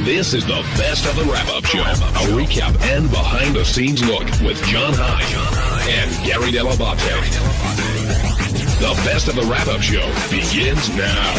This is the best of the wrap-up show. A recap and behind-the-scenes look with John High and Gary Dell'Abate. The best of the wrap-up show begins now.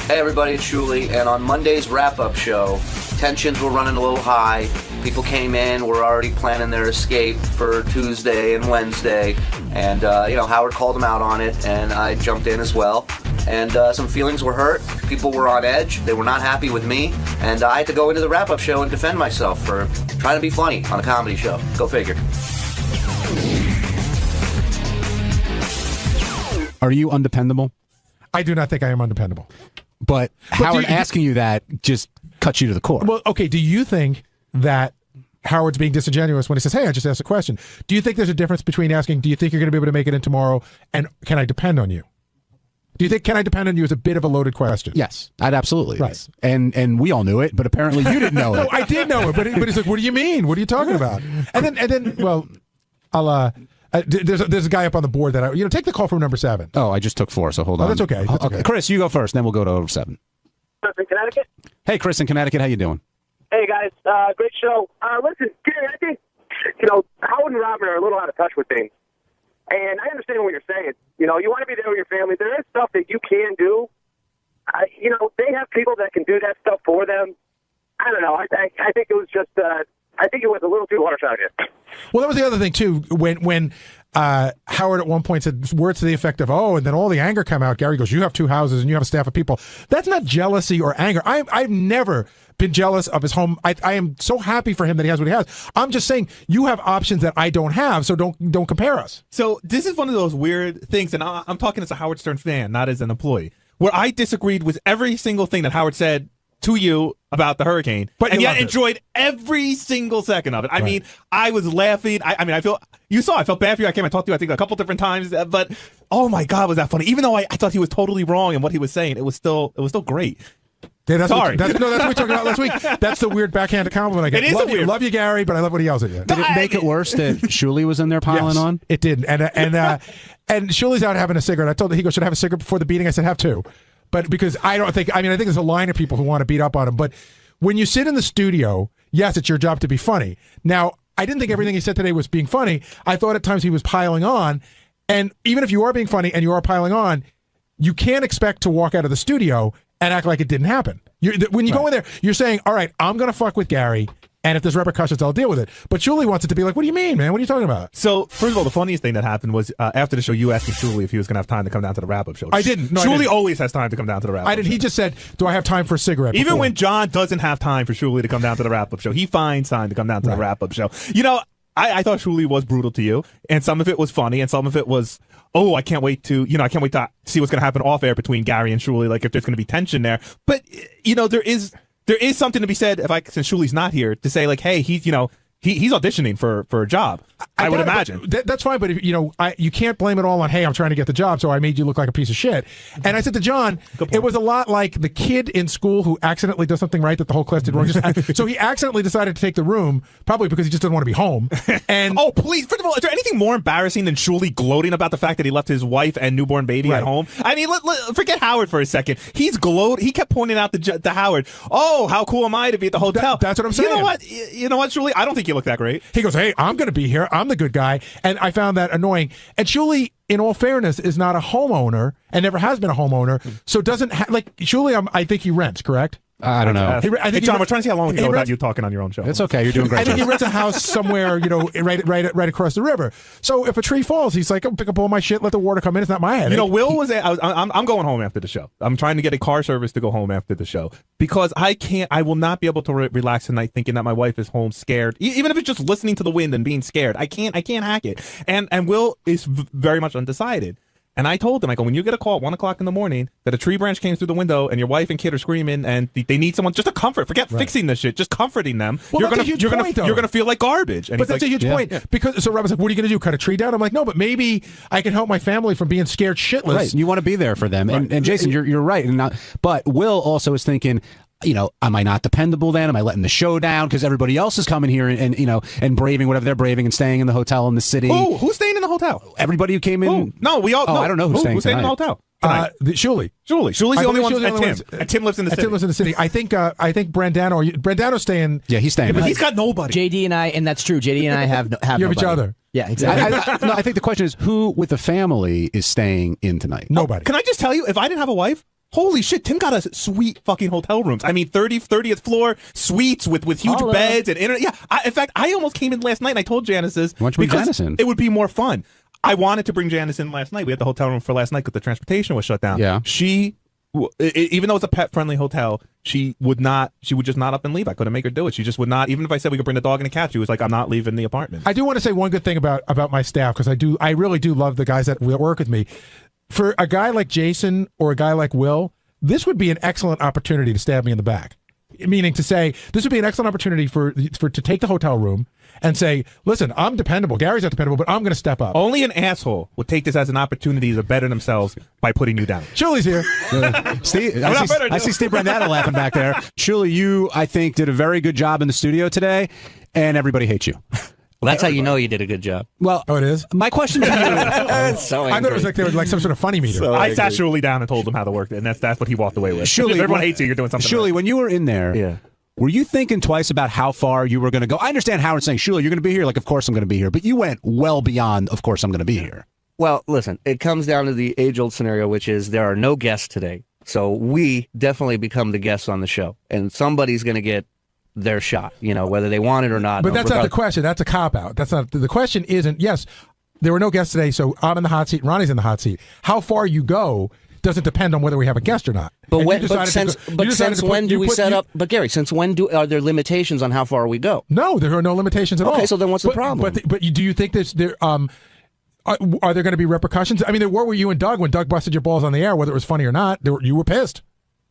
Hey everybody, it's Shuli, and on Monday's wrap-up show, tensions were running a little high. People came in, were already planning their escape for Tuesday and Wednesday, and Howard called them out on it, and I jumped in as well. And some feelings were hurt. People were on edge. They were not happy with me, and I had to go into the wrap-up show and defend myself for trying to be funny on a comedy show. Go figure. Are you undependable? I do not think I am undependable. But Howard asking you that just cuts you to the core. Well, okay, do you think that Howard's being disingenuous when he says, hey, I just asked a question? Do you think there's a difference between asking, do you think you're going to be able to make it in tomorrow, and can I depend on you? Do you think can I depend on you is a bit of a loaded question? Yes, I'd absolutely. Right. Is. And we all knew it, but apparently you didn't know it. No, I did know it, but he's like, what do you mean? What are you talking about? And then, well, I'll there's a guy up on the board that take the call from number 7. Oh, I just took 4, so hold on. That's okay. That's okay. Chris, you go first, then we'll go to 7. Chris in Connecticut. Hey, Chris in Connecticut, how you doing? Hey guys, great show. Listen, Gary, I think Howard and Robin are a little out of touch with things. And I understand what you're saying. You want to be there with your family. There is stuff that you can do. They have people that can do that stuff for them. I don't know. I think it was just. I think it was a little too harsh out here. Well, that was the other thing too. When Howard at one point said words to the effect of, "Oh," and then all the anger came out. Gary goes, "You have 2 houses and you have a staff of people." That's not jealousy or anger. I've never been jealous of his home. I am so happy for him that he has what he has. I'm just saying you have options that I don't have, so don't compare us. So this is one of those weird things, and I'm talking as a Howard Stern fan, not as an employee, where I disagreed with every single thing that Howard said to you about the hurricane, and yet enjoyed every single second of it. I mean, I was laughing. I felt bad for you. I came and talked to you, I think, a couple different times, but oh my God, was that funny? Even though I thought he was totally wrong in what he was saying, it was still great. Yeah, that's Sorry. That's what we talked about last week. That's the weird backhanded compliment I get. It is love you, Gary, but I love what he yells at you. Did it make it worse that Shuli was in there piling on? It did. And Shuli's out having a cigarette. I told him, he goes, should I have a cigarette before the beating? I said, have 2. But because I think there's a line of people who want to beat up on him. But when you sit in the studio, yes, it's your job to be funny. Now, I didn't think everything he said today was being funny. I thought at times he was piling on. And even if you are being funny and you are piling on, you can't expect to walk out of the studio and act like it didn't happen. When you go in there, you're saying, all right, I'm going to fuck with Gary, and if there's repercussions, I'll deal with it. But Shuli wants it to be like, what do you mean, man? What are you talking about? So, first of all, the funniest thing that happened was after the show, you asked Shuli if he was going to have time to come down to the wrap-up show. I didn't. No, Shuli always has time to come down to the wrap-up show. He just said, do I have time for a cigarette? Even when John doesn't have time for Shuli to come down to the wrap-up show, he finds time to come down to the wrap-up show. I thought Shuli was brutal to you, and some of it was funny, and some of it was, I can't wait to see what's going to happen off air between Gary and Shuli, like if there's going to be tension there. But, there is something to be said, since Shuli's not here, to say like, hey, he's auditioning for a job. I would imagine. That's fine, but you can't blame it all on, hey, I'm trying to get the job, so I made you look like a piece of shit. And I said to John, it was a lot like the kid in school who accidentally does something right that the whole class did wrong. So he accidentally decided to take the room, probably because he just didn't want to be home. And oh, please! First of all, is there anything more embarrassing than Shuli gloating about the fact that he left his wife and newborn baby at home? I mean, forget Howard for a second. He kept pointing out to Howard, oh, how cool am I to be at the hotel? That's what I'm saying. You know what, Shuli? I don't think you look that great. He goes, hey, I'm going to be here. I'm the good guy. And I found that annoying. And Shuli, in all fairness, is not a homeowner and never has been a homeowner. So doesn't Shuli, I think he rents, correct? I don't know. Hey, John, we're trying to see how long we go without you talking on your own show. It's okay. You're doing great. I think he rents a house somewhere, right across the river. So if a tree falls, he's like, I'll pick up all my shit, let the water come in. It's not my headache. Will was I'm going home after the show. I'm trying to get a car service to go home after the show because I will not be able to relax tonight thinking that my wife is home scared. Even if it's just listening to the wind and being scared, I can't hack it. And Will is very much undecided. And I told him, when you get a call at 1 o'clock in the morning that a tree branch came through the window and your wife and kid are screaming and they need someone just to comfort, forget fixing this shit, just comforting them. Well, you're gonna feel like garbage. And but that's a huge point. Yeah. Because so Robin's like, what are you gonna do? Cut a tree down? I'm like, no, but maybe I can help my family from being scared shitless. Right. You want to be there for them. Right. And Jason, you're right. But Will also is thinking, am I not dependable then? Am I letting the show down because everybody else is coming here and braving whatever they're braving and staying in the hotel in the city? Who's staying in the hotel? Everybody who came in. No, we all. I don't know who's staying in the hotel. Shuli. Shuley's the only one. And Tim lives in the city. Tim lives in the city. I think Brandano's staying. Yeah, he's staying. But he's got nobody. JD and I, and that's true. JD and I have you have nobody. each other. Yeah, exactly. I think the question is who with the family is staying in tonight? Nobody. Can I just tell you, if I didn't have a wife, holy shit, Tim got us sweet fucking hotel rooms. I mean, 30th floor suites with huge beds and internet. Yeah, in fact, I almost came in last night and I told Janice Why don't you bring Janice in? It would be more fun. I wanted to bring Janice in last night. We had the hotel room for last night because the transportation was shut down. Yeah. Even though it's a pet-friendly hotel, she would just not up and leave. I couldn't make her do it. She just would not. Even if I said we could bring the dog and a cat, she was like, I'm not leaving the apartment. I do want to say one good thing about my staff, because I really do love the guys that work with me. For a guy like Jason or a guy like Will, this would be an excellent opportunity to stab me in the back. Meaning to say, this would be an excellent opportunity to take the hotel room and say, listen, I'm dependable. Gary's not dependable, but I'm going to step up. Only an asshole would take this as an opportunity to better themselves by putting you down. Shuley's here. Steve, I see Steve Brandano laughing back there. Shuley, you, I think, did a very good job in the studio today, and everybody hates you. Well, that's how you know you did a good job. Well, it is? My question to you. So I thought it was like they were like some sort of funny meter. So I sat Shuley down and told him how to work, and that's what he walked away with. Shuley, if everyone hates you, you're doing something Shuley, right. when you were in there, were you thinking twice about how far you were going to go? I understand Howard saying, Shuley, you're going to be here. Like, of course I'm going to be here. But you went well beyond, of course I'm going to be here. Well, listen, it comes down to the age-old scenario, which is there are no guests today. So we definitely become the guests on the show. And somebody's going to get their shot, whether they want it or not. But that's not the question. That's a cop-out. That's not the question. Isn't, yes, there were no guests today, so I'm in the hot seat, Ronnie's in the hot seat. How far you go doesn't depend on whether we have a guest or not. But since when do we set up? But Gary, since when are there limitations on how far we go? No, there are no limitations at all. Okay, so then what's the problem? But do you think are there going to be repercussions? I mean, where were you and Doug when Doug busted your balls on the air, whether it was funny or not? You were pissed.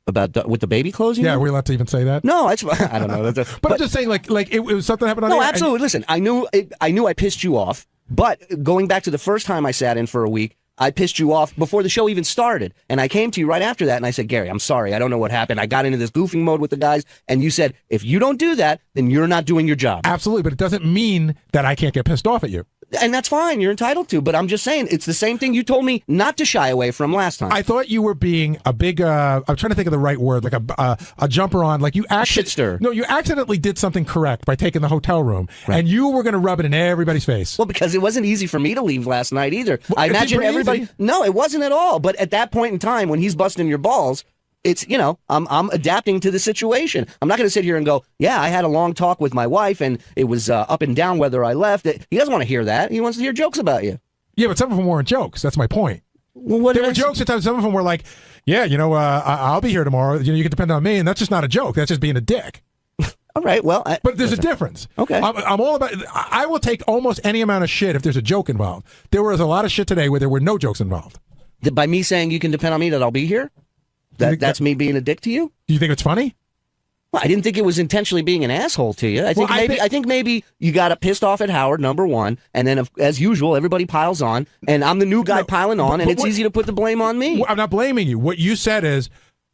About with the baby clothes? Yeah, were we allowed to even say that? No, I don't know. But I'm just saying, like it was something happened on the air. No, absolutely. Listen, I knew I pissed you off, but going back to the first time I sat in for a week, I pissed you off before the show even started. And I came to you right after that and I said, Gary, I'm sorry. I don't know what happened. I got into this goofing mode with the guys. And you said, if you don't do that, then you're not doing your job. Absolutely. But it doesn't mean that I can't get pissed off at you. And that's fine. You're entitled to. But I'm just saying, it's the same thing you told me not to shy away from last time. I thought you were being a big, I'm trying to think of the right word, like a jumper on. Like you shitster. No, you accidentally did something correct by taking the hotel room. Right. And you were going to rub it in everybody's face. Well, because it wasn't easy for me to leave last night either. Well, I imagine everybody. Easy. No, it wasn't at all. But at that point in time, when he's busting your balls, it's, I'm adapting to the situation. I'm not going to sit here and go, yeah, I had a long talk with my wife and it was up and down whether I left. He doesn't want to hear that. He wants to hear jokes about you. Yeah, but some of them weren't jokes. That's my point. Well, there were jokes at times. Some of them were like, yeah, I'll be here tomorrow. You can depend on me. And that's just not a joke. That's just being a dick. All right, well. But there's a difference. Okay. I'm all about, I will take almost any amount of shit if there's a joke involved. There was a lot of shit today where there were no jokes involved. By me saying you can depend on me that I'll be here? That's me being a dick to you? Do you think it's funny? Well, I didn't think it was intentionally being an asshole to you. I think maybe you got pissed off at Howard, number one, and then as usual, everybody piles on, and I'm the new guy piling on, and it's easy to put the blame on me. I'm not blaming you. What you said is,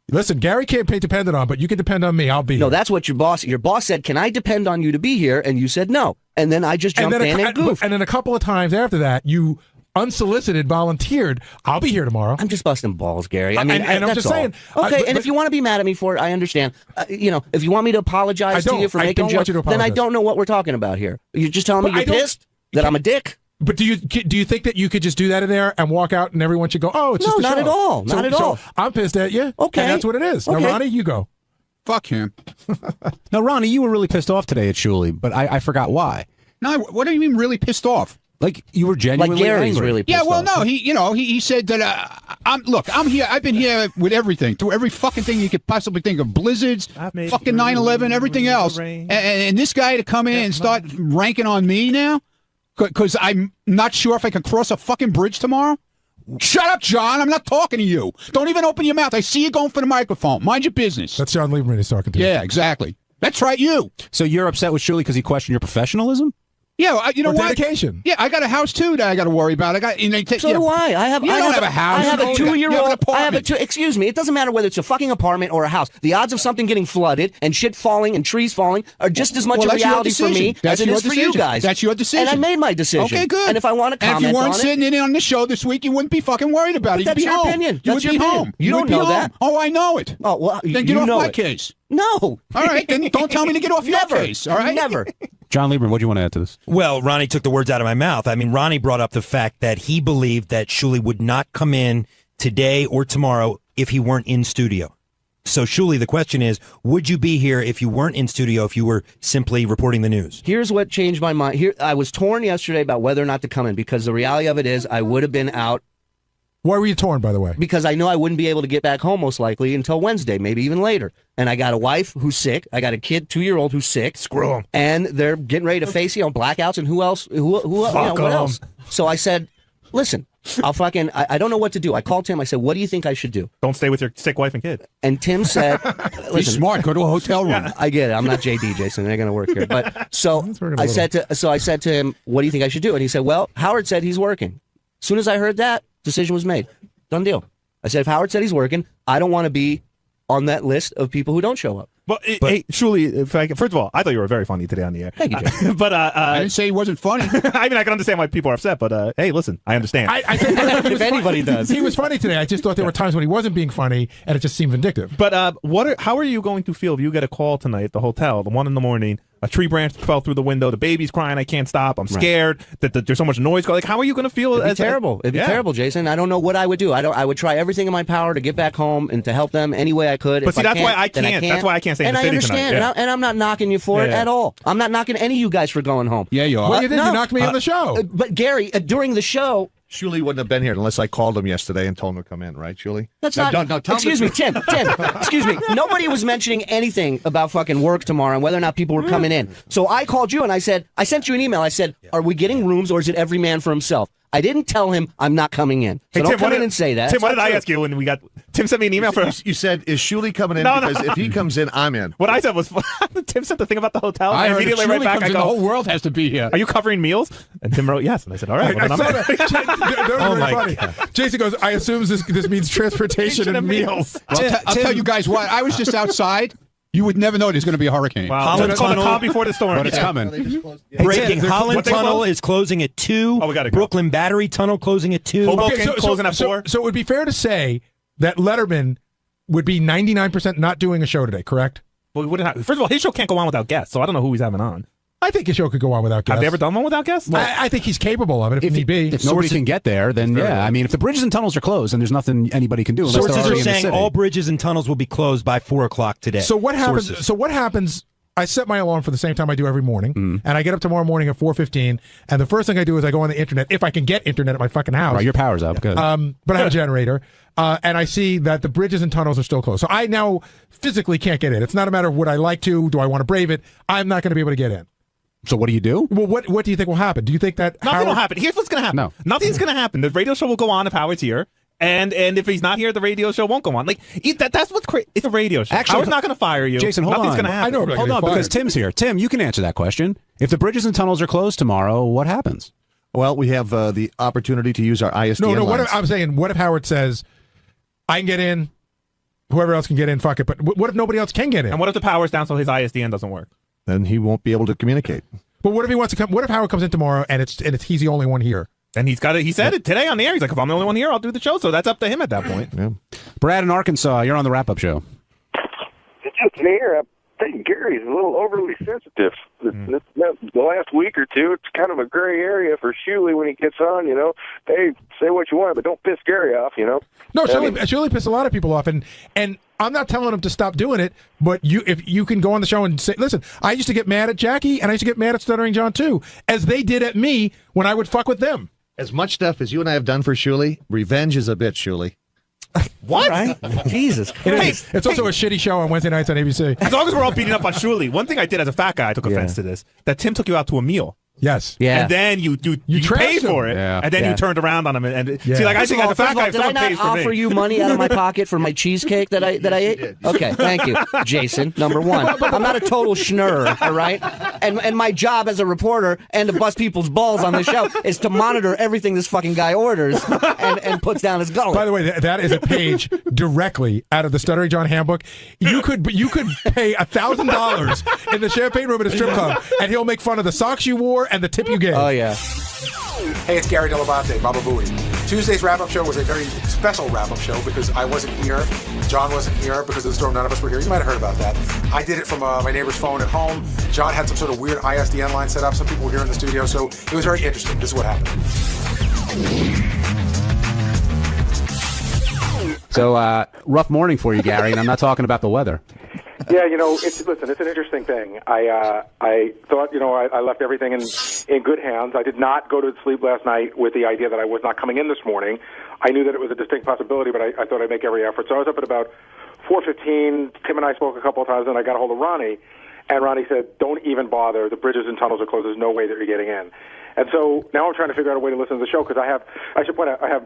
listen, Gary can't be dependent on, but you can depend on me. I'll be here. No, that's what your boss said, can I depend on you to be here? And you said no. And then I just jumped in and goofed. And then a couple of times after that, you unsolicited volunteered, I'll be here tomorrow. I'm just busting balls, Gary. I mean, and I'm just saying. Okay, and if you want to be mad at me for it, I understand. If you want me to apologize to you for making jokes, then I don't know what we're talking about here. You're just telling me you're pissed that I'm a dick? But do you think that you could just do that in there and walk out and everyone should go, oh, it's just a show? No, not at all. Not at all. I'm pissed at you. Okay. And that's what it is. Okay. Now, Ronnie, you go. Fuck him. Now, Ronnie, you were really pissed off today at Shuley, but I forgot why. No, what do you mean really pissed off? Like you were genuinely like Gary's angry. really pissed off. No, he said that I'm here. I've been here with everything, through every fucking thing you could possibly think of, blizzards, fucking 9/11, everything else, and this guy to come in and start ranking on me now because I'm not sure if I can cross a fucking bridge tomorrow. Shut up, John. I'm not talking to you. Don't even open your mouth. I see you going for the microphone. Mind your business. That's John Lieberman he's talking to. Yeah, exactly. That's right, you. So you're upset with Shuley because he questioned your professionalism? Yeah, you know Or what? dedication. Yeah, I got a house too that I got to worry about. So do I. I have. You I don't have have a house. I have a You have 2-year-old. an I have a apartment. Excuse me. It doesn't matter whether it's a fucking apartment or a house. The odds of something getting flooded and shit falling and trees falling are just as much Well, a that's your reality for me decision. That's as it your is for you decision. guys. That's your decision. And I made my decision. Okay, good. And if I want to And comment if you weren't on sitting in on the show this week, you wouldn't be fucking worried about it. But You'd that's be your home. opinion. You That's would your be opinion. home. You would don't be know home. that. Oh, I know it. Oh well, Then you get off know my it. case. No. All right, then don't tell me to get off your Never. case. All right, Never. John Lieberman, what do you want to add to this? Well, Ronnie took the words out of my mouth. I mean, Ronnie brought up the fact that he believed that Shuli would not come in today or tomorrow if he weren't in studio. So, Shuli, the question is, would you be here if you weren't in studio, if you were simply reporting the news? Here's what changed my mind. Here, I was torn yesterday about whether or not to come in because the reality of it is I would have been out. Why were you torn, by the way? Because I know I wouldn't be able to get back home most likely until Wednesday, maybe even later. And I got a wife who's sick. I got a kid, 2-year-old, who's sick. Screw 'em. And they're getting ready to face, blackouts and who else? What else? So I said, listen, I don't know what to do. I called Tim. I said, what do you think I should do? Don't stay with your sick wife and kid. And Tim said, Be listen, smart. Go to a hotel room. I get it. I'm not JD, Jason. They're going to work here. But so I said to him, what do you think I should do? And he said, well, Howard said he's working. As soon as I heard that, decision was made. Done deal. I said, if Howard said he's working, I don't want to be on that list of people who don't show up. But hey, Shuli, first of all, I thought you were very funny today on the air. Thank you, Jay. But I didn't say he wasn't funny. I mean, I can understand why people are upset. But hey, listen, I understand. I think If anybody does. he was funny today. I just thought there were times when he wasn't being funny, and it just seemed vindictive. But how are you going to feel if you get a call tonight at the hotel, the 1 a.m, a tree branch fell through the window, the baby's crying, I can't stop, I'm scared, that there's so much noise. Like, how are you going to feel? It'd be terrible. It'd be terrible, Jason. I don't know what I would do. I would try everything in my power to get back home and to help them any way I could. But If see, that's why I then can't. That's why I can't stay in and the I city understand, tonight. Yeah. and I'm not knocking you for it Yeah. at all. I'm not knocking any of you guys for going home. Yeah, you are. Well, you did. no. You knocked me on the show. But Gary, during the show, Shuli wouldn't have been here unless I called him yesterday and told him to come in, right, Shuli? that's No, not. no, tell excuse me- me, Tim. Excuse me. Nobody was mentioning anything about fucking work tomorrow and whether or not people were coming in. So I called you and I said, I sent you an email. I said, are we getting rooms or is it every man for himself? I didn't tell him I'm not coming in. So Hey, don't Tim, come in and say that. Tim, what It's did not I true. ask you when we got? Tim sent me an email for. You said, is Shuli coming in? No, no. Because if he comes in, I'm in. What I said was, Tim sent the thing about the hotel. I heard immediately if right Shuli back. comes I in, go, the whole world has to be here. are you covering meals? And Tim wrote yes, and I said, all right. I Well, saw then I'm- that. That was very funny. Jason goes, I assume this means transportation and meals. Well, I'll tell you guys what. I was just outside. You would never know there's going to be a hurricane. Wow, Holland it's called the Tunnel. calm before the storm. But it's coming. Breaking Holland what they Tunnel close? is closing at 2. Oh, we gotta go. Brooklyn Battery Tunnel closing at 2. Hoboken closing at 4. So it would be fair to say that Letterman would be 99% not doing a show today, correct? Well, first of all, his show can't go on without guests, so I don't know who he's having on. I think his show could go on without guests. Have they ever done one without guests? I think he's capable of it if need be. If nobody can get there, then yeah. I mean, if the bridges and tunnels are closed, then there's nothing anybody can do. Unless they're Sources already are in the saying city. all bridges and tunnels will be closed by 4 o'clock today. So what happens? Sources. So what happens? I set my alarm for the same time I do every morning, and I get up tomorrow morning at 4:15. And the first thing I do is I go on the internet if I can get internet at my fucking house. Right, your power's up. Good. But I have a generator, and I see that the bridges and tunnels are still closed. So I now physically can't get in. It's not a matter of would I like to, do I want to brave it. I'm not going to be able to get in. So what do you do? Well, what do you think will happen? Do you think that Nothing Howard- will happen. Here's what's going to happen. No. Nothing's going to happen. The radio show will go on if Howard's here. And if he's not here, the radio show won't go on. Like that's what's crazy. It's a radio show. Actually, Howard's not going to fire you. Jason, hold Nothing's on. going to happen. I know, but Hold on, because Tim's here. Tim, you can answer that question. If the bridges and tunnels are closed tomorrow, what happens? Well, we have the opportunity to use our ISDN No. What lines. if, I'm saying, what if Howard says, I can get in, whoever else can get in, fuck it. But what if nobody else can get in? And what if the power's down so his ISDN doesn't work? Then he won't be able to communicate. But what if he wants to come? What if Howard comes in tomorrow and he's the only one here? And he's got it. He said it today on the air. He's like, if I'm the only one here, I'll do the show. So that's up to him at that point. Yeah. Brad in Arkansas, you're on the wrap-up show. It's just an ear. I think Gary's a little overly sensitive. The last week or two, it's kind of a gray area for Shuli when he gets on, Hey, say what you want, but don't piss Gary off, No, Shuli pissed a lot of people off, and I'm not telling him to stop doing it, but if you can go on the show and say, listen, I used to get mad at Jackie, and I used to get mad at Stuttering John, too, as they did at me when I would fuck with them. As much stuff as you and I have done for Shuli, revenge is a bitch, Shuli. What? Right? Jesus Christ. It's also a shitty show on Wednesday nights on ABC. As long as we're all beating up on Shuli. One thing I did as a fat guy, I took offense to this, that Tim took you out to a meal. Yes. Yeah. And then you trashed paid him. for it, Yeah. and then Yeah. you turned around on him. And Yeah. see, like I think as a fat guy, if did I someone not pays for offer me. you money out of my pocket for my cheesecake that I ate? Okay, thank you, Jason. Number one, I'm not a total schnurr, all right? And my job as a reporter and to bust people's balls on the show is to monitor everything this fucking guy orders and puts down his gullet. By the way, that is a page directly out of the Stuttering John handbook. You could pay $1,000 in the champagne room at a strip club, and he'll make fun of the socks you wore and the tip you gave. Oh yeah. Hey, it's Gary 𝗏𝗏 𝗏𝗏. Tuesday's wrap-up show was a very special wrap-up show because I wasn't here. John wasn't here because of the storm. None of us were here. You might have heard about that. I did it from my neighbor's phone at home. John had some sort of weird ISDN line set up. Some people were here in the studio, so it was very interesting. This is what happened. So, rough morning for you, Gary, and I'm not talking about the weather. Yeah, it's an interesting thing. I thought, I left everything in good hands. I did not go to sleep last night with the idea that I was not coming in this morning. I knew that it was a distinct possibility, but I thought I'd make every effort. So I was up at about 4:15. Tim and I spoke a couple of times, and I got a hold of Ronnie, and Ronnie said, "Don't even bother. The bridges and tunnels are closed. There's no way that you're getting in." And so now I'm trying to figure out a way to listen to the show because I should point out, I have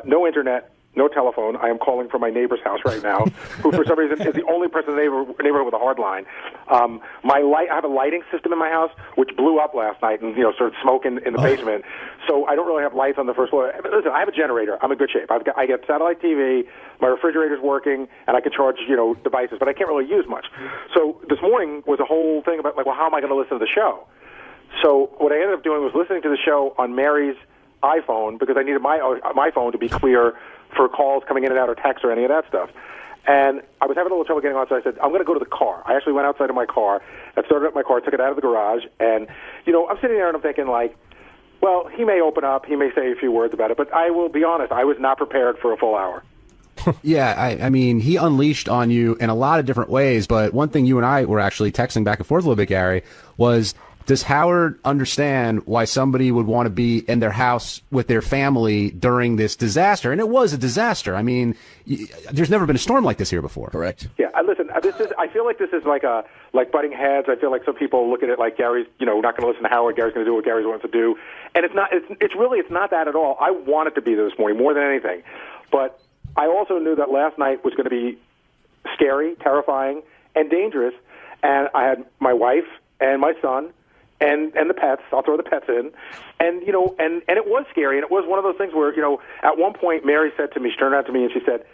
no internet. No telephone. I am calling from my neighbor's house right now, who for some reason is the only person in the neighborhood with a hard line. I have a lighting system in my house which blew up last night and started smoking in the basement. So I don't really have lights on the first floor. Listen, I have a generator. I'm in good shape. I get satellite TV. My refrigerator's working, and I can charge devices, but I can't really use much. So this morning was a whole thing about how am I going to listen to the show? So what I ended up doing was listening to the show on Mary's iPhone because I needed my phone to be clear for calls coming in and out or texts or any of that stuff. And I was having a little trouble getting on, so I said, I'm going to go to the car. I actually went outside of my car, I started up my car, took it out of the garage, and, I'm sitting there and I'm thinking, well, he may open up, he may say a few words about it, but I will be honest, I was not prepared for a full hour. Yeah, I mean, he unleashed on you in a lot of different ways, but one thing you and I were actually texting back and forth a little bit, Gary, was, does Howard understand why somebody would want to be in their house with their family during this disaster? And it was a disaster. I mean, there's never been a storm like this here before. Correct. Yeah, listen, I feel like this is like butting heads. I feel like some people look at it like Gary's, not going to listen to Howard. Gary's going to do what Gary wants to do. And it's not that at all. I wanted to be there this morning more than anything. But I also knew that last night was going to be scary, terrifying, and dangerous. And I had my wife and my son and the pets. I'll throw the pets in. And, and it was scary. And it was one of those things where, at one point Mary said to me, she turned around to me and she said,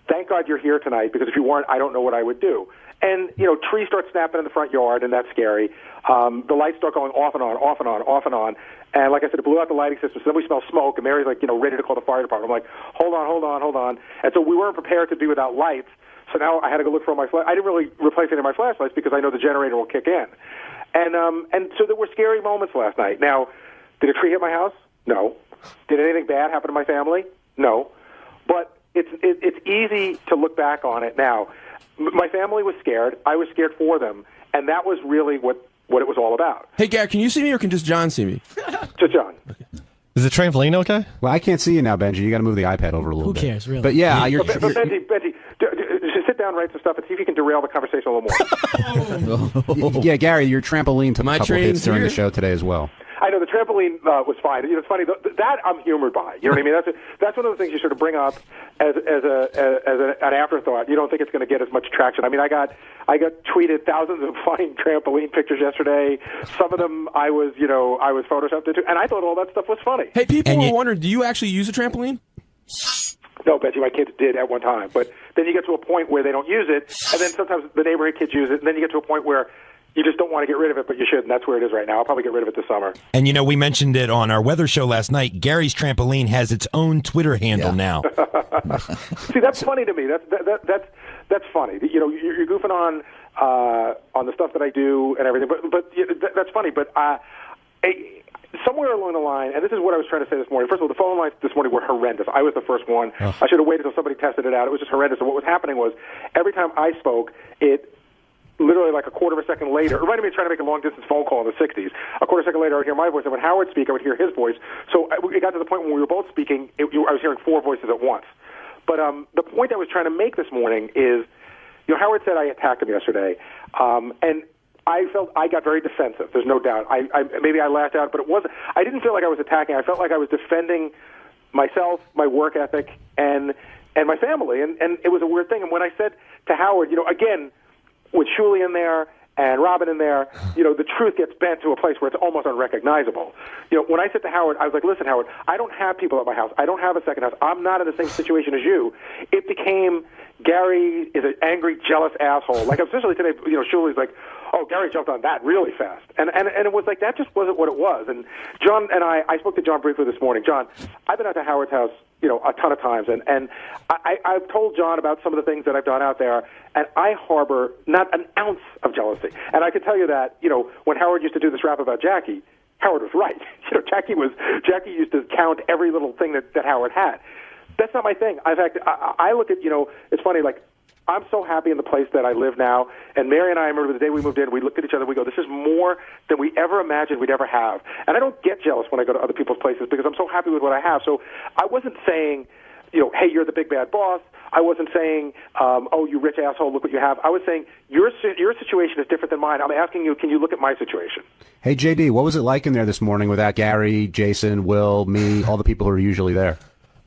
"Thank God you're here tonight, because if you weren't, I don't know what I would do." And, trees start snapping in the front yard, and that's scary. The lights start going off and on, off and on, off and on. And like I said, it blew out the lighting system. So then we smell smoke, and Mary's ready to call the fire department. I'm like, hold on. And so we weren't prepared to be without lights. So now I had to go look for my I didn't really replace any of my flashlights because I know the generator will kick in. And so there were scary moments last night. Now, did a tree hit my house? No. Did anything bad happen to my family? No. But it's easy to look back on it now. My family was scared. I was scared for them. And that was really what it was all about. Hey, Gary, can you see me or can just John see me? Just John. Is the trampoline okay? Well, I can't see you now, Benji. You got to move the iPad over a little bit. Who cares, really? But yeah, But Benji, sit down, write some stuff, and see if you can derail the conversation a little more. Yeah, Gary, your trampoline took a couple train's hits during here? the show today as well. I know the trampoline was fine. It's funny that I'm humored by. You know what I mean? That's one of the things you sort of bring up as an afterthought. You don't think it's going to get as much traction. I mean, I got tweeted thousands of funny trampoline pictures yesterday. Some of them I was photoshopped into, and I thought all that stuff was funny. Hey, people were wondering, do you actually use a trampoline? No, Betsy, my kids did at one time, but then you get to a point where they don't use it, and then sometimes the neighborhood kids use it, and then you get to a point where you just don't want to get rid of it, but you should, and that's where it is right now. I'll probably get rid of it this summer. And, we mentioned it on our weather show last night. Gary's Trampoline has its own Twitter handle now. See, that's funny to me. That's funny. You're goofing on the stuff that I do and everything, but that's funny. But somewhere along the line, and this is what I was trying to say this morning. First of all, the phone lines this morning were horrendous. I was the first one. Oh. I should have waited until somebody tested it out. It was just horrendous. And what was happening was every time I spoke, it literally like a quarter of a second later, it reminded me of trying to make a long-distance phone call in the 60s. A quarter of a second later, I would hear my voice, and when Howard would speak, I would hear his voice. So it got to the point when we were both speaking, I was hearing four voices at once. But the point I was trying to make this morning is, Howard said I attacked him yesterday, and I felt I got very defensive. There's no doubt. Maybe I lashed out, but it wasn't. I didn't feel like I was attacking. I felt like I was defending myself, my work ethic, and my family. And it was a weird thing. And when I said to Howard, again, with Shuli in there and Robin in there, the truth gets bent to a place where it's almost unrecognizable. When I said to Howard, I was like, listen, Howard, I don't have people at my house. I don't have a second house. I'm not in the same situation as you. It became Gary is an angry, jealous asshole. Like, especially today, Shuli's like, oh, Gary jumped on that really fast. And it was like, that just wasn't what it was. And John and I spoke to John briefly this morning. John, I've been out to Howard's house, a ton of times. And I've told John about some of the things that I've done out there, and I harbor not an ounce of jealousy. And I can tell you that, when Howard used to do this rap about Jackie, Howard was right. Jackie used to count every little thing that Howard had. That's not my thing. In fact, I look at, it's funny, like, I'm so happy in the place that I live now. And Mary and I remember the day we moved in, we looked at each other, we go, this is more than we ever imagined we'd ever have. And I don't get jealous when I go to other people's places because I'm so happy with what I have. So I wasn't saying, hey, you're the big bad boss. I wasn't saying, oh, you rich asshole, look what you have. I was saying, your situation is different than mine. I'm asking you, can you look at my situation? Hey, JD, what was it like in there this morning without Gary, Jason, Will, me, all the people who are usually there?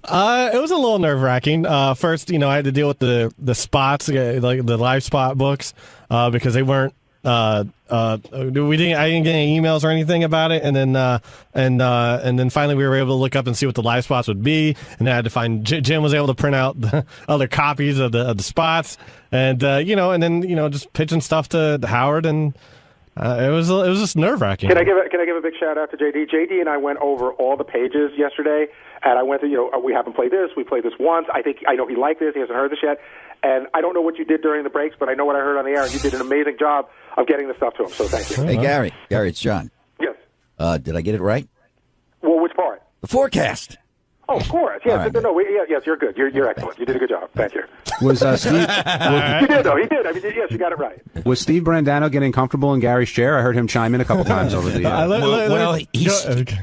It was a little nerve-wracking. First, I had to deal with the spots, like the live spot books, because they weren't. I didn't get any emails or anything about it, and then finally we were able to look up and see what the live spots would be, and I had to find. Jim was able to print out the other copies of the spots, and and then just pitching stuff to Howard, and it was just nerve-wracking. Can I give a big shout out to JD? JD and I went over all the pages yesterday. And I went to, we haven't played this. We played this once. I know he liked this. He hasn't heard this yet. And I don't know what you did during the breaks, but I know what I heard on the air. And you did an amazing job of getting the stuff to him. So thank you. Hey, Gary, it's John. Yes. Did I get it right? Well, which part? The forecast. Oh, of course. Yes, right. Yes, you're good. You're excellent. You did a good job. Thank you. Was Steve? He did, though. He did. I mean, yes, you got it right. Was Steve Brandano getting comfortable in Gary's chair? I heard him chime in a couple times over the.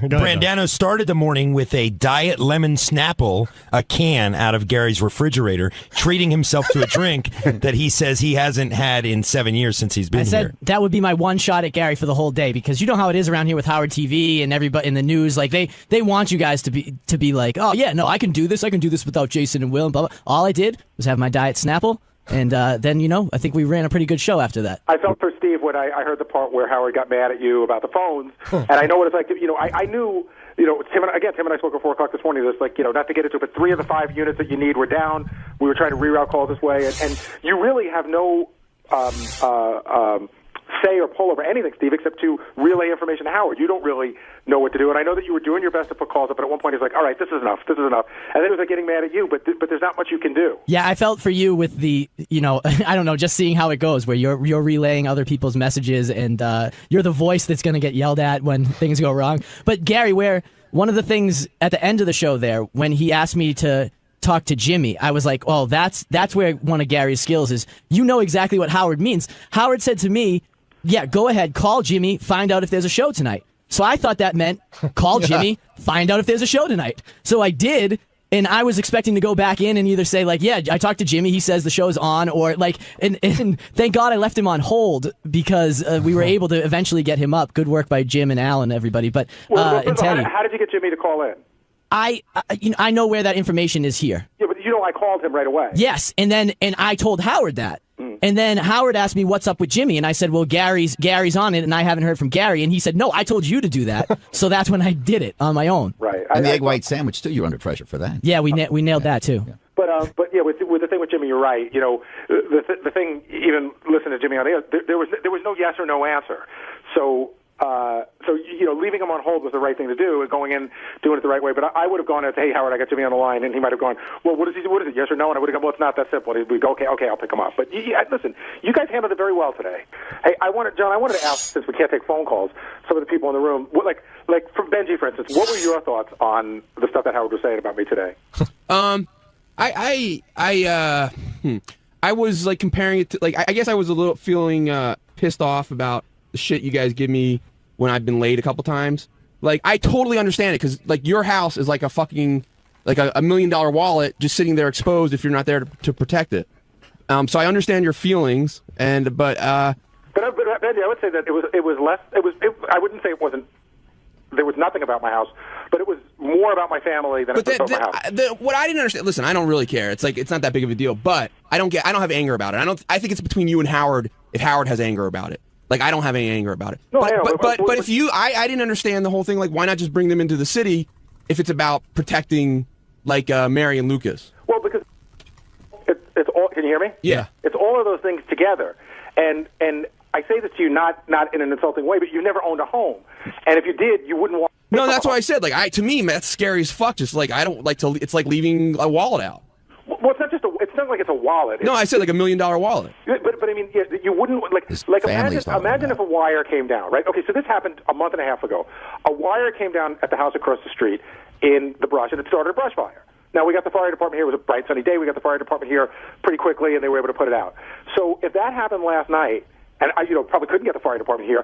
Brandano started the morning with a Diet Lemon Snapple, a can out of Gary's refrigerator, treating himself to a drink that he says he hasn't had in 7 years since he's been here. I said that would be my one shot at Gary for the whole day, because you know how it is around here with Howard TV and everybody in the news. Like they want you guys to be like, oh yeah, no, I can do this. I can do this without Jason and Will and blah, blah. All I did was have my Diet Snapple, and then I think we ran a pretty good show after that. I felt for Steve when I heard the part where Howard got mad at you about the phones, and I know what it's like. I knew. Tim and I spoke at 4 o'clock this morning. There's not to get into it, but 3 of the 5 units that you need were down. We were trying to reroute calls this way, and you really have no say or pull over anything, Steve, except to relay information to Howard. You don't really know what to do, and I know that you were doing your best to put calls up, but at one point he's like, all right, this is enough, and then it was like getting mad at you, but there's not much you can do. Yeah, I felt for you with the, I don't know, just seeing how it goes, where you're relaying other people's messages, and you're the voice that's going to get yelled at when things go wrong. But Gary, where one of the things at the end of the show there, when he asked me to talk to Jimmy, I was like, oh, that's where one of Gary's skills is. You know exactly what Howard means. Howard said to me, yeah, go ahead, call Jimmy, find out if there's a show tonight. So I thought that meant call Jimmy, find out if there's a show tonight. So I did, and I was expecting to go back in and either say, like, yeah, I talked to Jimmy, he says the show's on, or like, and thank God I left him on hold, because we were able to eventually get him up. Good work by Jim and Al and everybody. But and Teddy. How did you get Jimmy to call in? I know where that information is here. Yeah, but I called him right away. Yes, and I told Howard that. And then Howard asked me what's up with Jimmy, and I said, well, Gary's on it, and I haven't heard from Gary. And he said, no, I told you to do that. So that's when I did it on my own. Right. And the egg white sandwich, too, you're under pressure for that. Yeah, we nailed that, too. Yeah. But yeah, with the thing with Jimmy, you're right. The thing, even listening to Jimmy on the air, there was no yes or no answer. So leaving him on hold was the right thing to do, and going in, doing it the right way. But I would have gone and said, hey, Howard, I got Jimmy on the line, and he might have gone, well, what is it, yes or no? And I would have gone, well, it's not that simple. And we'd go, okay, I'll pick him up. But listen, you guys handled it very well today. Hey, John, I wanted to ask, since we can't take phone calls, some of the people in the room, like from Benji, for instance, what were your thoughts on the stuff that Howard was saying about me today? I was like comparing it to, like, I guess I was a little feeling pissed off about the shit you guys give me when I've been late a couple times. Like, I totally understand it, because like your house is like a fucking like a $1 million wallet just sitting there exposed if you're not there to protect it. So I understand your feelings, but Benji, I would say that it was less. I wouldn't say it wasn't. There was nothing about my house, but it was more about my family than it was about my house. What I didn't understand. Listen, I don't really care. It's like it's not that big of a deal. But I don't have anger about it. I think it's between you and Howard. If Howard has anger about it, like I don't have any anger about it. No, but if you, I didn't understand the whole thing. Like, why not just bring them into the city if it's about protecting like Mary and Lucas? Well, because it's all. Can you hear me? Yeah. It's all of those things together, and I say this to you not in an insulting way, but you never owned a home, and if you did, you wouldn't want. No, that's why I said to me that's scary as fuck. Just like I don't like to. It's like leaving a wallet out. Well, it's not like it's a wallet. No, I said like $1 million wallet. But I mean, yeah, you wouldn't like imagine if a wire came down, right? Okay, so this happened a month and a half ago. A wire came down at the house across the street in the brush, and it started a brush fire. Now, we got the fire department here. It was a bright, sunny day. We got the fire department here pretty quickly, and they were able to put it out. So if that happened last night, and I probably couldn't get the fire department here,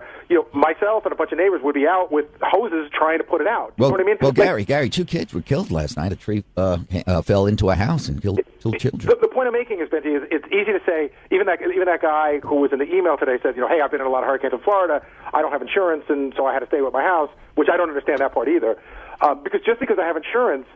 myself and a bunch of neighbors would be out with hoses trying to put it out. You know what I mean? Well, Gary, 2 kids were killed last night. A tree fell into a house and killed children. The point I'm making is, Benji, is it's easy to say, even that guy who was in the email today said, hey, I've been in a lot of hurricanes in Florida. I don't have insurance, and so I had to stay with my house, which I don't understand that part either. Because just because I have insurance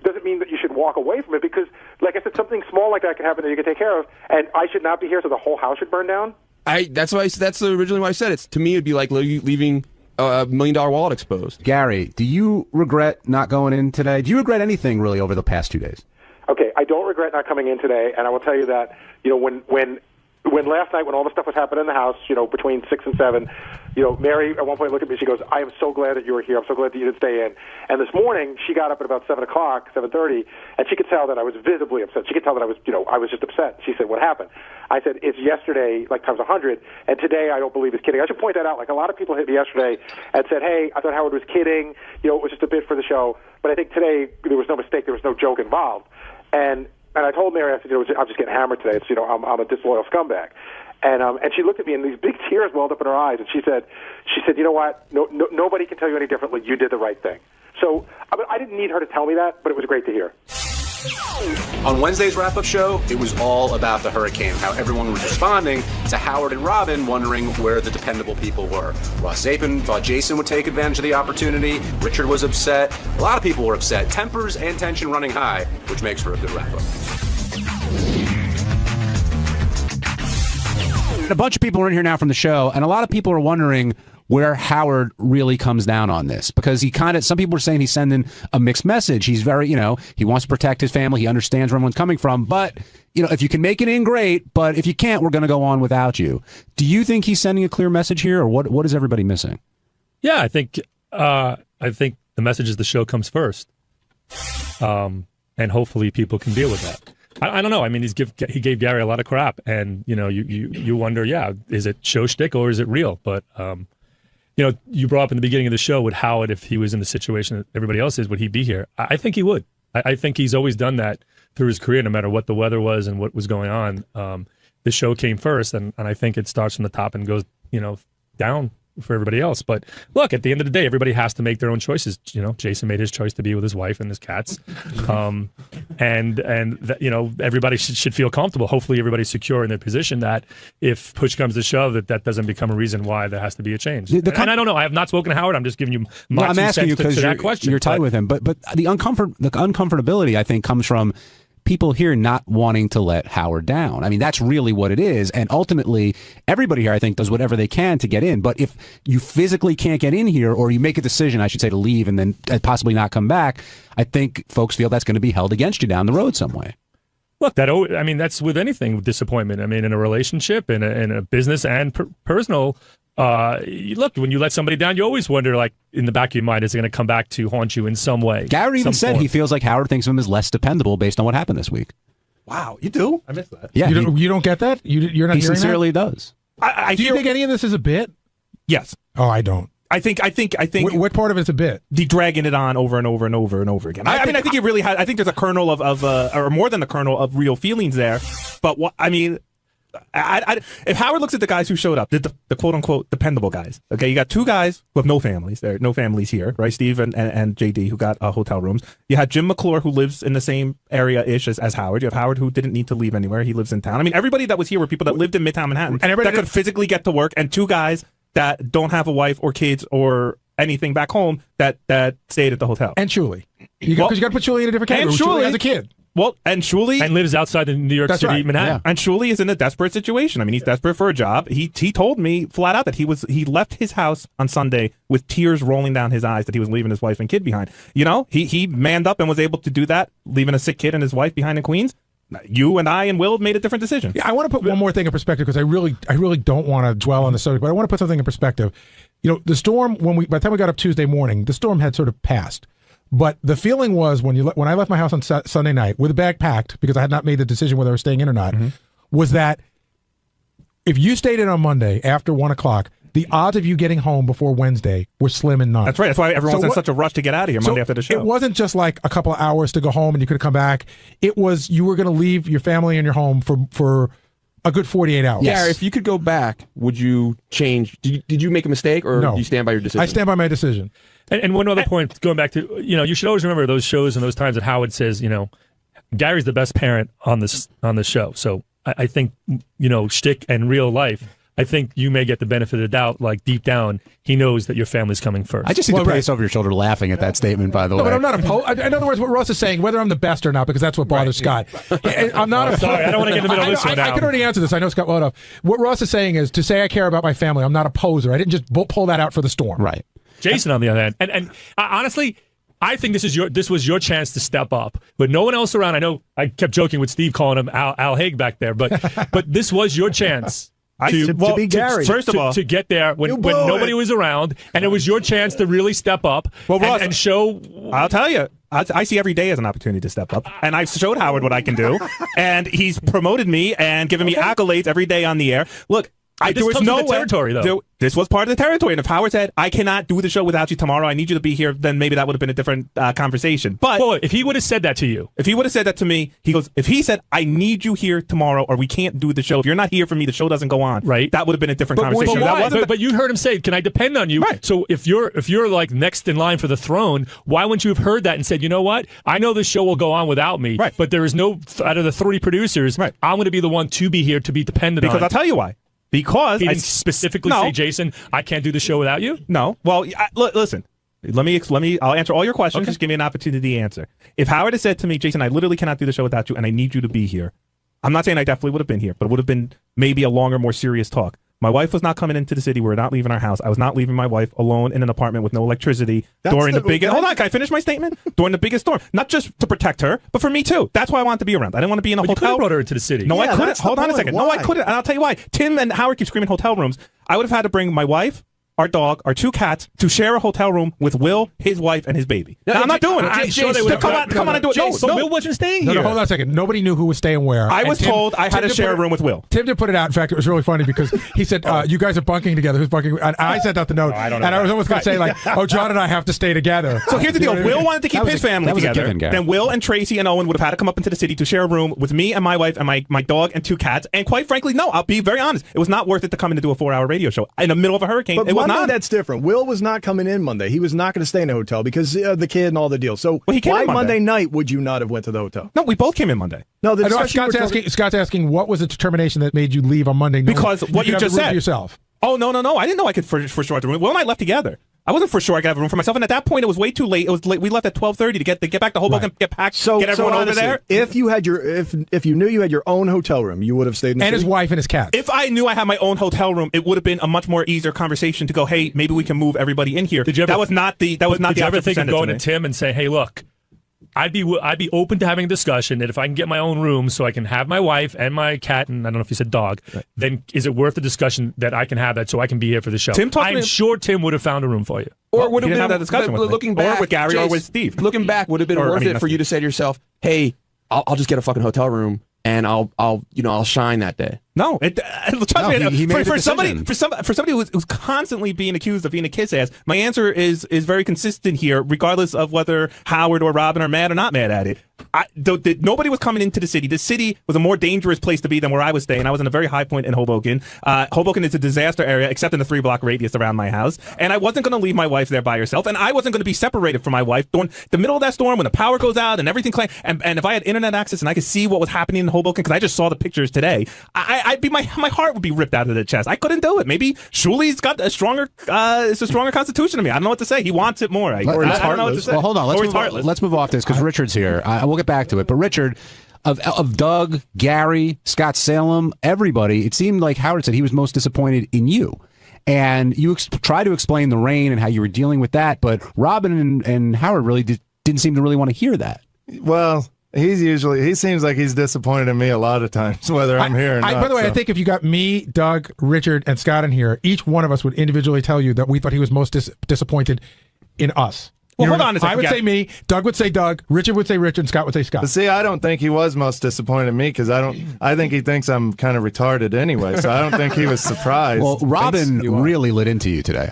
doesn't mean that you should walk away from it, because, like I said, something small like that can happen that you can take care of, and I should not be here, so the whole house should burn down? That's originally why I said it. To me, it'd be like leaving a $1 million wallet exposed. Gary, do you regret not going in today? Do you regret anything really over the past 2 days? Okay, I don't regret not coming in today, and I will tell you that, when last night, when all the stuff was happening in the house, between 6 and 7, Mary at one point looked at me, she goes, I am so glad that you were here. I'm so glad that you didn't stay in. And this morning, she got up at about 7 o'clock, 7:30, and she could tell that I was visibly upset. She could tell that I was just upset. She said, what happened? I said, it's yesterday, like times 100, and today I don't believe he's kidding. I should point that out. Like, a lot of people hit me yesterday and said, hey, I thought Howard was kidding. It was just a bit for the show. But I think today there was no mistake. There was no joke involved. And I told Mary, I said, I'm just getting hammered today. It's, I'm a disloyal scumbag. And she looked at me, and these big tears welled up in her eyes, and she said, you know what? Nobody can tell you any differently. You did the right thing. So I didn't need her to tell me that, but it was great to hear. On Wednesday's wrap-up show, it was all about the hurricane, how everyone was responding to Howard and Robin wondering where the dependable people were. Ross 𝗧𝗵𝗲 thought Jason would take advantage of the opportunity. Richard was upset. A lot of people were upset. Tempers and tension running high, which makes for a good wrap-up. A bunch of people are in here now from the show, and a lot of people are wondering where Howard really comes down on this, because some people are saying he's sending a mixed message. He's very, he wants to protect his family. He understands where everyone's coming from, but, if you can make it in, great, but if you can't, we're going to go on without you. Do you think he's sending a clear message here, or what is everybody missing? Yeah, I think the message is the show comes first. And hopefully people can deal with that. I don't know. I mean, he gave Gary a lot of crap, and you wonder, is it show shtick or is it real? But you brought up in the beginning of the show with Howard, if he was in the situation that everybody else is, would he be here? I think he would. I think he's always done that through his career, no matter what the weather was and what was going on. The show came first, and I think it starts from the top and goes down for everybody else. But look, at the end of the day, everybody has to make their own choices. Jason made his choice to be with his wife and his cats, and everybody should feel comfortable. Hopefully, everybody's secure in their position. That if push comes to shove, that doesn't become a reason why there has to be a change. And I don't know. I have not spoken to Howard. I'm just giving you my I'm asking you because that question. You're tied with him, but the uncomfortability, I think, comes from people here not wanting to let Howard down. I mean, that's really what it is. And ultimately, everybody here, I think, does whatever they can to get in. But if you physically can't get in here, or you make a decision, I should say, to leave and then possibly not come back, I think folks feel that's going to be held against you down the road some way. Look, that's with anything, with disappointment. I mean, in a relationship, in a business and personal. Look, when you let somebody down, you always wonder, like, in the back of your mind, is it going to come back to haunt you in some way? Gary even said he feels like Howard thinks of him as less dependable based on what happened this week. Wow, you do? I missed that. Yeah, you don't get that? You're not. He sincerely does. Do you think any of this is a bit? Yes. Oh, I don't. I think. What part of it's a bit? The dragging it on over and over and over and over again. I think it really has. I think there's a kernel of or more than a kernel of real feelings there. But if Howard looks at the guys who showed up, the quote unquote dependable guys. Okay, you got two guys who have no families. There are no families here, right? Steve and JD who got hotel rooms. You had Jim McClure who lives in the same area ish as Howard. You have Howard who didn't need to leave anywhere. He lives in town. I mean, everybody that was here were people that lived in Midtown Manhattan and that could physically get to work, and two guys that don't have a wife or kids or anything back home that stayed at the hotel. And Shuli. Because you got to put Shuli in a different category. Shuli has a kid. Well, and Shuli... And lives outside the New York City, Manhattan. Yeah. And Shuli is in a desperate situation. I mean, he's desperate for a job. He told me flat out that he left his house on Sunday with tears rolling down his eyes that he was leaving his wife and kid behind. You know, he manned up and was able to do that, leaving a sick kid and his wife behind in Queens. You and I and Will made a different decision. Yeah, I want to put one more thing in perspective because I really don't want to dwell on the subject, but I want to put something in perspective. You know, the storm, by the time we got up Tuesday morning, the storm had sort of passed. But the feeling was when I left my house on Sunday night with a bag packed, because I had not made the decision whether I was staying in or not, was that if you stayed in on Monday after 1 o'clock, the odds of you getting home before Wednesday were slim and none. That's right. That's why everyone's in such a rush to get out of here Monday after the show. It wasn't just like a couple of hours to go home and you could come back. It was you were going to leave your family and your home for a good 48 hours. Gary, if you could go back, would you change? Did you make a mistake, or do you stand by your decision? I stand by my decision. And one other point, going back to, you should always remember those shows and those times that Howard says, Gary's the best parent on this show. So I think, shtick and real life, I think you may get the benefit of the doubt, like deep down, he knows that your family's coming first. I just see the face over your shoulder laughing at that statement, by the way. But I'm not opposed. In other words, what Ross is saying, whether I'm the best or not, because that's what bothers Scott. I'm not sorry, I don't want to get in the middle of this one now. I can already answer this. I know Scott Wodoff. What Ross is saying is to say I care about my family, I'm not a poser. I didn't just pull that out for the storm. Right. Jason, on the other hand, and honestly, I think this was your chance to step up, but no one else around. I know I kept joking with Steve calling him Al Haig back there, but this was your chance. To be Gary. First of all, to get there when nobody was around, and it was your chance to really step up and show. I'll tell you, I see every day as an opportunity to step up, and I've showed Howard what I can do, and he's promoted me and given me accolades every day on the air. Look. There was no territory, though. This was part of the territory, and if Howard said, I cannot do the show without you tomorrow, I need you to be here, then maybe that would have been a different conversation. But if he would have said that to you. If he would have said that to me, he goes, if he said, I need you here tomorrow, or we can't do the show, if you're not here for me, the show doesn't go on, right? That would have been a different conversation. But you heard him say, can I depend on you? Right. So if you're like next in line for the throne, why wouldn't you have heard that and said, you know what? I know this show will go on without me, but there is no, out of the 3 producers, I'm going to be the one to be here to be dependent on. Because I'll tell you why. Because he didn't specifically say, Jason, I can't do the show without you? No. Well, listen. Let me. I'll answer all your questions. Okay. Just give me an opportunity to answer. If Howard had said to me, Jason, I literally cannot do the show without you, and I need you to be here. I'm not saying I definitely would have been here, but it would have been maybe a longer, more serious talk. My wife was not coming into the city. We were not leaving our house. I was not leaving my wife alone in an apartment with no electricity during the biggest. Hold on, can I finish my statement? During the biggest storm, not just to protect her, but for me too. That's why I wanted to be around. I didn't want to be in a hotel. You could have brought her into the city. No, I couldn't. Hold on a second. No, I couldn't, and I'll tell you why. Tim and Howard keep screaming hotel rooms. I would have had to bring my wife, our dog, our 2 cats to share a hotel room with Will, his wife, and his baby. Now, I'm not doing it. I'm sure they would come on and do it. So Will wasn't staying here. No, hold on a second. Nobody knew who was staying where. I was told I had to share a room with Will. Tim did put it out. In fact, it was really funny because he said, you guys are bunking together. Who's bunking? And I sent out the note. I was almost going to say, like, John and I have to stay together. So here's the deal. Will wanted to keep his family together. Then Will and Tracy and Owen would have had to come up into the city to share a room with me and my wife and my dog and 2 cats. And quite frankly, no, I'll be very honest. It was not worth it to come in to do a 4-hour radio show in the middle of a hurricane. But it was not. That's different. Will was not coming in Monday. He was not going to stay in a hotel because the kid and all the deal. So why Monday night would you not have went to the hotel? No, we both came in Monday. No, Scott's asking what was the determination that made you leave on Monday night? Because what you just said. Yourself. Oh, no. I didn't know I could for sure have the room. Will and I left together. I wasn't for sure I could have a room for myself, and at that point it was way too late. It was late. We left at 12:30 to get back to Hoboken, get packed, get everyone over there. If you had if you knew you had your own hotel room, you would have stayed in the city? His wife and his cat. If I knew I had my own hotel room, it would have been a much more easier conversation to go, hey, maybe we can move everybody in here. Did you ever think of going to Tim and say, hey, look, I'd be open to having a discussion that if I can get my own room so I can have my wife and my cat and I don't know if you said dog, then is it worth the discussion that I can have that so I can be here for the show? I'm sure Tim would have found a room for you. Or would have been have that discussion with looking back, or with Gary Jace, or with Steve. Looking back, would have been worth it for you to say to yourself, "Hey, I'll just get a fucking hotel room and I'll shine that day." No, trust me. He made for a somebody who's constantly being accused of being a kiss ass, my answer is very consistent here, regardless of whether Howard or Robin are mad or not mad at it. Nobody was coming into the city. The city was a more dangerous place to be than where I was staying. I was in a very high point in Hoboken. Hoboken is a disaster area, except in the 3-block radius around my house. And I wasn't going to leave my wife there by herself, and I wasn't going to be separated from my wife during the middle of that storm when the power goes out and everything. And if I had internet access and I could see what was happening in Hoboken, because I just saw the pictures today, my heart would be ripped out of the chest. I couldn't do it. Maybe Shuli's got a stronger constitution than me. I don't know what to say. He wants it more. I don't know what to say. Well, hold on. Let's move off this because Richard's here. We'll get back to it. But Richard, of Doug, Gary, Scott Salem, everybody, it seemed like Howard said he was most disappointed in you. And you try to explain the rain and how you were dealing with that, but Robin and Howard really didn't seem to really want to hear that. Well, he seems like he's disappointed in me a lot of times, whether I'm here or not. By the way, I think if you got me, Doug, Richard, and Scott in here, each one of us would individually tell you that we thought he was most disappointed in us. Well, hold on a second. I would say me, Doug would say Doug, Richard would say Richard, and Scott would say Scott. But see, I don't think he was most disappointed in me because I think he thinks I'm kind of retarded anyway, so I don't think he was surprised. Well, Robin really lit into you today.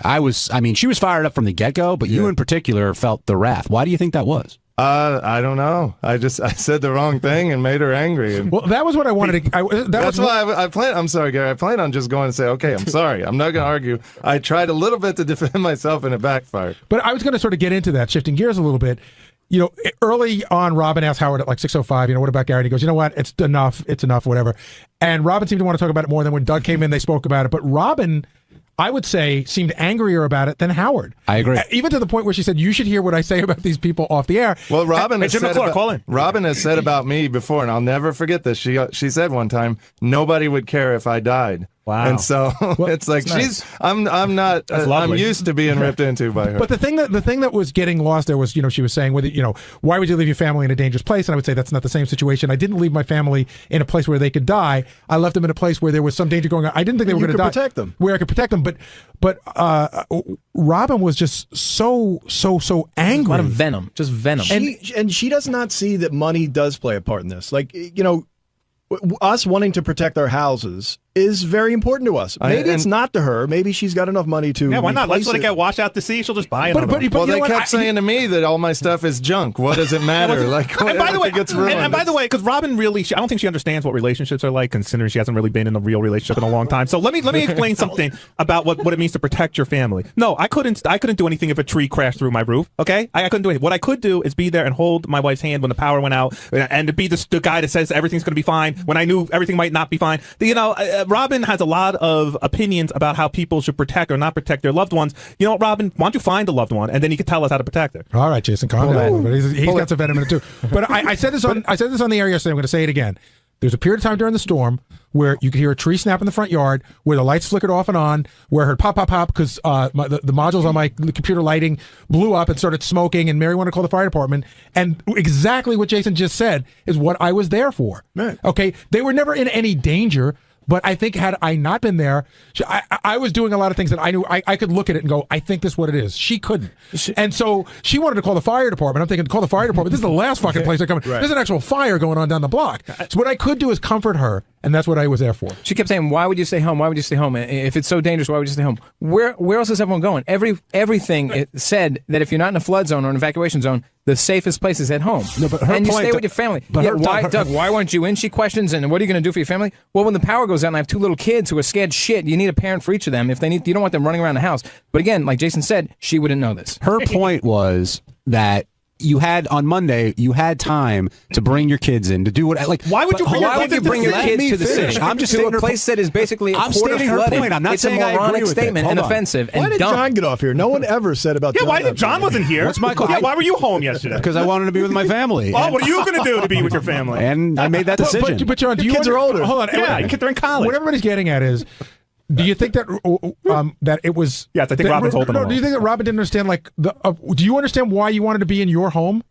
She was fired up from the get-go, but you in particular felt the wrath. Why do you think that was? I don't know. I said the wrong thing and made her angry. Well, that was what I wanted to. That's why I plan. I'm sorry, Gary. I plan on just going and say, okay, I'm sorry. I'm not going to argue. I tried a little bit to defend myself and it backfired. But I was going to sort of get into that, shifting gears a little bit. Early on, Robin asked Howard at like 6:05, what about Gary? And he goes, you know what? It's enough, whatever. And Robin seemed to want to talk about it more than when Doug came in, they spoke about it. But Robin, I would say, seemed angrier about it than Howard. I agree. Even to the point where she said, you should hear what I say about these people off the air. Well, Robin has said about me before, and I'll never forget this. She said one time, nobody would care if I died. Wow. And so it's like I'm used to being ripped into by her. But the thing that was getting lost there was, she was saying, why would you leave your family in a dangerous place? And I would say that's not the same situation. I didn't leave my family in a place where they could die. I left them in a place where there was some danger going on. I didn't think they were going to die. Protect them. Where I could protect them. But Robin was just so angry. A lot of venom. Just venom. And she does not see that money does play a part in this. Like, us wanting to protect our houses is very important to us. Maybe it's not to her. Maybe she's got enough money to. Yeah, why not? Let's let it get washed out to sea. She'll just buy it. Well, they kept saying to me that all my stuff is junk. What does it matter? And by the way, because Robin really, I don't think she understands what relationships are like, considering she hasn't really been in a real relationship in a long time. So let me explain something about what it means to protect your family. No, I couldn't do anything if a tree crashed through my roof. Okay, I couldn't do anything. What I could do is be there and hold my wife's hand when the power went out, and to be the guy that says everything's going to be fine when I knew everything might not be fine. Robin has a lot of opinions about how people should protect or not protect their loved ones. Robin, why don't you find a loved one and then you can tell us how to protect her? All right, Jason, calm down. But he's got some venom in it too. But I said this on the air yesterday. I'm going to say it again. There's a period of time during the storm where you could hear a tree snap in the front yard, where the lights flickered off and on, where I heard pop, pop, pop, because the modules on my computer lighting blew up and started smoking, and Mary wanted to call the fire department. And exactly what Jason just said is what I was there for. Man. Okay? They were never in any danger. But I think had I not been there, I was doing a lot of things that I knew I could look at it and go, I think this is what it is. She couldn't. And so she wanted to call the fire department. I'm thinking, call the fire department. This is the last fucking place they're coming. Right. There's an actual fire going on down the block. So what I could do is comfort her, and that's what I was there for. She kept saying, why would you stay home? Why would you stay home? If it's so dangerous, why would you stay home? Where else is everyone going? Everything it said that if you're not in a flood zone or an evacuation zone, the safest place is at home. No, but and you stay with your family. Doug, why weren't you in? She questions, and what are you going to do for your family? Well, when the power goes out and I have 2 little kids who are scared shit, you need a parent for each of them. You don't want them running around the house. But again, like Jason said, she wouldn't know this. Her point was that you had on Monday, you had time to bring your kids in to do what why would you bring your kids to the city? I'm just to a place that is basically a quarter flooded. Point. I'm not saying I agree with statement and offensive. Why did John get off here? No one ever said about John. Why did John wasn't here? What's my call? Yeah, why were you home yesterday? Because I wanted to be with my family. Well, what are you going to do to be with your family? And I made that decision. But John, your kids are older. Hold on. Yeah, your kids are in college. What everybody's getting at is, do you think that that it was? Yes, I think Robin's holding. No, do you think that Robin didn't understand? Do you understand why you wanted to be in your home?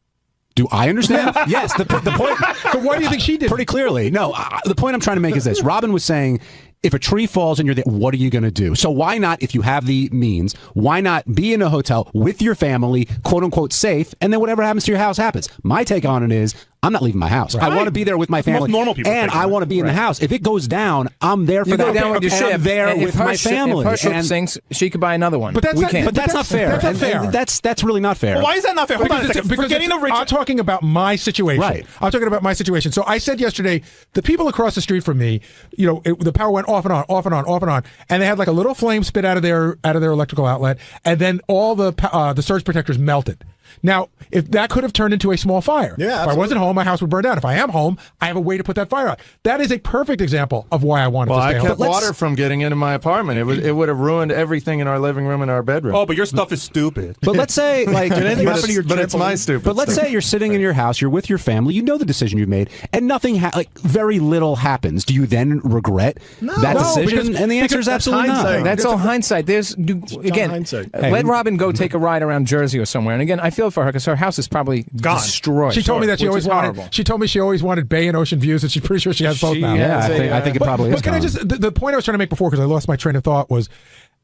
Do I understand? Yes. The point. But why do you think she did? Pretty clearly. No. The point I'm trying to make is this: Robin was saying, if a tree falls and you're there, what are you going to do? So why not, if you have the means, why not be in a hotel with your family, quote unquote safe, and then whatever happens to your house happens? My take on it is, I'm not leaving my house. I want to be there with my family. Most normal people and think I want to be in the house. If it goes down, I'm there for You that. go down with your and ship. I'm there and with my family. If her ship And- sinks, she could buy another one. But that's we not, can't. But that's not fair. That's not fair. And that's really not fair. Well, why is that not fair? Hold on a second. Because Forgetting the rich. I'm talking about my situation. Right. I'm talking about my situation. So I said yesterday, the people across the street from me, the power went off and on, off and on, off and on, and they had like a little flame spit out of their electrical outlet, and then all the surge protectors melted. Now, if that could have turned into a small fire. Yeah, if I wasn't home, my house would burn down. If I am home, I have a way to put that fire out. That is a perfect example of why I wanted Well, to stay I home. kept water from getting into my apartment. It would have ruined everything in our living room and our bedroom. Oh, but your stuff is stupid. But let's say, like, but it's my stupid. But let's stuff. say you're sitting in your house, you're with your family, you know the decision you made, and nothing, very little happens. Do you then regret that decision? And the answer is absolutely not. That's all hindsight. Let Robin go take a ride around Jersey or somewhere. And again, I feel for her because her house is probably destroyed. She told me that she always wanted. She told me she always wanted bay and ocean views, and she's pretty sure she has both now. Yeah, I think it probably is. But can I just the point I was trying to make before, because I lost my train of thought, was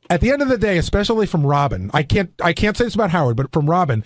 at the end of the day, especially from Robin. I can't say this about Howard, but from Robin,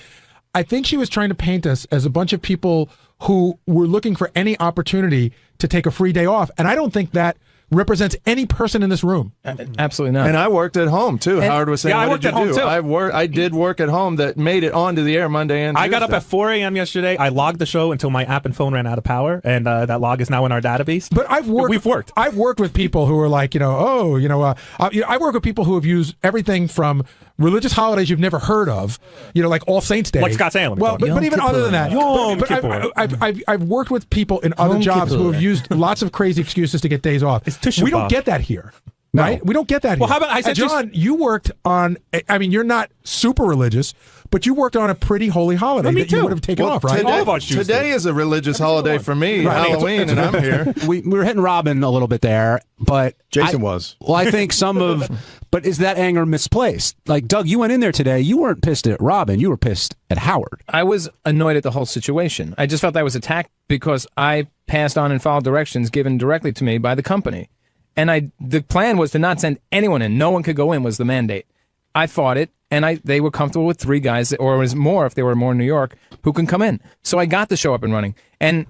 I think she was trying to paint us as a bunch of people who were looking for any opportunity to take a free day off, and I don't think that represents any person in this room. Absolutely not. And I worked at home too. Howard was saying, I "What worked did at home you do?" too. I did work at home that made it onto the air Monday and I got up Tuesday. at 4 a.m. yesterday. I logged the show until my app and phone ran out of power, and that log is now in our database. But we've worked. I've worked with people who are like, I work with people who have used everything from religious holidays you've never heard of, like All Saints Day, Like Scott Salem. Well, but even other than that, I've worked with people in other jobs who have used lots of crazy excuses to get days off. We don't get that here. Right? We don't get that here. Well, how about I said, John, you worked on, you're not super religious, but you worked on a pretty holy holiday that you would have taken off, right? Today is a religious holiday for me, Right. Halloween, and I'm here. We were hitting Robin a little bit there, but Jason was. Well, I think but is that anger misplaced? Like, Doug, you went in there today. You weren't pissed at Robin. You were pissed at Howard. I was annoyed at the whole situation. I just felt I was attacked because I passed on and followed directions given directly to me by the company. And the plan was to not send anyone in. No one could go in was the mandate. I fought it, and they were comfortable with 3 guys, or it was more if they were more in New York, who can come in. So I got the show up and running. And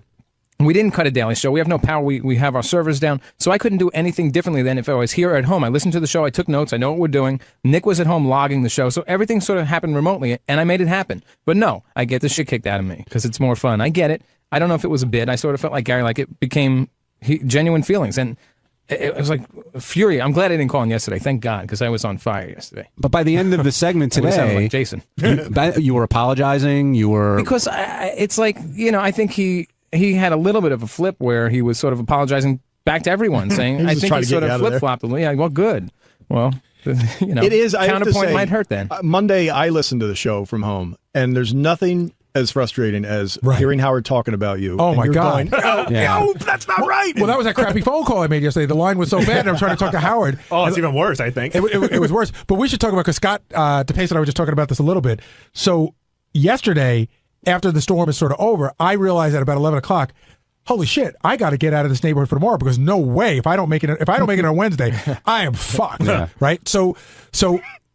we didn't cut a daily show. We have no power. We have our servers down. So I couldn't do anything differently than if I was here at home. I listened to the show. I took notes. I know what we're doing. Nick was at home logging the show. So everything sort of happened remotely, and I made it happen. But no, I get the shit kicked out of me because it's more fun. I get it. I don't know if it was a bid. I sort of felt like Gary, like it became genuine feelings. And it was like fury. I'm glad I didn't call in yesterday. Thank God, because I was on fire yesterday. But by the end of the segment I sounded today, like Jason. you were apologizing. You were because it's like I think he had a little bit of a flip where he was sort of apologizing back to everyone, saying I think he sort of flip flopped a little. Yeah, well, good. Well, it is. I have to counterpoint say, might hurt then. Monday, I listened to the show from home, and there's nothing as frustrating as hearing Howard talking about you. Oh and my you're God! going, no, that's not right. Well, that was that crappy phone call I made yesterday. The line was so bad, and I'm trying to talk to Howard. Oh, it's even worse, I think. It was worse. But we should talk about, because Scott 𝗵𝗲 and I were just talking about this a little bit. So yesterday, after the storm is sort of over, I realized at about 11 o'clock, holy shit, I got to get out of this neighborhood for tomorrow, because no way, if I don't make it on Wednesday, I am fucked. Yeah. Right? So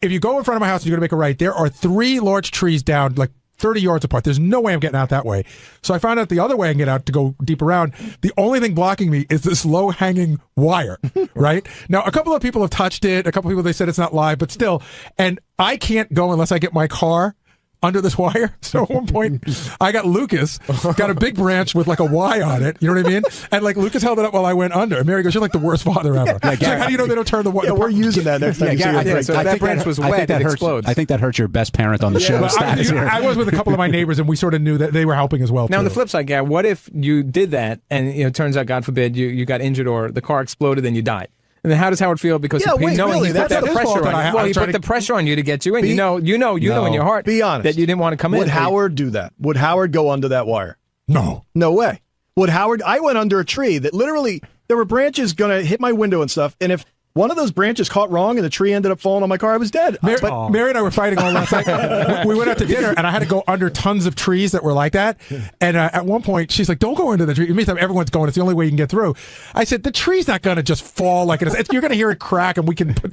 if you go in front of my house and you're going to make a right, there are 3 large trees down, like 30 yards apart. There's no way I'm getting out that way. So I found out the other way I can get out to go deep around. The only thing blocking me is this low-hanging wire, right? Now, a couple of people have touched it. A couple of people, they said it's not live, but still. And I can't go unless I get my car under this wire. So at one point, I got Lucas, got a big branch with like a Y on it. You know what I mean? And like Lucas held it up while I went under. And Mary goes, "You're like the worst father ever." She's like, "How do you know they don't turn the wire?" Yeah, we're using that next time. That branch was wet. It explodes. I think that hurts your best parent on the show. I was with a couple of my neighbors, and we sort of knew that they were helping as well. Now, too. on the flip side, Gary, what if you did that and it turns out, God forbid, you got injured or the car exploded and you died? And then how does Howard feel? Because he put that pressure on you. Well, he put the pressure on you to get you in. You know in your heart be honest, that you didn't want to come in. Would Howard do that? Would Howard go under that wire? No. No way. Would Howard? I went under a tree that literally, there were branches going to hit my window and stuff. And if one of those branches caught wrong and the tree ended up falling on my car, I was dead. But Mary and I were fighting all last night. We went out to dinner, and I had to go under tons of trees that were like that. And at one point, she's like, "Don't go into the tree." It means that everyone's going. It's the only way you can get through. I said, "The tree's not going to just fall like it is. You're going to hear it crack, and we can, I can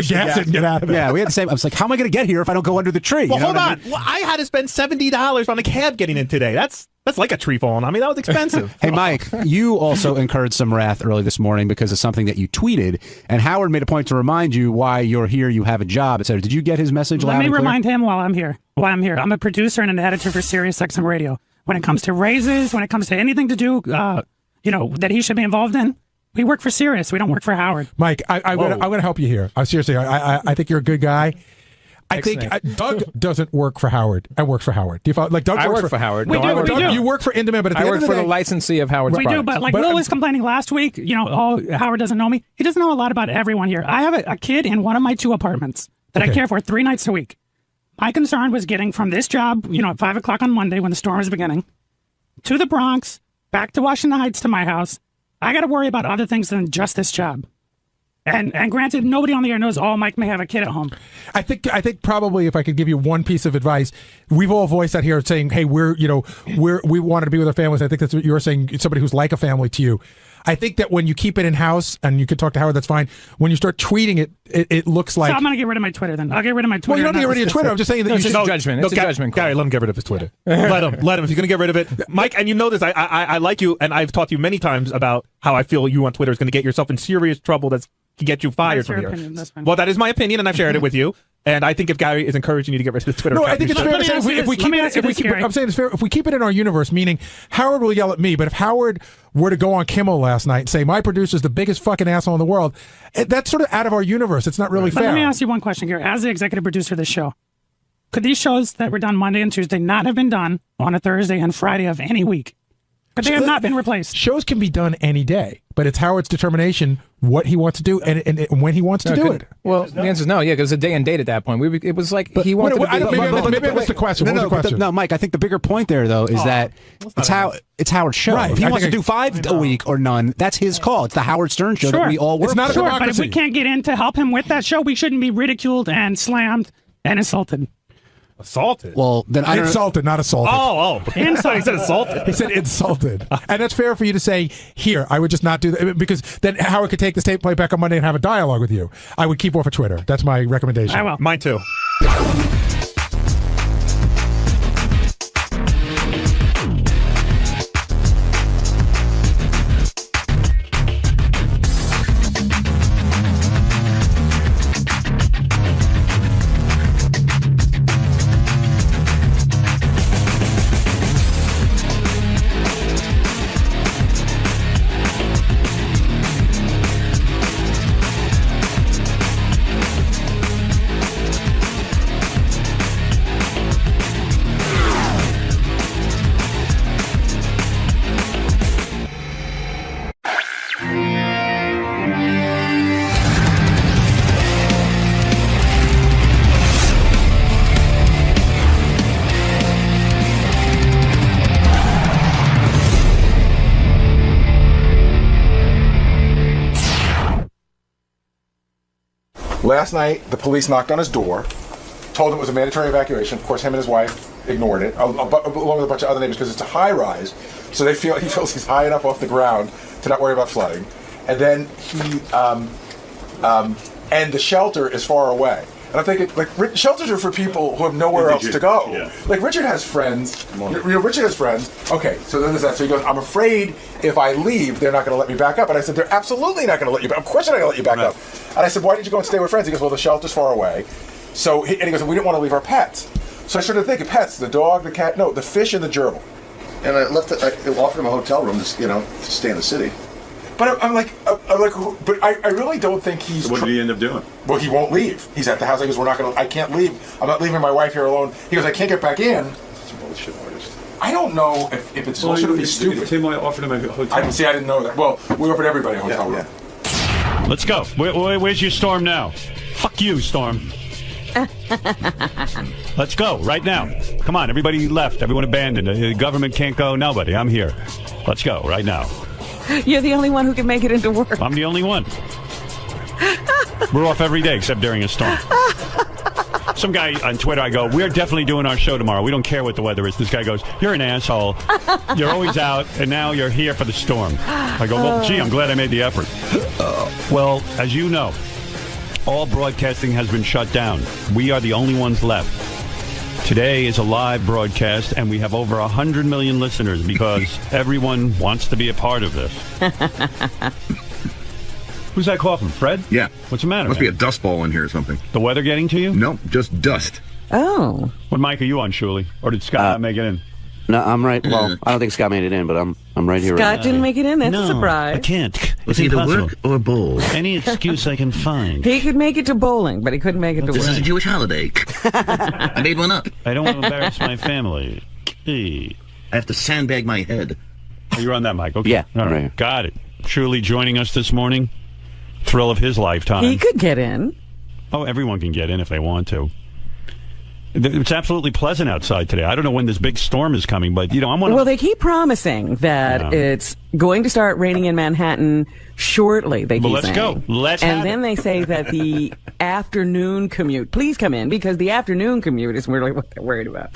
gas it and get out of it." Yeah, we had the same. I was like, "How am I going to get here if I don't go under the tree?" Well, hold on. Well, I had to spend $70 on a cab getting in today. That's That's like a tree falling on me. That was expensive. Hey, Mike, you also incurred some wrath early this morning because of something that you tweeted, and Howard made a point to remind you why you're here, you have a job, etc. Did you get his message loud and clear? Let me remind him why I'm here. I'm a producer and an editor for Sirius XM Radio. When it comes to raises, when it comes to anything to do, that he should be involved in, we work for Sirius. We don't work for Howard. Mike, I'm going to help you here. Seriously, I think you're a good guy. I think Doug doesn't work for Howard. I work for Howard. Do you follow? Like Doug I works work for Howard. We do. You work for Intimate, but at the I end work of the for day, the licensee of Howard's We products. do, but Will was complaining last week, Howard doesn't know me. He doesn't know a lot about everyone here. I have a kid in one of my 2 apartments that I care for 3 nights a week. My concern was getting from this job, at 5 o'clock on Monday when the storm was beginning, to the Bronx, back to Washington Heights to my house. I got to worry about other things than just this job. And granted, nobody on the air knows, Mike may have a kid at home. I think probably if I could give you one piece of advice, we've all voiced out here saying, hey, we wanted to be with our families. I think that's what you're saying, somebody who's like a family to you. I think that when you keep it in-house, and you can talk to Howard, that's fine. When you start tweeting it looks like... So I'm going to get rid of my Twitter then. I'll get rid of my Twitter. Well, you don't get rid of your Twitter. I'm just saying that it's a judgment. It's a judgment. Gary, let him get rid of his Twitter. Let him. If he's going to get rid of it. Mike, and you know this, I like you, and I've talked to you many times about how I feel you on Twitter is going to get yourself in serious trouble to get you fired from here. Opinion. That's fine. Well, that is my opinion, and I've shared it with you. And I think if Gary is encouraging you to get rid of his Twitter account, I think it's fair to say if we keep it, I'm saying it's fair if we keep it in our universe, meaning Howard will yell at me, but if Howard were to go on Kimmel last night and say my producer's the biggest fucking asshole in the world, that's sort of out of our universe. It's not really fair. Let me ask you one question, Gary. As the executive producer of this show, could these shows that were done Monday and Tuesday not have been done on a Thursday and Friday of any week? But they have not been replaced. Shows can be done any day, but it's Howard's determination what he wants to do and when he wants to do it. Well, the answer is no. Yeah, because it's a day and date at that point. It was like he wanted to be... Maybe I missed the question. No, Mike, I think the bigger point there, though, is that it's Howard's show. Right. If he wants to do 5 a week or none, that's his call. It's the Howard Stern show that we all work for. Sure, but if we can't get in to help him with that show, we shouldn't be ridiculed and slammed and insulted. Assaulted? Well, then I insulted, not assaulted. Insulted. He said assaulted. He said insulted. And that's fair for you to say, here, I would just not do that, because then Howard could take this tape, play back on Monday, and have a dialogue with you. I would keep off of Twitter. That's my recommendation. I will. Mine too. Last night, the police knocked on his door, told him it was a mandatory evacuation. Of course, him and his wife ignored it, along with a bunch of other neighbors, because it's a high rise. So he feels he's high enough off the ground to not worry about flooding. And then and the shelter is far away. And I'm thinking, shelters are for people who have nowhere else to go. Yeah. Like, Richard has friends. Richard has friends. Okay, so then there's that. So he goes, I'm afraid if I leave, they're not going to let me back up. And I said, they're absolutely not going to let you back up. Of course they're not going to let you back up. And I said, why did you go and stay with friends? He goes, well, the shelter's far away. So he goes, we didn't want to leave our pets. So I started thinking, pets, the dog, the cat, no, the fish and the gerbil. And I offered him a hotel room to stay in the city. But but I really don't think he's... So what did he end up doing? Well, he won't leave. He's at the house. He goes, I can't leave. I'm not leaving my wife here alone. He goes, I can't get back in. It's a bullshit artist. I don't know if it's bullshit or if he's stupid. Tim offered him a hotel room. I didn't know that. Well, we offered everybody a hotel room. Yeah. Let's go. Where's your Storm now? Fuck you, Storm. Let's go right now. Come on, everybody left. Everyone abandoned. The government can't go. Nobody. I'm here. Let's go right now. You're the only one who can make it into work. I'm the only one. We're off every day except during a storm. Some guy on Twitter, I go, we're definitely doing our show tomorrow. We don't care what the weather is. This guy goes, you're an asshole. You're always out, and now you're here for the storm. I go, well, gee, I'm glad I made the effort. Well, as you know, all broadcasting has been shut down. We are the only ones left. Today is a live broadcast, and we have over 100 million listeners because everyone wants to be a part of this. Who's that coughing? Fred? Yeah. What's the matter? Must be a dust ball in here or something. The weather getting to you? No, just dust. Oh. What mic are you on, Shuli? Or did Scott not make it in? No, I'm right. Well, I don't think Scott made it in, but I'm right here. Scott didn't make it in? That's no, a surprise. I can't. It's either work or bowl. Any excuse I can find. He could make it to bowling, but he couldn't make it to This work. is a Jewish holiday. I made one up. I don't want to embarrass my family. I have to sandbag my head. Oh, you're on that mic, okay? Yeah, all right. right. Got it. Shuli joining us this morning. Thrill of his lifetime. He could get in. Oh, everyone can get in if they want to. It's absolutely pleasant outside today. I don't know when this big storm is coming, but, I'm one of... Well, they keep promising that it's going to start raining in Manhattan shortly, they keep Well, let's saying. go. Let's And have then it. they say that the afternoon commute, please come in, because the afternoon commute is really what they're worried about.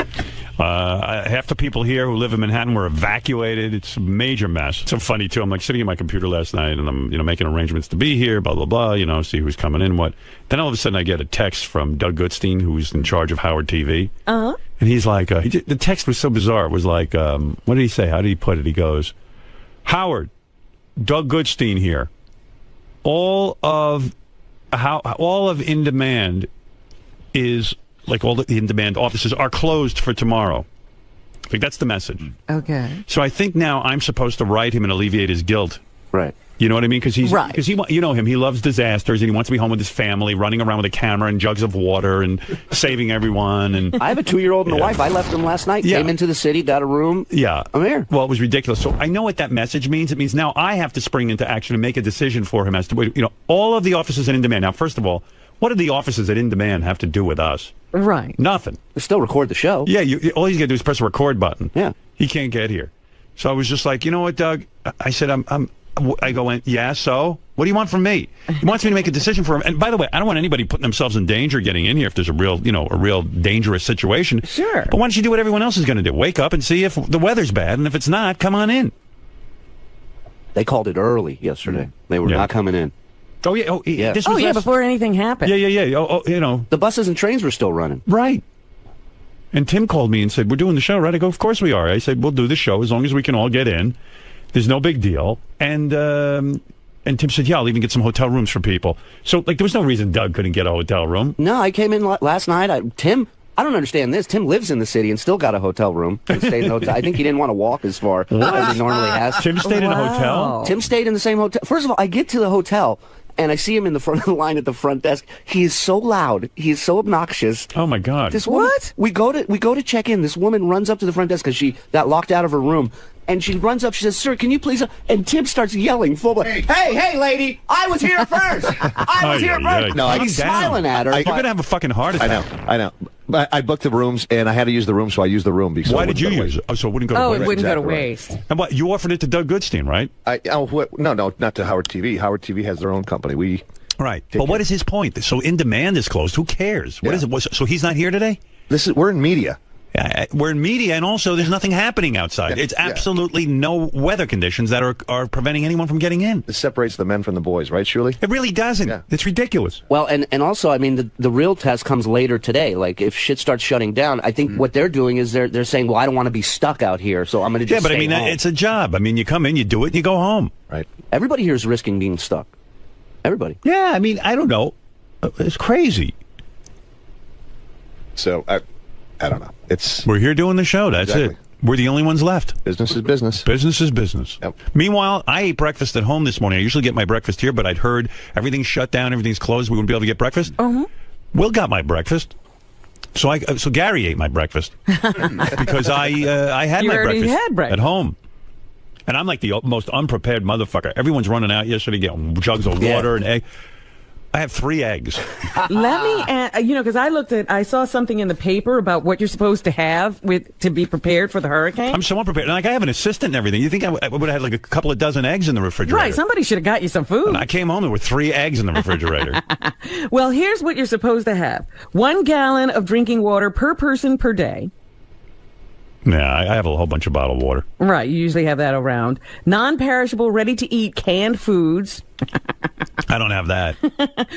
Half the people here who live in Manhattan were evacuated. It's a major mess. It's so funny, too. I'm like sitting at my computer last night, and I'm making arrangements to be here, blah, blah, blah, see who's coming in, what. Then all of a sudden I get a text from Doug Goodstein, who's in charge of Howard TV. Uh-huh. And he's like, the text was so bizarre. It was like, what did he say? How did he put it? He goes, Howard, Doug Goodstein here. All of In Demand is, like all the In Demand offices are closed for tomorrow. Like, that's the message. Okay. So I think now I'm supposed to write him and alleviate his guilt. Right. You know what I mean? Because Right. you know him. He loves disasters, and he wants to be home with his family, running around with a camera and jugs of water and saving everyone. And I have a 2-year-old and a wife. I left them last night. Yeah. Came into the city, got a room. Yeah. I'm here. Well, it was ridiculous. So I know what that message means. It means now I have to spring into action and make a decision for him as to, all of the offices at In Demand. Now, first of all, what do the offices at In Demand have to do with us? Right. Nothing. We still record the show. Yeah, all he's got to do is press a record button. Yeah. He can't get here. So I was just like, you know what, Doug? I said, I go in, yeah, so? What do you want from me? He wants me to make a decision for him. And by the way, I don't want anybody putting themselves in danger getting in here if there's a real dangerous situation. Sure. But why don't you do what everyone else is going to do? Wake up and see if the weather's bad, and if it's not, come on in. They called it early yesterday. They were not coming in. Oh, yeah. Yeah. This was Before anything happened. Yeah. Oh, The buses and trains were still running. Right. And Tim called me and said, we're doing the show, right? I go, of course we are. I said, we'll do the show as long as we can all get in. There's no big deal. And Tim said, yeah, I'll even get some hotel rooms for people. So, there was no reason Doug couldn't get a hotel room. No, I came in last night. Tim, I don't understand this. Tim lives in the city and still got a hotel room. And stayed in the hotel. I think he didn't want to walk as far as he normally has. Tim stayed in a hotel? Tim stayed in the same hotel. First of all, I get to the hotel, and I see him in the front of the line at the front desk. He is so loud. He is so obnoxious. Oh, my God. This woman, we go to check in. This woman runs up to the front desk because she got locked out of her room. And she runs up, she says, sir, can you please... And Tim starts yelling full blast, hey, lady, I was here first! I was here first! No, I'm smiling at her. You're going to have a fucking heart attack. I know. But I booked the rooms, and I had to use the room, so I used the room. Because Why did you use it? Oh, so it wouldn't go to waste? it wouldn't go to Exactly right. waste. And what, you offered it to Doug Goodstein, right? No, not to Howard TV. Howard TV has their own company. Right. But what is his point? So In Demand is closed. Who cares? What is it? So he's not here today? We're in media. We're in media, and also there's nothing happening outside. It's absolutely no weather conditions that are preventing anyone from getting in. This separates the men from the boys, right, Shuli? It really doesn't. Yeah. It's ridiculous. Well, and also, I mean, the real test comes later today. Like, if shit starts shutting down, I think what they're doing is they're saying, well, I don't want to be stuck out here, so I'm going to just but I mean, home. it's a job. I mean, you come in, you do it, and you go home. Right. Everybody here is risking being stuck. Everybody. Yeah, I mean, I don't know. It's crazy. So, I don't know. We're here doing the show. That's it. We're the only ones left. Business is business. Business is business. Yep. Meanwhile, I ate breakfast at home this morning. I usually get my breakfast here, but I'd heard everything's shut down, everything's closed. We wouldn't be able to get breakfast. Will got my breakfast. So Gary ate my breakfast because I had You my already breakfast, had breakfast at home. And I'm like the most unprepared motherfucker. Everyone's running out yesterday getting jugs of water and egg. I have 3 eggs. Let me, because I saw something in the paper about what you're supposed to have to be prepared for the hurricane. I'm so unprepared. Like, I have an assistant and everything. You think I would have had like a couple of dozen eggs in the refrigerator? Right, somebody should have got you some food. And I came home, there were 3 eggs in the refrigerator. Well, here's what you're supposed to have. 1 gallon of drinking water per person per day. Yeah, I have a whole bunch of bottled water. Right, you usually have that around. Non-perishable, ready-to-eat canned foods. I don't have that.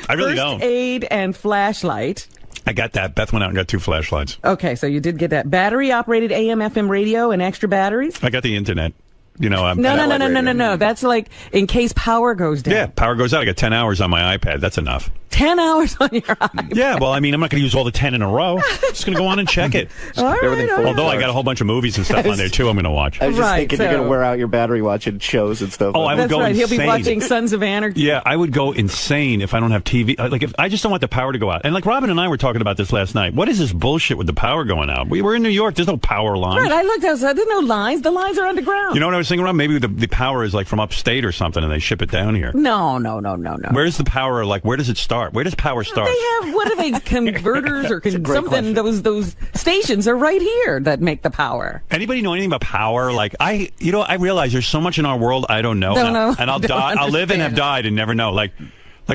I really don't. First aid and flashlight. I got that. Beth went out and got 2 flashlights. Okay, so you did get that. Battery-operated AM/FM radio and extra batteries? I got the internet. You know, No. That's like in case power goes down. Yeah, power goes out. I got 10 hours on my iPad. That's enough. 10 hours on your iPad? Yeah, well, I mean, I'm not going to use all the 10 in a row. I'm just going to go on and check it. Although I got a whole bunch of movies and stuff on there, too, I'm going to watch. I was just thinking you're going to wear out your battery watching shows and stuff. Oh, I would go insane. He'll be watching Sons of Anarchy. Yeah, I would go insane if I don't have TV. Like, if I just don't want the power to go out. And like Robin and I were talking about this last night. What is this bullshit with the power going out? We were in New York. There's no power lines. Right, I looked outside. There's no lines. The lines are underground. You know what I was thinking, Rob? Maybe the power is like from upstate or something and they ship it down here. No. Where's the power? Like, where does it start? Where does power start? They have, what are they, converters or something? Those stations are right here that make the power. Anybody know anything about power? Like, I realize there's so much in our world I don't know. And I'll die. I'll live and have died and never know. Like,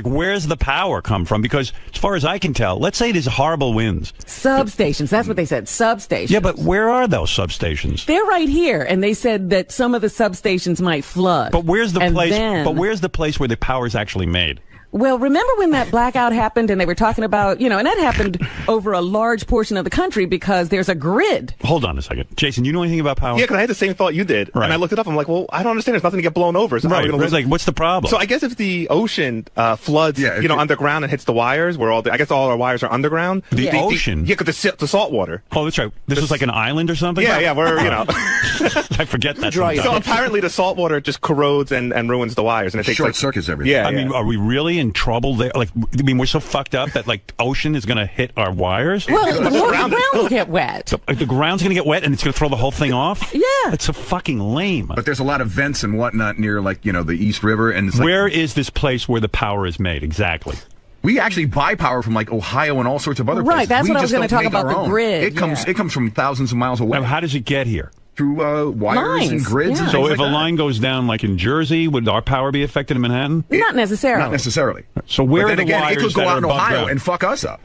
where's the power come from? Because as far as I can tell, let's say there's horrible winds. Substations. That's what they said. Substations. Yeah, but where are those substations? They're right here, and they said that some of the substations might flood. But where's the place? But where's the place where the power is actually made? Well, remember when that blackout happened and they were talking about, and that happened over a large portion of the country because there's a grid. Hold on a second. Jason, you know anything about power? Yeah, because I had the same thought you did. Right. And I looked it up. I'm like, well, I don't understand. There's nothing to get blown over. So right. Like, what's the problem? So I guess if the ocean floods, underground and hits the wires, where I guess all our wires are underground. The ocean? Yeah, because the salt water. Oh, that's right. This is like an island or something? Yeah, we're, I forget that. So apparently the salt water just corrodes and ruins the wires. And it takes short circuits everything. Yeah, I mean, are we really in trouble there? Like, I mean, we're so fucked up that like ocean is going to hit our wires. Well, the ground will get wet. So, the ground's going to get wet, and it's going to throw the whole thing off. Yeah, that's so fucking lame. But there's a lot of vents and whatnot near, like the East River, and it's like, where is this place where the power is made exactly? We actually buy power from like Ohio and all sorts of other places. Right, that's what I was going to talk about. The grid. It comes from thousands of miles away. Now, how does it get here? Through wires and grids. Yeah. And so if like a line goes down, like in Jersey, would our power be affected in Manhattan? Not necessarily. Not necessarily. So where but then are the again, wires it could go out in Ohio ground? and fuck us up.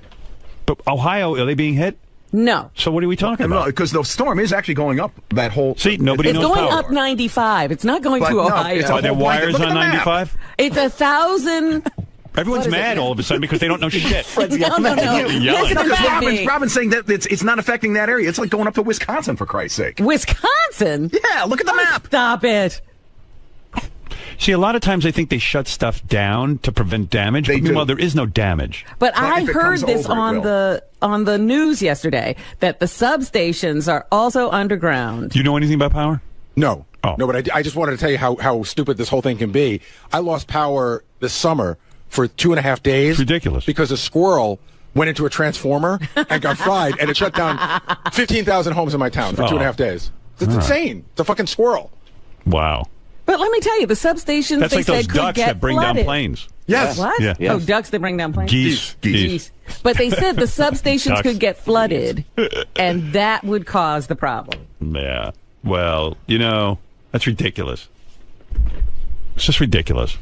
But Ohio, are they being hit? No. So what are we talking about? No, because the storm is actually going up that whole. See, nobody knows It's going power. up 95. It's not going to Ohio. Are there wires on 95? It's 1,000. Everyone's mad all of a sudden because they don't know shit. No. Robin's saying that it's not affecting that area. It's like going up to Wisconsin, for Christ's sake. Wisconsin? Yeah, look at the map. Stop it. See, a lot of times I think they shut stuff down to prevent damage. But meanwhile, there is no damage. But I heard this on the news yesterday that the substations are also underground. Do you know anything about power? No. Oh. No, but I just wanted to tell you how stupid this whole thing can be. I lost power this summer for 2.5 days. It's ridiculous. Because a squirrel went into a transformer and got fried, and it shut down 15,000 homes in my town for 2.5 days. It's insane. It's a fucking squirrel. Wow. But let me tell you, the substations, that's they like said, those could ducks get that bring flooded. down planes. Yes. What? Yeah. Oh, ducks that bring down planes? Geese. But they said the substations Ducks. could get flooded, and that would cause the problem. Yeah. Well, that's ridiculous. It's just ridiculous.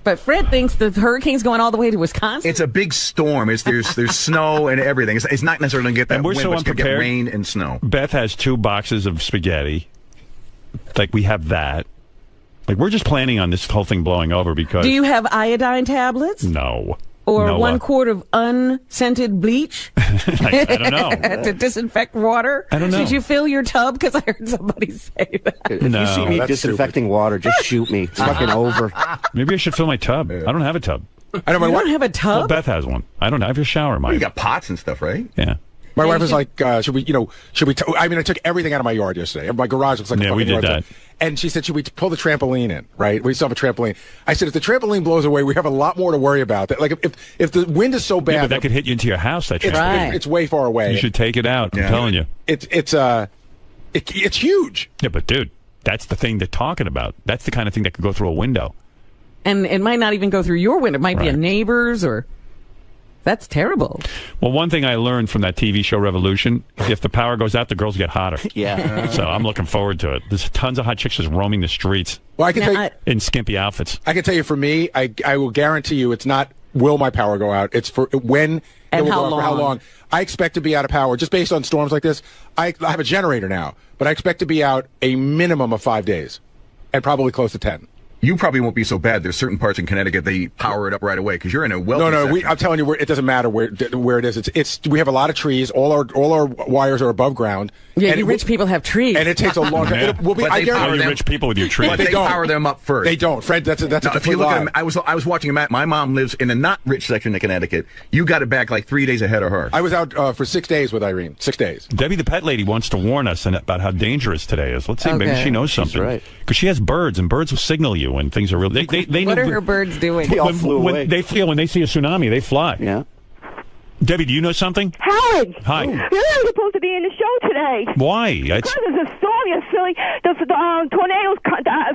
But Fred thinks the hurricane's going all the way to Wisconsin. It's a big storm. There's snow and everything. It's not necessarily going to get that And we're wind, so but it's going to get unprepared. rain and snow. Beth has 2 boxes of spaghetti. Like, we have that. Like, we're just planning on this whole thing blowing over because... Do you have iodine tablets? No. Or Noah. 1 quart of unscented bleach? I don't know. To disinfect water? I don't know. Did you fill your tub? Because I heard somebody say that. If you see me disinfecting water, just shoot me. It's fucking over. Maybe I should fill my tub. I don't have a tub. I know, You don't have a tub? Well, Beth has one. I don't have a shower, Mike. You got pots and stuff, right? Yeah. My wife was like, should we I took everything out of my yard yesterday. My garage looks like a fucking we did yard. that. And she said, should we pull the trampoline in, right? We still have a trampoline. I said, if the trampoline blows away, we have a lot more to worry about. Like, if the wind is so bad... Yeah, but that could hit you into your house, that trampoline. It's way far away. You should take it out. I'm telling you. It's huge. Yeah, but dude, that's the thing they're talking about. That's the kind of thing that could go through a window. And it might not even go through your window. It might be a neighbor's or... That's terrible. Well, one thing I learned from that TV show Revolution, if the power goes out, the girls get hotter. Yeah. So I'm looking forward to it. There's tons of hot chicks just roaming the streets. Well, I can tell you, in skimpy outfits. I can tell you for me, I will guarantee you it's not will my power go out. It's for when and it will how go out, long. for how long. I expect to be out of power just based on storms like this. I have a generator now, but I expect to be out a minimum of 5 days and probably close to 10. you probably won't be so bad. There's certain parts in Connecticut they power it up right away because you're in a wealthy section. I'm telling you, it doesn't matter where it is. It's we have a lot of trees. All our wires are above ground. Yeah, and you rich people have trees, and it takes a long time. But they power them, rich people with your trees. But they power them up first. They don't, Fred. That's a if you look lie. at them, I was watching a map. My mom lives in a not rich section of Connecticut. You got it back like 3 days ahead of her. I was out for 6 days with Irene. 6 days. Debbie the pet lady wants to warn us about how dangerous today is. Let's see, maybe she knows something. Right. Because she has birds, and birds will signal you when things are real. They what are her birds doing? They all flew away. When they see a tsunami, they fly. Yeah. Debbie, do you know something? Howard! Hi. You're not supposed to be in the show today. Why? Because there's a storm, you silly. The tornadoes,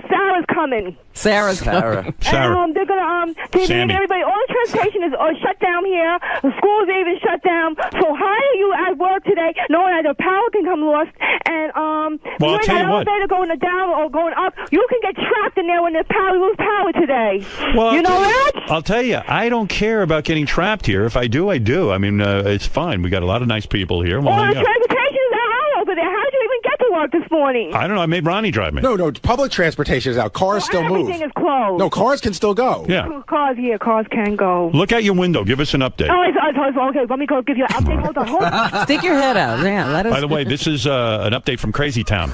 Sarah's coming. Sarah. And they're going to take everybody. All the transportation is shut down here. The schools are even shut down. So how are you at work today knowing that the power can come lost? And well, you ain't got an elevator going down or going up. You can get trapped in there when the lose power today. Well, you know that? I'll tell you, I don't care about getting trapped here. If I do, I do. I mean, it's fine. We got a lot of nice people here. Well, the transportation is out over there. How did you even get to work this morning? I don't know. I made Ronnie drive me. No. Public transportation is out. Cars still move. Everything is closed. No, cars can still go. Yeah. Cars can go. Look out your window. Give us an update. Oh, it's okay. Let me go give you an update. Hold on. Stick your head out. Yeah, let us. By the way, this is an update from Crazy Town.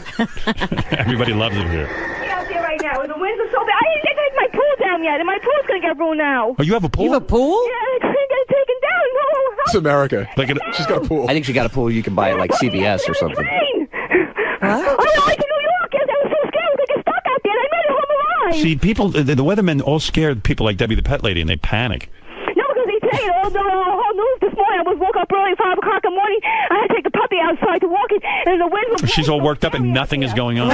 Everybody loves it here. Out there right now. The winds are so bad. I didn't get to take my pool down yet, and my pool's going to get ruined now. Oh, you have a pool? You have a pool? Yeah, it's going to get taken down. No. It's America. She's got a pool. I think she got a pool you can buy at like CVS or something. I went to New York. I was so scared I was going to get stuck out there, and I made it home alive. See, people, the weathermen all scared people like Debbie the pet lady, and they panic. No, because they tell you all the whole news this morning. I woke up early, 5 o'clock in the morning. I had to take the puppy outside to walk it, and the wind was... She's all worked up, and nothing is going on.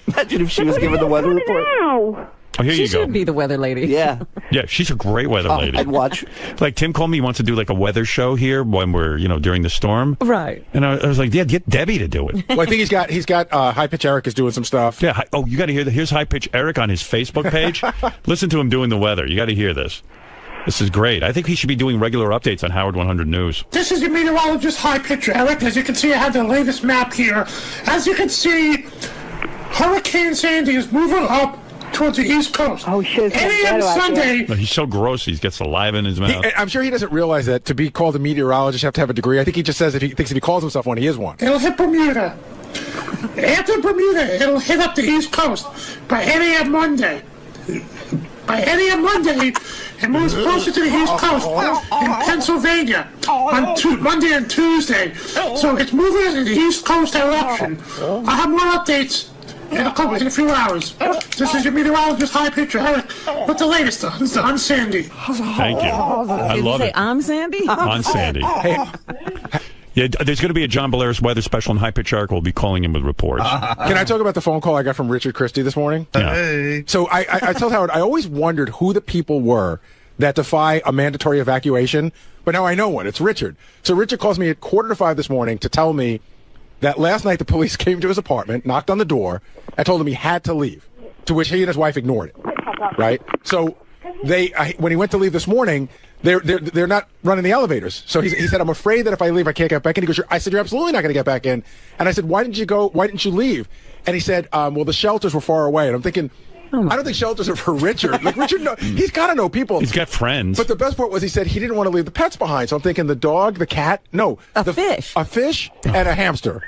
Imagine if she was given the weather report. Now. Oh, here she you go. should be the weather lady. Yeah. Yeah, she's a great weather lady. I'd watch. Like, Tim called me, he wants to do like a weather show here when we're, during the storm. Right. And I was like, yeah, get Debbie to do it. Well, I think he's got High Pitch Eric is doing some stuff. Yeah. Oh, you got to hear that. Here's High Pitch Eric on his Facebook page. Listen to him doing the weather. You got to hear this. This is great. I think he should be doing regular updates on Howard 100 News. This is your meteorologist, High Pitch Eric. As you can see, I have the latest map here. As you can see, Hurricane Sandy is moving up towards the East Coast. Oh, shit. 8 a.m. Sunday. No, he's so gross. He gets saliva in his mouth. I'm sure he doesn't realize that to be called a meteorologist, you have to have a degree. I think he just says if he calls himself one, he is one. It'll hit Bermuda. After Bermuda, it'll hit up the East Coast by 8 a.m. Monday. By 8 a.m. Monday, it moves closer to the East Coast in Pennsylvania on Monday and Tuesday. So it's moving in the East Coast direction. I'll have more updates in a few hours. This is your meteorologist, High Pitch Eric, with the latest on Sandy. Thank you. I Did love you say it. I'm Sandy? On Sandy. Yeah, there's going to be a John Belair's weather special, and High Pitch Eric will be calling in with reports. Can I talk about the phone call I got from Richard Christie this morning? Yeah. Hey. So I told Howard, I always wondered who the people were that defy a mandatory evacuation, but now I know one. It's Richard. So Richard calls me at 4:45 this morning to tell me that last night the police came to his apartment, knocked on the door, and told him he had to leave, to which he and his wife ignored it. Right? So when he went to leave this morning, they're not running the elevators. So he said, I'm afraid that if I leave, I can't get back in. He goes, I said, you're absolutely not going to get back in. And I said, why didn't you leave? And he said, well, the shelters were far away. And I'm thinking, I don't think shelters are for Richard. Like, Richard, he's got to know people. He's got friends. But the best part was he said he didn't want to leave the pets behind. So I'm thinking the dog, the cat, a fish, and a hamster.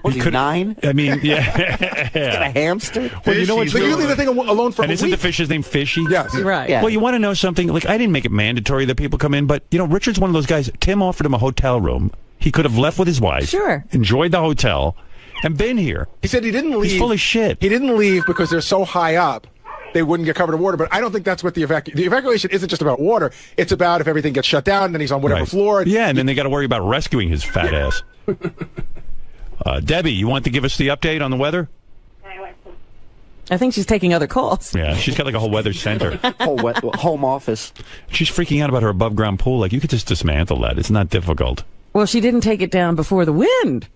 Was he 9? I mean, yeah. Got a hamster? Well, you know what? So you leave the thing alone for and a isn't week? the fish's name Fishy? Yes. Right. Yeah. Well, you want to know something? Like, I didn't make it mandatory that people come in, but, Richard's one of those guys. Tim offered him a hotel room. He could have left with his wife. Sure. Enjoyed the hotel, and been here. He said he didn't leave. He's full of shit. He didn't leave because they're so high up. They wouldn't get covered in water, but I don't think that's what the evacuation isn't just about water. It's about if everything gets shut down, then he's on whatever floor. Yeah, and then they got to worry about rescuing his fat ass. Debbie, you want to give us the update on the weather? I think she's taking other calls. Yeah, she's got like a whole weather center. Home office. She's freaking out about her above ground pool. Like, you could just dismantle that. It's not difficult. Well, she didn't take it down before the wind.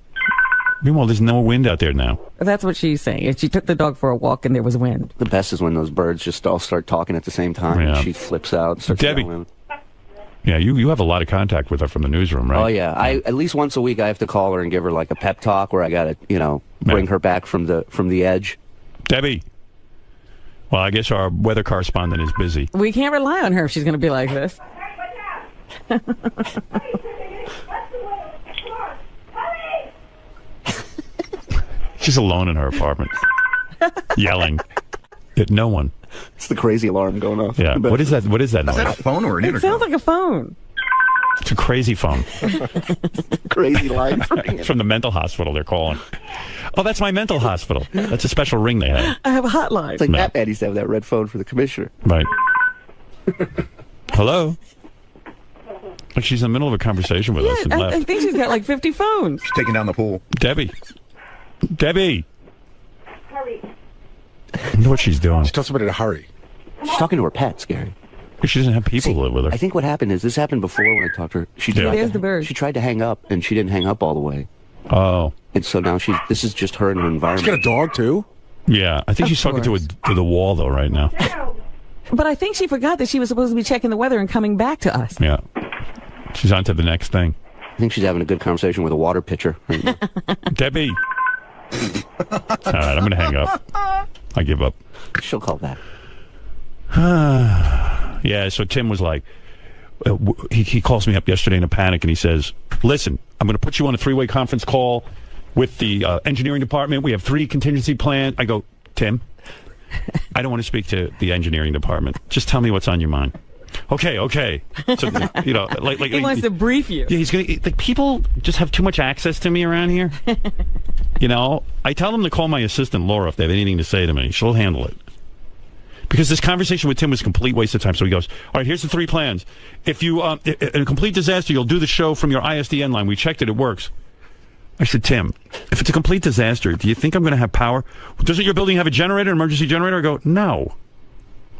Meanwhile, there's no wind out there now. That's what she's saying. She took the dog for a walk and there was wind. The best is when those birds just all start talking at the same time. Yeah. And she flips out. And starts Debbie. yelling. Yeah, you have a lot of contact with her from the newsroom, right? Oh, yeah. At least once a week I have to call her and give her like a pep talk where I got to, bring her back from the edge. Debbie. Well, I guess our weather correspondent is busy. We can't rely on her if she's going to be like this. She's alone in her apartment, yelling at no one. It's the crazy alarm going off. Yeah. What is that? What is that noise? Is that a phone or an It intercom? sounds like a phone. It's a crazy phone. Crazy line. It's from the mental hospital they're calling. Oh, that's my mental hospital. That's a special ring they have. I have a hotline. It's like Batman used to have that red phone for the commissioner. Right. Hello? Like she's in the middle of a conversation with us and I left. think she's got like 50 phones. She's taking down the pool. Debbie. Debbie. Hurry. I wonder what she's doing. She tells somebody to hurry. She's talking to her pets, Gary. She doesn't have people to live with her. I think what happened is this happened before when I talked to her. She Yeah. tried There's to- the bird. She tried to hang up, and she didn't hang up all the way. Oh. And so now this is just her and her environment. She's got a dog, too? Yeah. I think she's talking to the wall, though, right now. But I think she forgot that she was supposed to be checking the weather and coming back to us. Yeah. She's on to the next thing. I think she's having a good conversation with a water pitcher. Debbie. All right, I'm going to hang up. I give up. She'll call back. Yeah, so Tim was like, he calls me up yesterday in a panic, and he says, listen, I'm going to put you on a 3-way conference call with the engineering department. We have 3 contingency plans. I go, Tim, I don't want to speak to the engineering department. Just tell me what's on your mind. Okay. So, you know, like He wants to brief you. Yeah, he's going to, like, people just have too much access to me around here. You know, I tell them to call my assistant, Laura, if they have anything to say to me. She'll handle it. Because this conversation with Tim was a complete waste of time. So he goes, all right, here's the 3 plans. If you, in a complete disaster, you'll do the show from your ISDN line. We checked it. It works. I said, Tim, if it's a complete disaster, do you think I'm going to have power? Doesn't your building have a generator, an emergency generator? I go, no.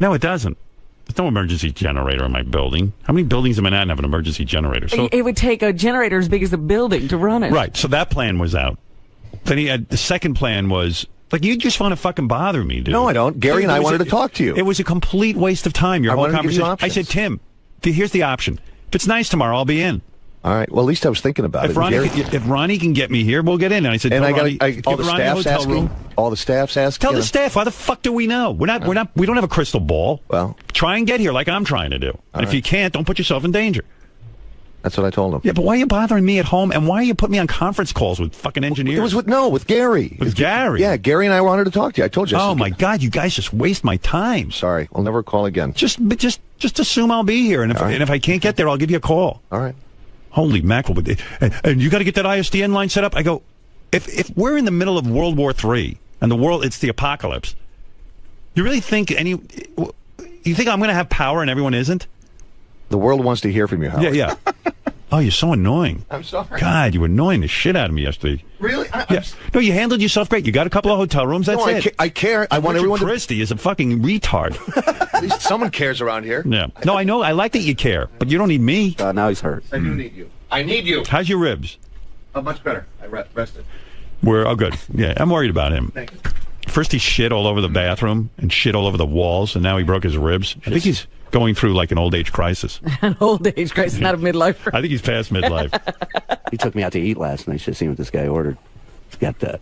No, it doesn't. There's no emergency generator in my building. How many buildings in Manhattan have an emergency generator? So, It would take a generator as big as the building to run it. right. So that plan was out. Then he had the second plan was, like, you just want to fucking bother me, dude. No, I don't. Gary and I wanted to talk to you. It was a complete waste of time, your I whole wanted to give you conversation. I said, Tim, here's the option. If it's nice tomorrow, I'll be in. All right. Well, at least I was thinking about If it. Ronnie can get me here, we'll get in. And I said, And tell I got Ronnie, all the give Ronnie a staff's hotel asking. room. All the staff's asking. Tell the staff, why the fuck do we know? We don't have a crystal ball. Well, try and get here like I'm trying to do. And if right. you can't, don't put yourself in danger. That's what I told him. Yeah, but why are you bothering me at home? And why are you putting me on conference calls with fucking engineers? It was with Gary. With Gary? Yeah, Gary and I wanted to talk to you. I told you. Oh my God, you guys just waste my time. Sorry, I'll never call again. Just assume I'll be here, and if I can't get there, I'll give you a call. All right. Holy mackerel! And you got to get that ISDN line set up. I go, if we're in the middle of World War III and it's the apocalypse, you really think you think I'm going to have power and everyone isn't? The world wants to hear from you, Howard. Yeah. Oh, you're so annoying. I'm sorry. God, you were annoying the shit out of me yesterday. Really? No, you handled yourself great. You got a couple of hotel rooms. That's it. I care. I want everyone Christie is a fucking retard. At least someone cares around here. Yeah. No, I know. I like that you care, but you don't need me. Now he's hurt. I do need you. I need you. How's your ribs? Oh, much better. I rested. Good. Yeah, I'm worried about him. Thank you. First he shit all over the bathroom and shit all over the walls, and now he broke his ribs. I think he's going through like an old age crisis. An old age crisis, not a midlife crisis. I think he's past midlife. He took me out to eat last night. Should have seen what this guy ordered. He's got the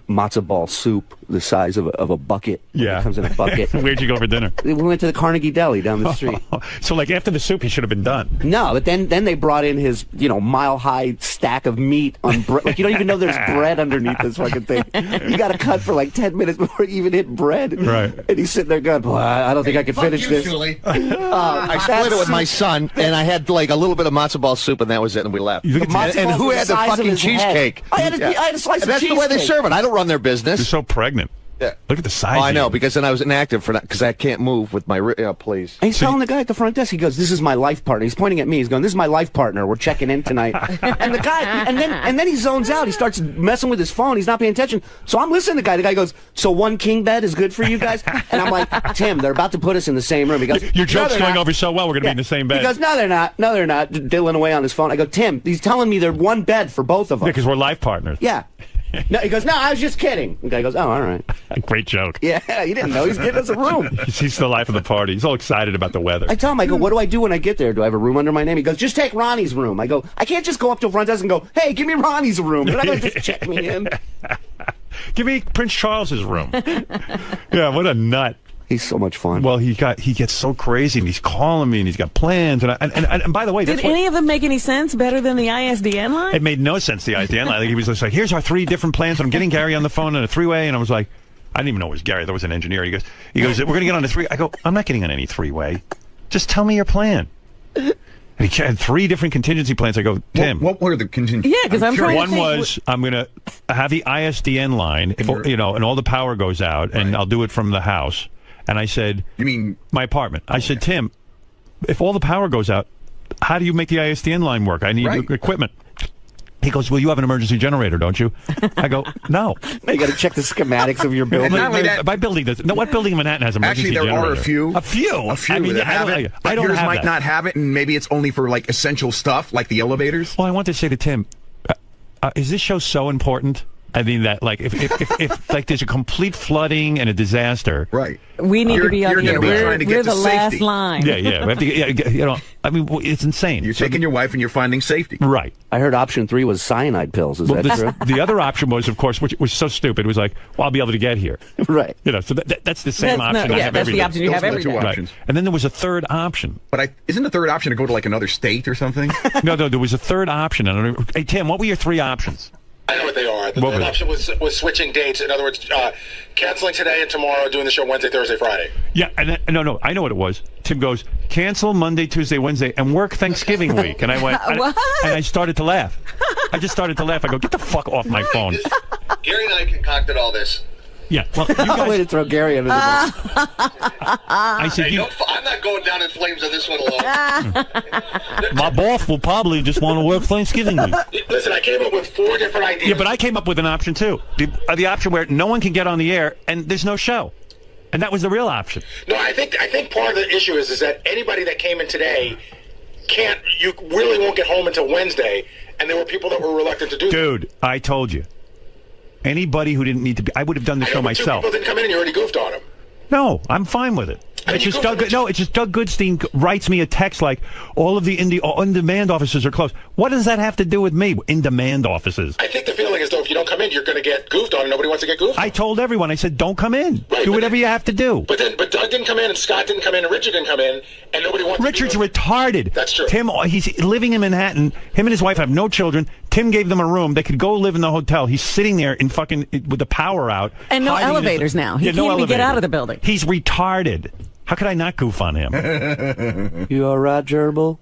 matzo ball soup the size of a bucket. Yeah. It comes in a bucket. Where'd you go for dinner? We went to the Carnegie Deli down the street. So like after the soup, he should have been done. No, but then they brought in his mile-high stack of meat on bread. Like, you don't even know there's bread underneath this fucking thing. You got to cut for like 10 minutes before you even hit bread. Right. And he's sitting there going, boy, I don't think I can finish this. I split it with my son, and I had like a little bit of matzo ball soup, and that was it, and we left. And who had the fucking cheesecake? I had a slice of That's the way they serve it. I don't run their business. You're so pregnant. Yeah. Look at the size. Oh, I know, because then I was inactive for that, because I can't move with my please. And he's telling the guy at the front desk, he goes, this is my life partner. He's pointing at me. He's going, this is my life partner. We're checking in tonight. And the guy, and then he zones out. He starts messing with his phone. He's not paying attention. So I'm listening to the guy. The guy goes, so 1 king bed is good for you guys? And I'm like, Tim, they're about to put us in the same room. He goes, your joke's going not. over so well, we're going to be in the same bed. He goes, no, they're not. No, they're not. Diddling away on his phone. I go, Tim, he's telling me they're 1 bed for both of us. Because we're life partners. Yeah. No, he goes, no, I was just kidding. The guy goes, oh, all right. Great joke. Yeah, you didn't know. He's getting us a room. He's the life of the party. He's all excited about the weather. I tell him, I go, what do I do when I get there? Do I have a room under my name? He goes, just take Ronnie's room. I go, I can't just go up to the front desk and go, hey, give me Ronnie's room. They're not going to just check me in. Give me Prince Charles's room. Yeah, what a nut. He's so much fun. Well, he gets so crazy, and he's calling me, and he's got plans, and by the way, did any of them make any sense better than the ISDN line? It made no sense, the ISDN line. He was just like, here's our 3 different plans, and I'm getting Gary on the phone in a 3-way, and I was like, I didn't even know it was Gary. That was an engineer. He goes, we're going to get on a 3. I go, I'm not getting on any 3-way. Just tell me your plan. And he had 3 different contingency plans. I go, Tim. What were the contingency? Yeah, because I'm trying One to think. was I'm going to have the ISDN line, and all the power goes out, and I'll do it from the house. And I said, you mean my apartment? I said, Tim, if all the power goes out, how do you make the ISDN line work? I need equipment. He goes, well, you have an emergency generator, don't you? I go, no. You got to check the schematics of your building. My building does. No, what building in Manhattan has an emergency generator? Actually, there generator? are a few. A few. I mean, that have it. I don't yours have might that. not have it, and maybe it's only for like essential stuff, like the elevators. Well, I want to say to Tim, is this show so important? I mean that, like, if like there's a complete flooding and a disaster, right? We need to be on the air. We're the last line. Yeah. We have to, I mean, it's insane. You're taking your wife and you're finding safety. Right. I heard option 3 was cyanide pills. Is that true? The other option was, of course, which was so stupid, was like, well, I'll be able to get here. Right. So that's the same option. That's the option you have every day. Right. And then there was a third option. But isn't the third option to go to like another state or something? No, there was a third option. Hey, Tim, what were your 3 options? I know what they are. The third option was switching dates. In other words, canceling today and tomorrow, doing the show Wednesday, Thursday, Friday. Yeah, and no, I know what it was. Tim goes, cancel Monday, Tuesday, Wednesday, and work Thanksgiving week. And I went, what? And I started to laugh. I just started to laugh. I go, get the fuck off my phone. Gary and I concocted all this. Yeah, well, you guys... way to throw Gary under the bus. I said, I'm not going down in flames on this one alone. My boss will probably just want to work Thanksgiving week. Listen, I came up with 4 different ideas. Yeah, but I came up with an option, too. The option where no one can get on the air, and there's no show. And that was the real option. No, I think part of the issue is that anybody that came in today you really won't get home until Wednesday, and there were people that were reluctant to do that. Dude, I told you. Anybody who didn't need to be, I would have done the show myself. 2 people didn't come in and you already goofed on them. No, I'm fine with it. It's just Doug Goodstein writes me a text like, all of the in-demand offices are closed. What does that have to do with me? In-demand offices. I think the feeling is, though, if you don't come in, you're going to get goofed on, and nobody wants to get goofed on. I told everyone, I said, don't come in. Right, do whatever you have to do. But Doug didn't come in, and Scott didn't come in, and Richard didn't come in, and nobody wants Richard's retarded. That's true. Tim, he's living in Manhattan. Him and his wife have no children. Tim gave them a room. They could go live in the hotel. He's sitting there with the power out. And no elevators now. He can't even get out of the building. He's retarded. How could I not goof on him? You all right, Gerbil?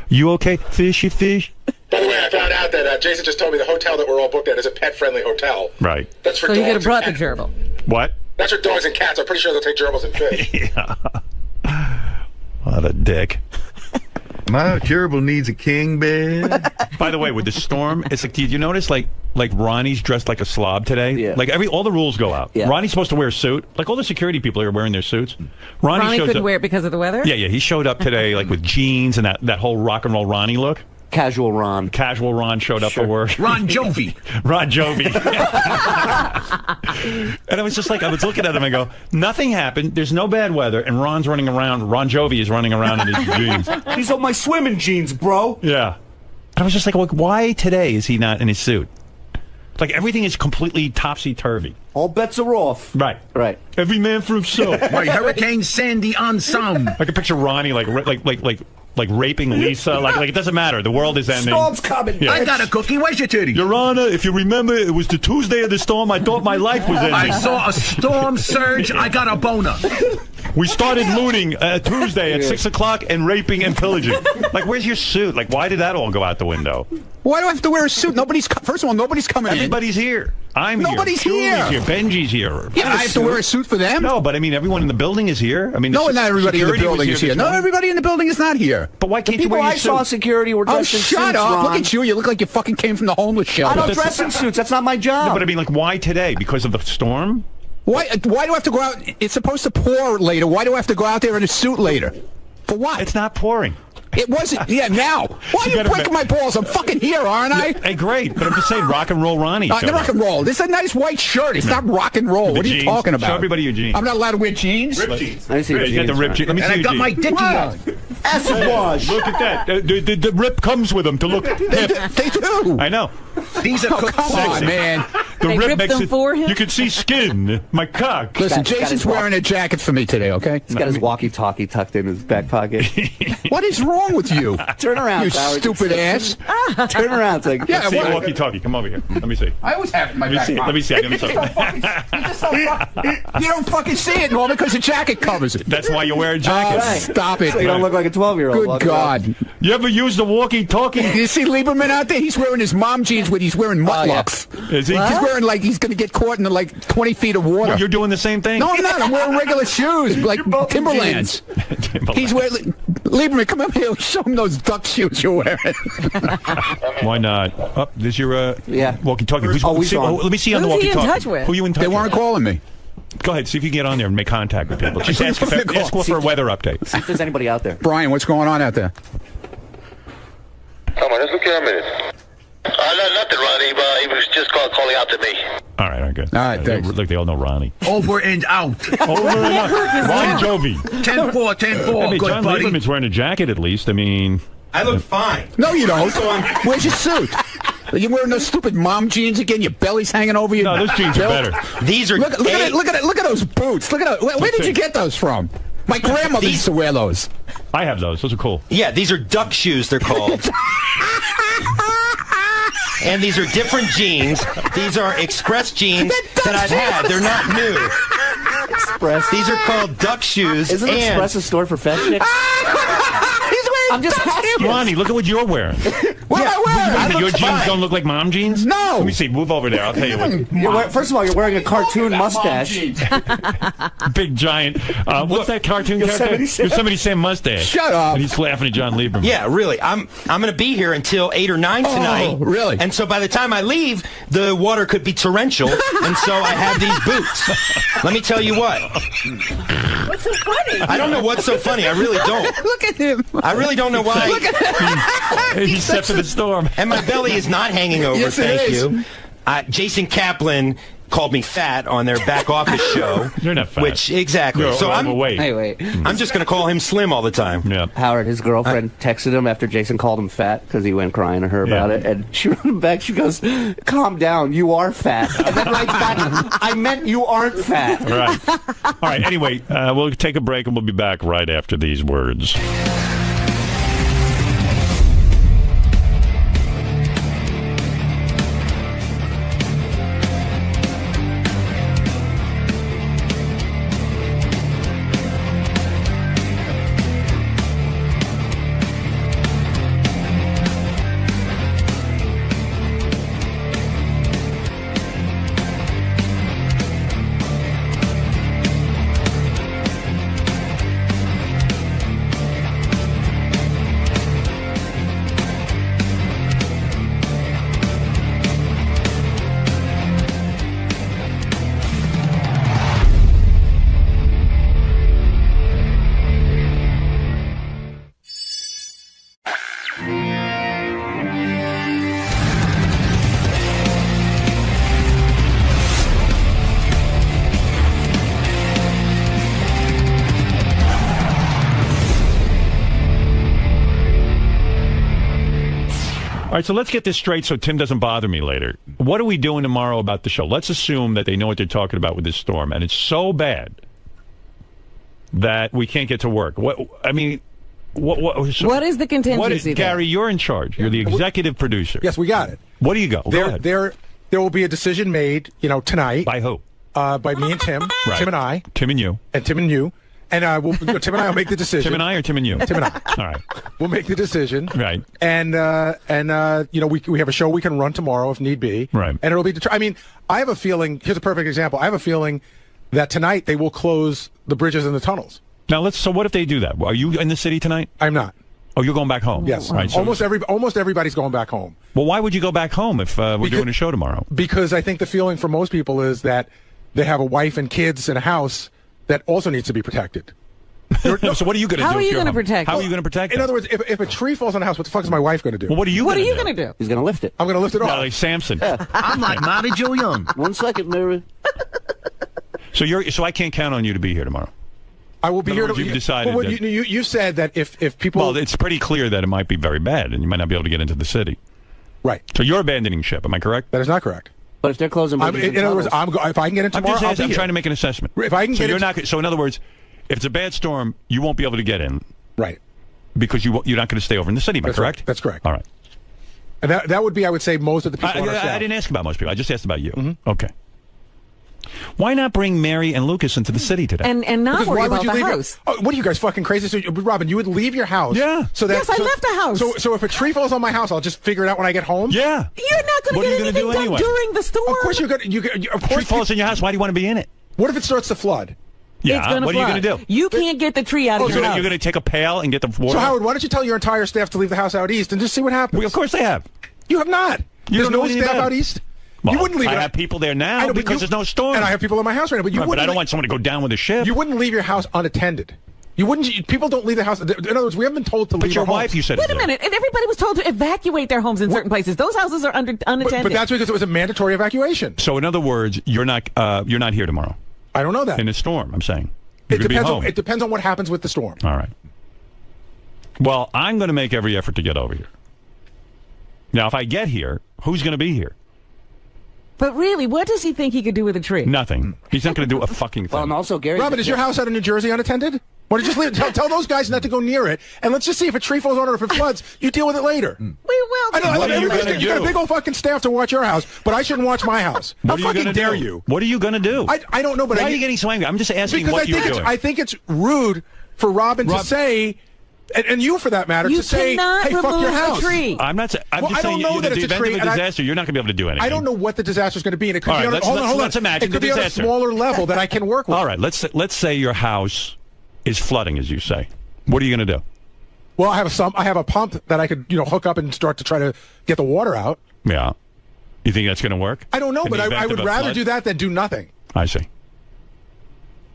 You okay, fishy fish? By the way, I found out that Jason just told me the hotel that we're all booked at is a pet-friendly hotel. Right. That's for so dogs. You could have brought the gerbil. What? That's for dogs and cats. I'm pretty sure they'll take gerbils and fish. Yeah. What a dick. My gerbil needs a king bed. By the way, with the storm, it's like, did you notice like Ronnie's dressed like a slob today? Yeah. Like all the rules go out. Yeah. Ronnie's supposed to wear a suit. Like all the security people are wearing their suits. Ronnie shows couldn't up, wear it because of the weather? Yeah, he showed up today like with jeans and that whole rock and roll Ronnie look. Casual Ron. Casual Ron showed up for work. Ron Jovi. Ron Jovi. And I was just like, I was looking at him and I go, nothing happened. There's no bad weather. And Ron's running around. Ron Jovi is running around in his jeans. These are my swimming jeans, bro. Yeah. And I was just like, why today is he not in his suit? Like everything is completely topsy-turvy. All bets are off. Right. Right. Every man for himself. Right. Hurricane Sandy ensemble. I can picture Ronnie like raping Lisa. Like it doesn't matter. The world is ending. Storm's coming. Yeah. I got a cookie. Where's your titty? Your Honor, if you remember, it was the Tuesday of the storm. I thought my life was ending. I saw a storm surge. I got a boner. We started looting Tuesday at 6 o'clock and raping and pillaging. Like, where's your suit? Like, why did that all go out the window? Why do I have to wear a suit? First of all, nobody's coming Everybody's here. I'm Nobody's here. here. Julie's here. Benji's here. Yeah, I have to wear a suit for them? No, but I mean, everyone in the building is here. I mean, no, not everybody in the building is here. No, everybody in the building is not here. But why can't you wear your suit? I saw security were dressed in suits, shut up. Ron. Look at you. You look like you fucking came from the homeless shelter. I don't dress in suits. That's not my job. No, but I mean, like, why today? Because of the storm? Why do I have to go out? It's supposed to pour later. Why do I have to go out there in a suit later? For what? It's not pouring. It wasn't. Yeah, now. Why are you breaking my balls? I'm fucking here, aren't I? Hey, great. But I'm just saying, rock and roll Ronnie. The rock and roll. This is a nice white shirt. It's not rock and roll. What are you talking about? Show everybody your jeans. I'm not alled to wear jeans. Ripped jeans. I see You got the ripped jeans. Let me see and I got my dicky on. Assemblage. Look at that. The rip comes with them to look hip. They do. I know. These are cooked come on, man. The They rib ripped makes them it. for him? You can see skin. My cock. Listen, He's got Jason's his wearing a jacket for me today, okay? He's got his walkie-talkie tucked in his back pocket. What is wrong with you? Turn around, you Howard. stupid ass. Turn around. It's like, Yeah, Let's see what? your walkie-talkie. Come over here. Let me see. I always have it in my Let me back see. pocket. Let me see. I got You just don't fucking see it, Norman, because the jacket covers it. That's why you wear a jacket. Stop it. So you don't look like a 12-year-old. Good God. You ever use the walkie-talkie? You see Lieberman out there? He's wearing his mom jeans with he's wearing muttlocks. Is he? He's wearing like he's going to get caught in like 20 feet of water. Well, you're doing the same thing. No, I'm not. I'm wearing regular shoes, like Timberlands. He's wearing Lieberman. Come up here. Show him those duck shoes you're wearing. Why not? Oh, this your walkie-talkie. Who's, Oh, he's on. let me see on the Who's he in walkie-talkie. touch with? Who you in touch They with? weren't calling me. Go ahead. See if you can get on there and make contact with people. Just ask for a weather update. See if there's anybody out there. Brian, what's going on out there? Come on, just look at a minute. Nothing, Ronnie. He was just calling out to me. All right, good. All right, thanks. Look, they all know Ronnie. Over and out. Over and out. Ron Jovi. 10-4, 10-4. I mean, Good John buddy. Lieberman's wearing a jacket at least. I mean, I look fine. No, you don't. Where's your suit? Are you wearing those stupid mom jeans again? Your belly's hanging over you. no, those jeans are better. These are Look at it. Look at those boots. Look at where did you get those from? My grandmother used to wear those. I have those. Those are cool. Yeah, these are duck shoes, they're called. And these are different jeans. These are express jeans that I've had. They're not new. Express. These are called duck shoes. Isn't and Express a store for fat chicks? I'm just asking. Ronnie, look at what you're wearing. What am I wearing? You think your jeans don't look like mom jeans? No. Let me see. Move over there. I'll tell you what. First of all, you're wearing a cartoon mustache. Big giant. What's that cartoon character? Yosemite Sam mustache. Shut up. And he's laughing at John Lieberman. yeah, really. I'm going to be here until 8 or 9 tonight. Oh, really? And so by the time I leave, the water could be torrential. And so I have these boots. Let me tell you what. What's so funny? I don't know what's so funny. I really don't. Look at him. I really don't know why. Look at him. He's set for the storm. And my belly is not hanging over, Yes, it thank is. you. Jason Kaplan called me fat on their back office show. You're not fat. Which, exactly. You're so I'm overweight. Hey, wait. I'm just going to call him Slim all the time. Yeah. Howard, his girlfriend texted him after Jason called him fat because he went crying to her about it. And she wrote him back. She goes, calm down. You are fat. And then writes back, I meant you aren't fat. Right. All right. Anyway, we'll take a break and we'll be back right after these words. All right, so let's get this straight so Tim doesn't bother me later. What are we doing tomorrow about the show? Let's assume that they know what they're talking about with this storm, and it's so bad that we can't get to work. What is the contingency? Gary, you're in charge. You're the executive producer. Yes, we got it. What do you go? Go ahead. There will be a decision made, tonight. By who? By me and Tim. Right. Tim and I. Tim and you. And Tim and you. And Tim and I will make the decision. Tim and I or Tim and you? Tim and I. All right. We'll make the decision. Right. And we have a show we can run tomorrow if need be. Right. And it'll be, I have a feeling, here's a perfect example. I have a feeling that tonight they will close the bridges and the tunnels. Now so what if they do that? Are you in the city tonight? I'm not. Oh, you're going back home? Yes. Right, so almost everybody's going back home. Well, why would you go back home if we're doing a show tomorrow? Because I think the feeling for most people is that they have a wife and kids and a house that also needs to be protected. So what are you going to do? How are you going to protect? How are you going to protect? In other words, if a tree falls on the house, what the fuck is my wife going to do? Well, what are you going to do? He's going to lift it. I'm going to lift it off. Like Samson. Yeah. I'm like Marty Joe Young. 1 second, Mary. So I can't count on you to be here tomorrow. I will be here. You've decided. Well, you said that if people. Well, it's pretty clear that it might be very bad, and you might not be able to get into the city. Right. So you're abandoning ship. Am I correct? That is not correct. But if they're closing, in other words, if I can get in tomorrow, I'm I'll be trying to make an assessment. If I can so get you're in, not. So in other words, if it's a bad storm, you won't be able to get in. Right. Because you're not going to stay over in the city. Am I correct? Right. That's correct. All right. And that would be, I would say, most of the people. I didn't ask about most people. I just asked about you. Okay. Why not bring Mary and Lucas into the city today? And not worry about the house. What are you guys fucking crazy? So, Robin, you would leave your house. Yeah. Yes, I left the house. So if a tree falls on my house, I'll just figure it out when I get home. Yeah. You're not going to get anything done during the storm. Of course you're going to. Of course, tree falls in your house. Why do you want to be in it? What if it starts to flood? Yeah. What are you going to do? You can't get the tree out of your house. You're going to take a pail and get the water. So Howard, why don't you tell your entire staff to leave the house out east and just see what happens? Well, of course they have. You have not. There's no staff out east. Well, you wouldn't leave. I have people there now because there's no storm, and I have people in my house right now. But but I don't want someone to go down with a ship. You wouldn't leave your house unattended. You wouldn't. People don't leave the house. In other words, we haven't been told to leave. But your our wife, homes. you said. Wait a minute, and everybody was told to evacuate their homes in certain places. Those houses are unattended. But that's because it was a mandatory evacuation. So in other words, you're not here tomorrow. I don't know that. In a storm, I'm saying. It depends on what happens with the storm. All right. Well, I'm going to make every effort to get over here. Now, if I get here, who's going to be here? But really, what does he think he could do with a tree? Nothing. He's not going to do a fucking thing. Well, and also, Gary. Robin, is your house out in New Jersey unattended? Why don't you just leave, tell those guys not to go near it, and let's just see if a tree falls on it or if it floods. You deal with it later. We will. What are you going to do? You got a big old fucking staff to watch your house, but I shouldn't watch my house. How fucking dare you? What are you going to do? I don't know, but why are you getting so angry? I'm just asking what you're doing. I think it's rude for Robin to say. And you, for that matter, to say, "Hey, fuck your house." Tree. I'm not. I'm just saying, in the event of a disaster, you're not going to be able to do anything. I don't know what the disaster is going to be, and it could be on. Let's imagine it could be on a smaller level that I can work with. All right, let's say your house is flooding, as you say. What are you going to do? Well, I have a pump that I could hook up and start to try to get the water out. Yeah. You think that's going to work? I don't know, but I would rather do that than do nothing. I see.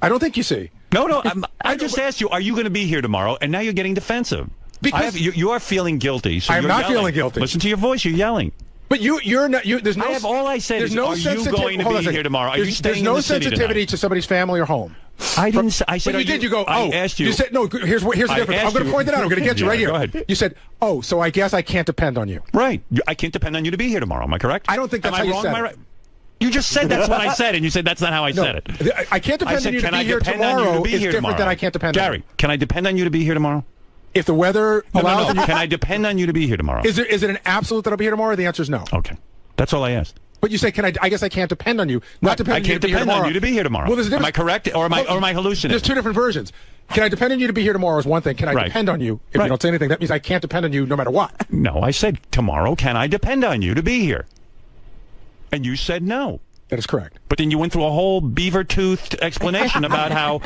I don't think you see. No. I just asked you, are you going to be here tomorrow? And now you're getting defensive. Because you are feeling guilty. So I'm not feeling guilty. Listen to your voice. You're yelling. But you're not. There's no. All I said is, are you going to be here tomorrow? Are you staying in the city There's no sensitivity to somebody's family or home. I didn't say. I said, but you did. You go. I asked you. You said no. Here's the difference. I'm going to point it out. I'm going to get you right here. Go ahead. You said, "Oh, so I guess I can't depend on you." Right. I can't depend on you to be here tomorrow. Am I correct? I don't think that's how you said it. You just said that's what I said, and you said that's not how I said it. I can't depend on you to be here tomorrow. It's different than I can't depend on you. Gary, can I depend on you to be here tomorrow? If the weather allows me. Can I depend on you to be here tomorrow? Is it an absolute that I'll be here tomorrow? The answer is no. Okay. That's all I asked. But you say, I guess I can't depend on you. Not depend on you to be here tomorrow. I can't depend on you to be here tomorrow. Well, there's a difference. Am I correct, or am I hallucinating? There's two different versions. Can I depend on you to be here tomorrow is one thing. Can I depend on you? If you don't say anything, that means I can't depend on you no matter what. No, I said tomorrow, can I depend on you to be here? And you said no. That is correct. But then you went through a whole beaver-toothed explanation about how...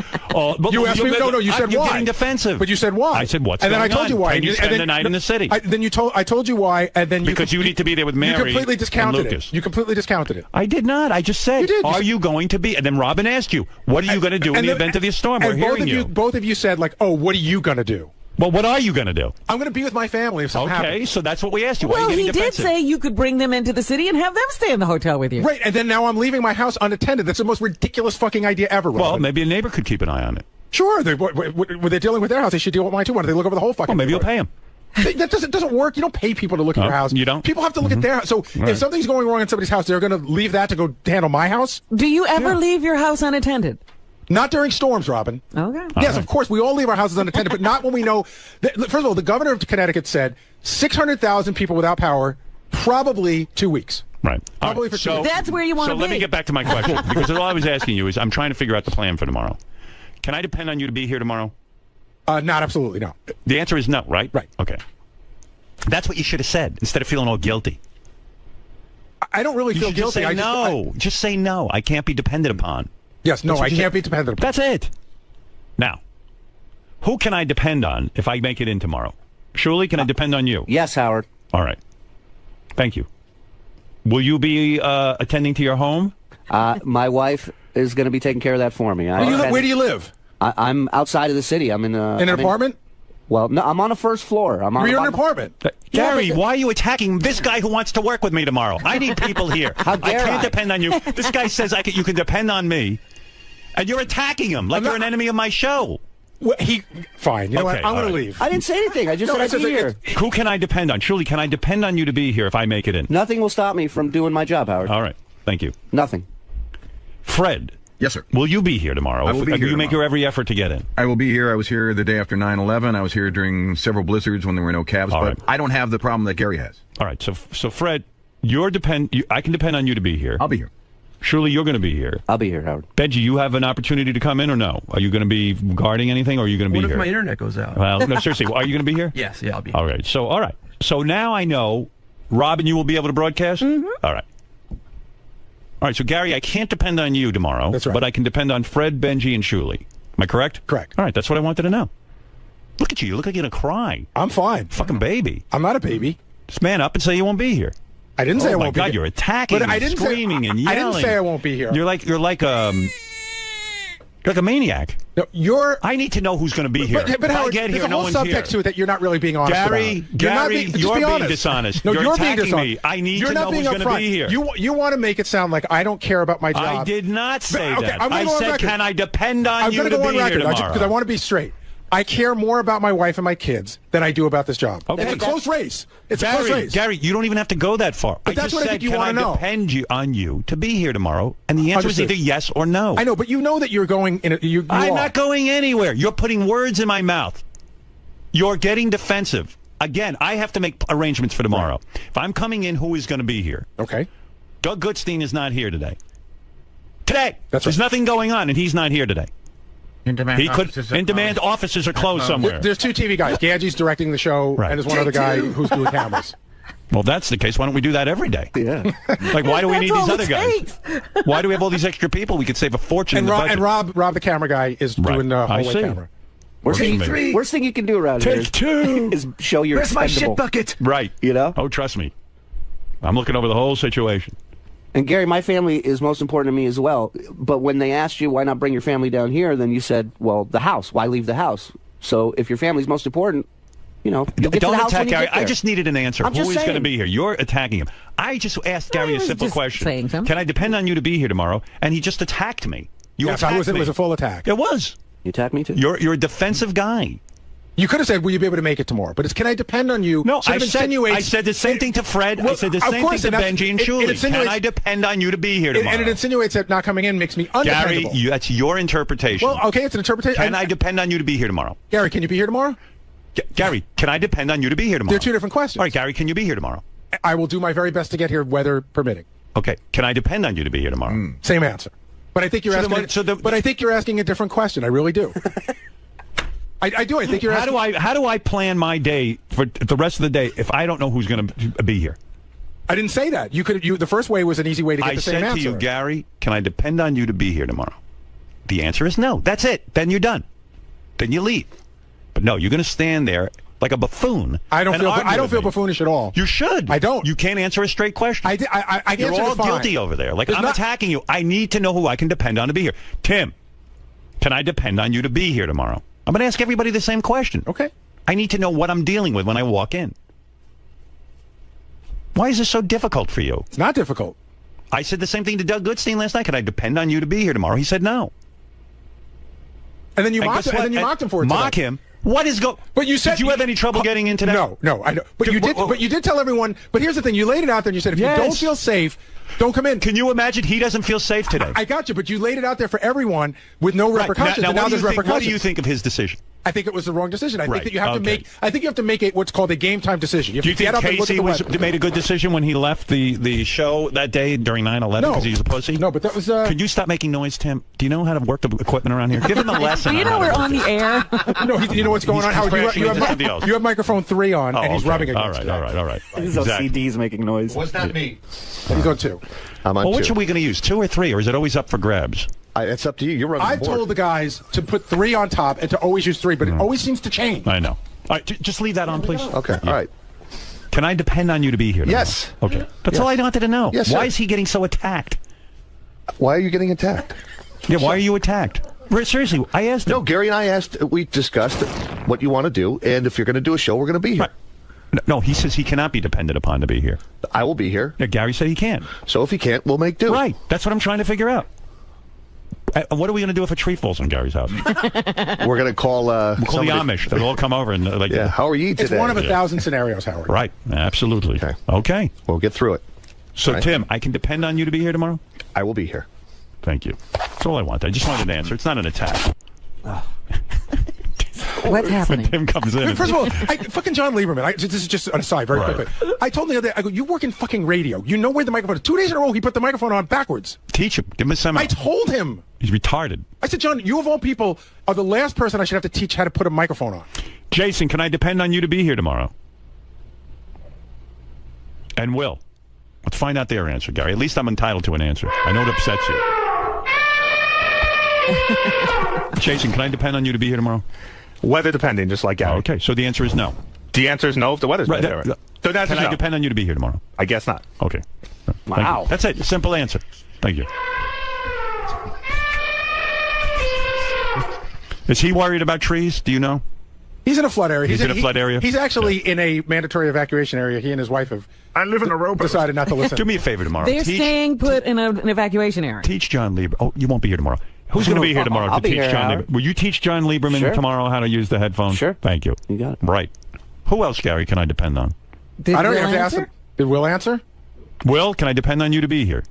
you asked me... No, you said you're why. You're getting defensive. But you said why. I said, what's going on? And then I told you why. Can you spend the night in the city? I told you why, and then Because you need to be there with Mary you completely discounted and Lucas. it. You completely discounted it. I did not. I just said, you did. Are you going to be... And then Robin asked you, what are you going to do in the event of the storm? We're hearing you. Both of you said, what are you going to do? Well, what are you going to do? I'm going to be with my family if something happens. Okay, so that's what we asked you. Well, he did say you could bring them into the city and have them stay in the hotel with you. Right, and then now I'm leaving my house unattended. That's the most ridiculous fucking idea ever, Robin. Well, maybe a neighbor could keep an eye on it. Sure. When they're dealing with their house, they should deal with mine too. Why don't they look over the whole fucking Well, maybe you'll pay them. That doesn't work. You don't pay people to look at your house. You don't? People have to look at their house. So if something's going wrong in somebody's house, they're going to leave that to go handle my house? Do you ever leave your house unattended? Not during storms, Robin. Okay. Yes, of course, we all leave our houses unattended, but not when we know. First of all, the governor of Connecticut said 600,000 people without power, probably 2 weeks. Right. Probably for 2 weeks. That's where you want to be. So let me get back to my question, because all I was asking you is I'm trying to figure out the plan for tomorrow. Can I depend on you to be here tomorrow? Not absolutely, no. The answer is no, right? Right. Okay. That's what you should have said instead of feeling all guilty. I don't really feel guilty. Just say no. I can't be depended upon. Yes, no, I can't be dependent upon. That's it. Now, who can I depend on if I make it in tomorrow? Shuli, can I depend on you? Yes, Howard. All right. Thank you. Will you be attending to your home? My wife is going to be taking care of that for me. Where do you live? I'm outside of the city. I'm in an apartment? Well, no, I'm on a first floor. You're in an apartment. Gary, why are you attacking this guy who wants to work with me tomorrow? I need people here. I can't depend on you. This guy says you can depend on me, and you're attacking him like you're an enemy of my show. Well, fine. You know what? I'm going to leave. I didn't say anything. I just said I'd be here. Who can I depend on? Shirley, can I depend on you to be here if I make it in? Nothing will stop me from doing my job, Howard. All right. Thank you. Nothing. Fred. Yes, sir. Will you be here tomorrow? I will be here You make tomorrow. your every effort to get in. I will be here. I was here the day after 9/11. I was here during several blizzards when there were no cabs. All but right. I don't have the problem that Gary has. All right. So Fred, I can depend on you to be here. I'll be here. Surely you're going to be here. I'll be here, Howard. Benji, you have an opportunity to come in or no? Are you going to be guarding anything or are you going to be What here? if my internet goes out? Well, no, seriously, are you going to be here? Yes, yeah, I'll be. All right. So now I know, Robin, you will be able to broadcast? Mm-hmm. All right. All right, so Gary, I can't depend on you tomorrow. That's right. But I can depend on Fred, Benji, and Shuli. Am I correct? Correct. All right, that's what I wanted to know. Look at you. You look like you're going to cry. I'm fine. Fucking baby. I'm not a baby. Just man up and say you won't be here. I didn't say I won't be here. Oh, my God, you're attacking but I and didn't screaming and yelling. I didn't say I won't be here. You're like a maniac. No, I need to know who's going to be here. But if Howard, I get there's here, a no whole one's subtext here. to it that you're not really being honest Gary, about. you're being dishonest. No, you're being attacking dishonest. me. I need you're to not know being who's going to upfront. be here. You want to make it sound like I don't care about my job. I did not say okay, that. I'm I go on said, record. can I depend on you to go be on here record tomorrow? because I want to be straight. I care more about my wife and my kids than I do about this job. Okay. It's a close race. It's Gary, a close race. Gary, you don't even have to go that far. But that's what I think you want to know. Can I depend on you to be here tomorrow? And the answer is either yes or no. I know, but you know that you're going in. I'm not going anywhere. You're putting words in my mouth. You're getting defensive. Again, I have to make arrangements for tomorrow. Right. If I'm coming in, who is going to be here? Okay. Doug Goodstein is not here today. There's nothing going on, and he's not here today. In-demand offices are closed somewhere. There's two TV guys. Gange's directing the show, and there's one other guy who's doing cameras. Well, that's the case. Why don't we do that every day? Yeah. Like, why do we need these other guys? Why do we have all these extra people? We could save a fortune. And Rob, the camera guy, is doing the hallway camera. Worst thing you can do around here is show you're Where's my expendable. shit bucket? Right. You know? Oh, trust me. I'm looking over the whole situation. And Gary, my family is most important to me as well. But when they asked you why not bring your family down here, then you said, well, the house. Why leave the house? So if your family's most important, you'll get to the house when you Gary. get there. I just needed an answer. Who is going to be here? You're attacking him. I just asked Gary a simple question. Can I depend on you to be here tomorrow? And he just attacked me. Yes, it was a full attack. It was. You attacked me too. You're a defensive guy. You could have said, will you be able to make it tomorrow? But can I depend on you? No, I said the same thing to Fred. I said the same thing to Benji and Shuli. Can I depend on you to be here tomorrow? And it insinuates that not coming in makes me undependable. Gary, that's your interpretation. Well, okay, it's an interpretation. Can I depend on you to be here tomorrow? Gary, can you be here tomorrow? Gary, can I depend on you to be here tomorrow? They're two different questions. All right, Gary, can you be here tomorrow? I will do my very best to get here, weather permitting. Okay, can I depend on you to be here tomorrow? Same answer. But I think you're asking a different question. I really do. I do. I think you're asking. How do I plan my day for the rest of the day if I don't know who's going to be here? I didn't say that. The first way was an easy way to get the same answer. I said to you, Gary, can I depend on you to be here tomorrow? The answer is no. That's it. Then you're done. Then you leave. But no, you're going to stand there like a buffoon. I don't feel buffoonish at all. You should. I don't. You can't answer a straight question. I You're all guilty over there. Like, I'm attacking you. I need to know who I can depend on to be here. Tim, can I depend on you to be here tomorrow? I'm going to ask everybody the same question. Okay. I need to know what I'm dealing with when I walk in. Why is this so difficult for you? It's not difficult. I said the same thing to Doug Goodstein last night. Can I depend on you to be here tomorrow? He said no. And then you mocked him for it. Mock him? What is But you said, did you have any trouble getting in today? No, I know. But you did. But you did tell everyone. But here's the thing: you laid it out there, and you said, if you don't feel safe, don't come in. Can you imagine he doesn't feel safe today? I got you, but you laid it out there for everyone with no repercussions. Now Now there's repercussions. What do you think of his decision? I think it was the wrong decision. I think that you have to make. I think you have to make it what's called a game time decision. You have do you to get think up and look at Casey the weather. made a good decision when he left the show that day during 9/11 because he's a pussy? No, but that was. Could you stop making noise, Tim? Do you know how to work the equipment around here? Give him a lesson. Do you know we're on the air? No, you know what's going on, Howard? You have microphone 3 on, and he's rubbing against it. All right. His CD's making noise. Was that me? He's on 2. I'm on 2. Which are we going to use, 2 or 3, or is it always up for grabs? It's up to you. You're running the I've board. told the guys to put 3 on top and to always use 3, but it always seems to change. I know. All right, just leave that on, please. Okay, all right. Can I depend on you to be here tomorrow? Yes. Okay. That's all I wanted to know. Yes, why sir. is he getting so attacked? Why are you getting attacked? Yeah, why are you attacked? Seriously, I asked him. No, Gary and I asked, we discussed what you want to do, and if you're going to do a show, we're going to be here. Right. No, he says he cannot be depended upon to be here. I will be here. Yeah, Gary said he can. So if he can't, we'll make do. Right. That's what I'm trying to figure out. And what are we going to do if a tree falls on Gary's house? We're going to call. We'll call the Amish. They'll all come over and Yeah. How are you today? It's one of 1,000 scenarios, Howard. Right. Absolutely. Okay. We'll get through it. So, Right. Tim, I can depend on you to be here tomorrow? I will be here. Thank you. That's all I want. I just wanted an answer. It's not an attack. What's happening? Tim comes in. First of all, fucking John Lieberman. This is just an aside, very quickly. I told him the other day, I go, you work in fucking radio. You know where the microphone is. 2 days in a row, he put the microphone on backwards. Teach him. Give him a seminar. I told him. He's retarded. I said, John, you of all people are the last person I should have to teach how to put a microphone on. Jason, can I depend on you to be here tomorrow? And Will. Let's find out their answer, Gary. At least I'm entitled to an answer. I know it upsets you. Jason, can I depend on you to be here tomorrow? Weather depending, just like Gary. Okay, so the answer is no. The answer is no if the weather's Right, bad. that- So that's Can I depend on you to be here tomorrow? I guess not. Okay. Thank Wow. you. That's it. Simple answer. Thank you. Is he worried about trees? Do you know? He's in a flood area. He's in a flood area? He's actually in a mandatory evacuation area. He and his wife have. I live in a rowboat. Decided not to listen. Do me a favor tomorrow. They're staying put in an evacuation area. Teach John Lieberman. Oh, you won't be here tomorrow. Who's going to be here tomorrow I'll to be teach here, John Howard. Lieberman? Will you teach John Lieberman Sure. tomorrow how to use the headphones? Sure. Thank you. You got it. Right. Who else, Gary, can I depend on? I don't have to ask him. Did Will answer? Will, can I depend on you to be here?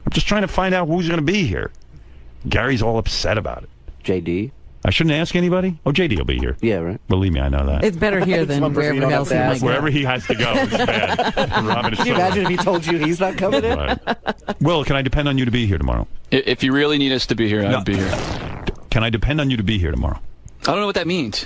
I'm just trying to find out who's going to be here. Gary's all upset about it. JD. I shouldn't ask anybody? Oh, JD will be here. Yeah, right. Believe me, I know that. It's better here than wherever else he might go. Wherever he has to go, it's bad. Robin is Can you so- imagine if he told you he's not coming in? Right. Will, can I depend on you to be here tomorrow? If you really need us to be here, I'd be here. Can I depend on you to be here tomorrow? I don't know what that means.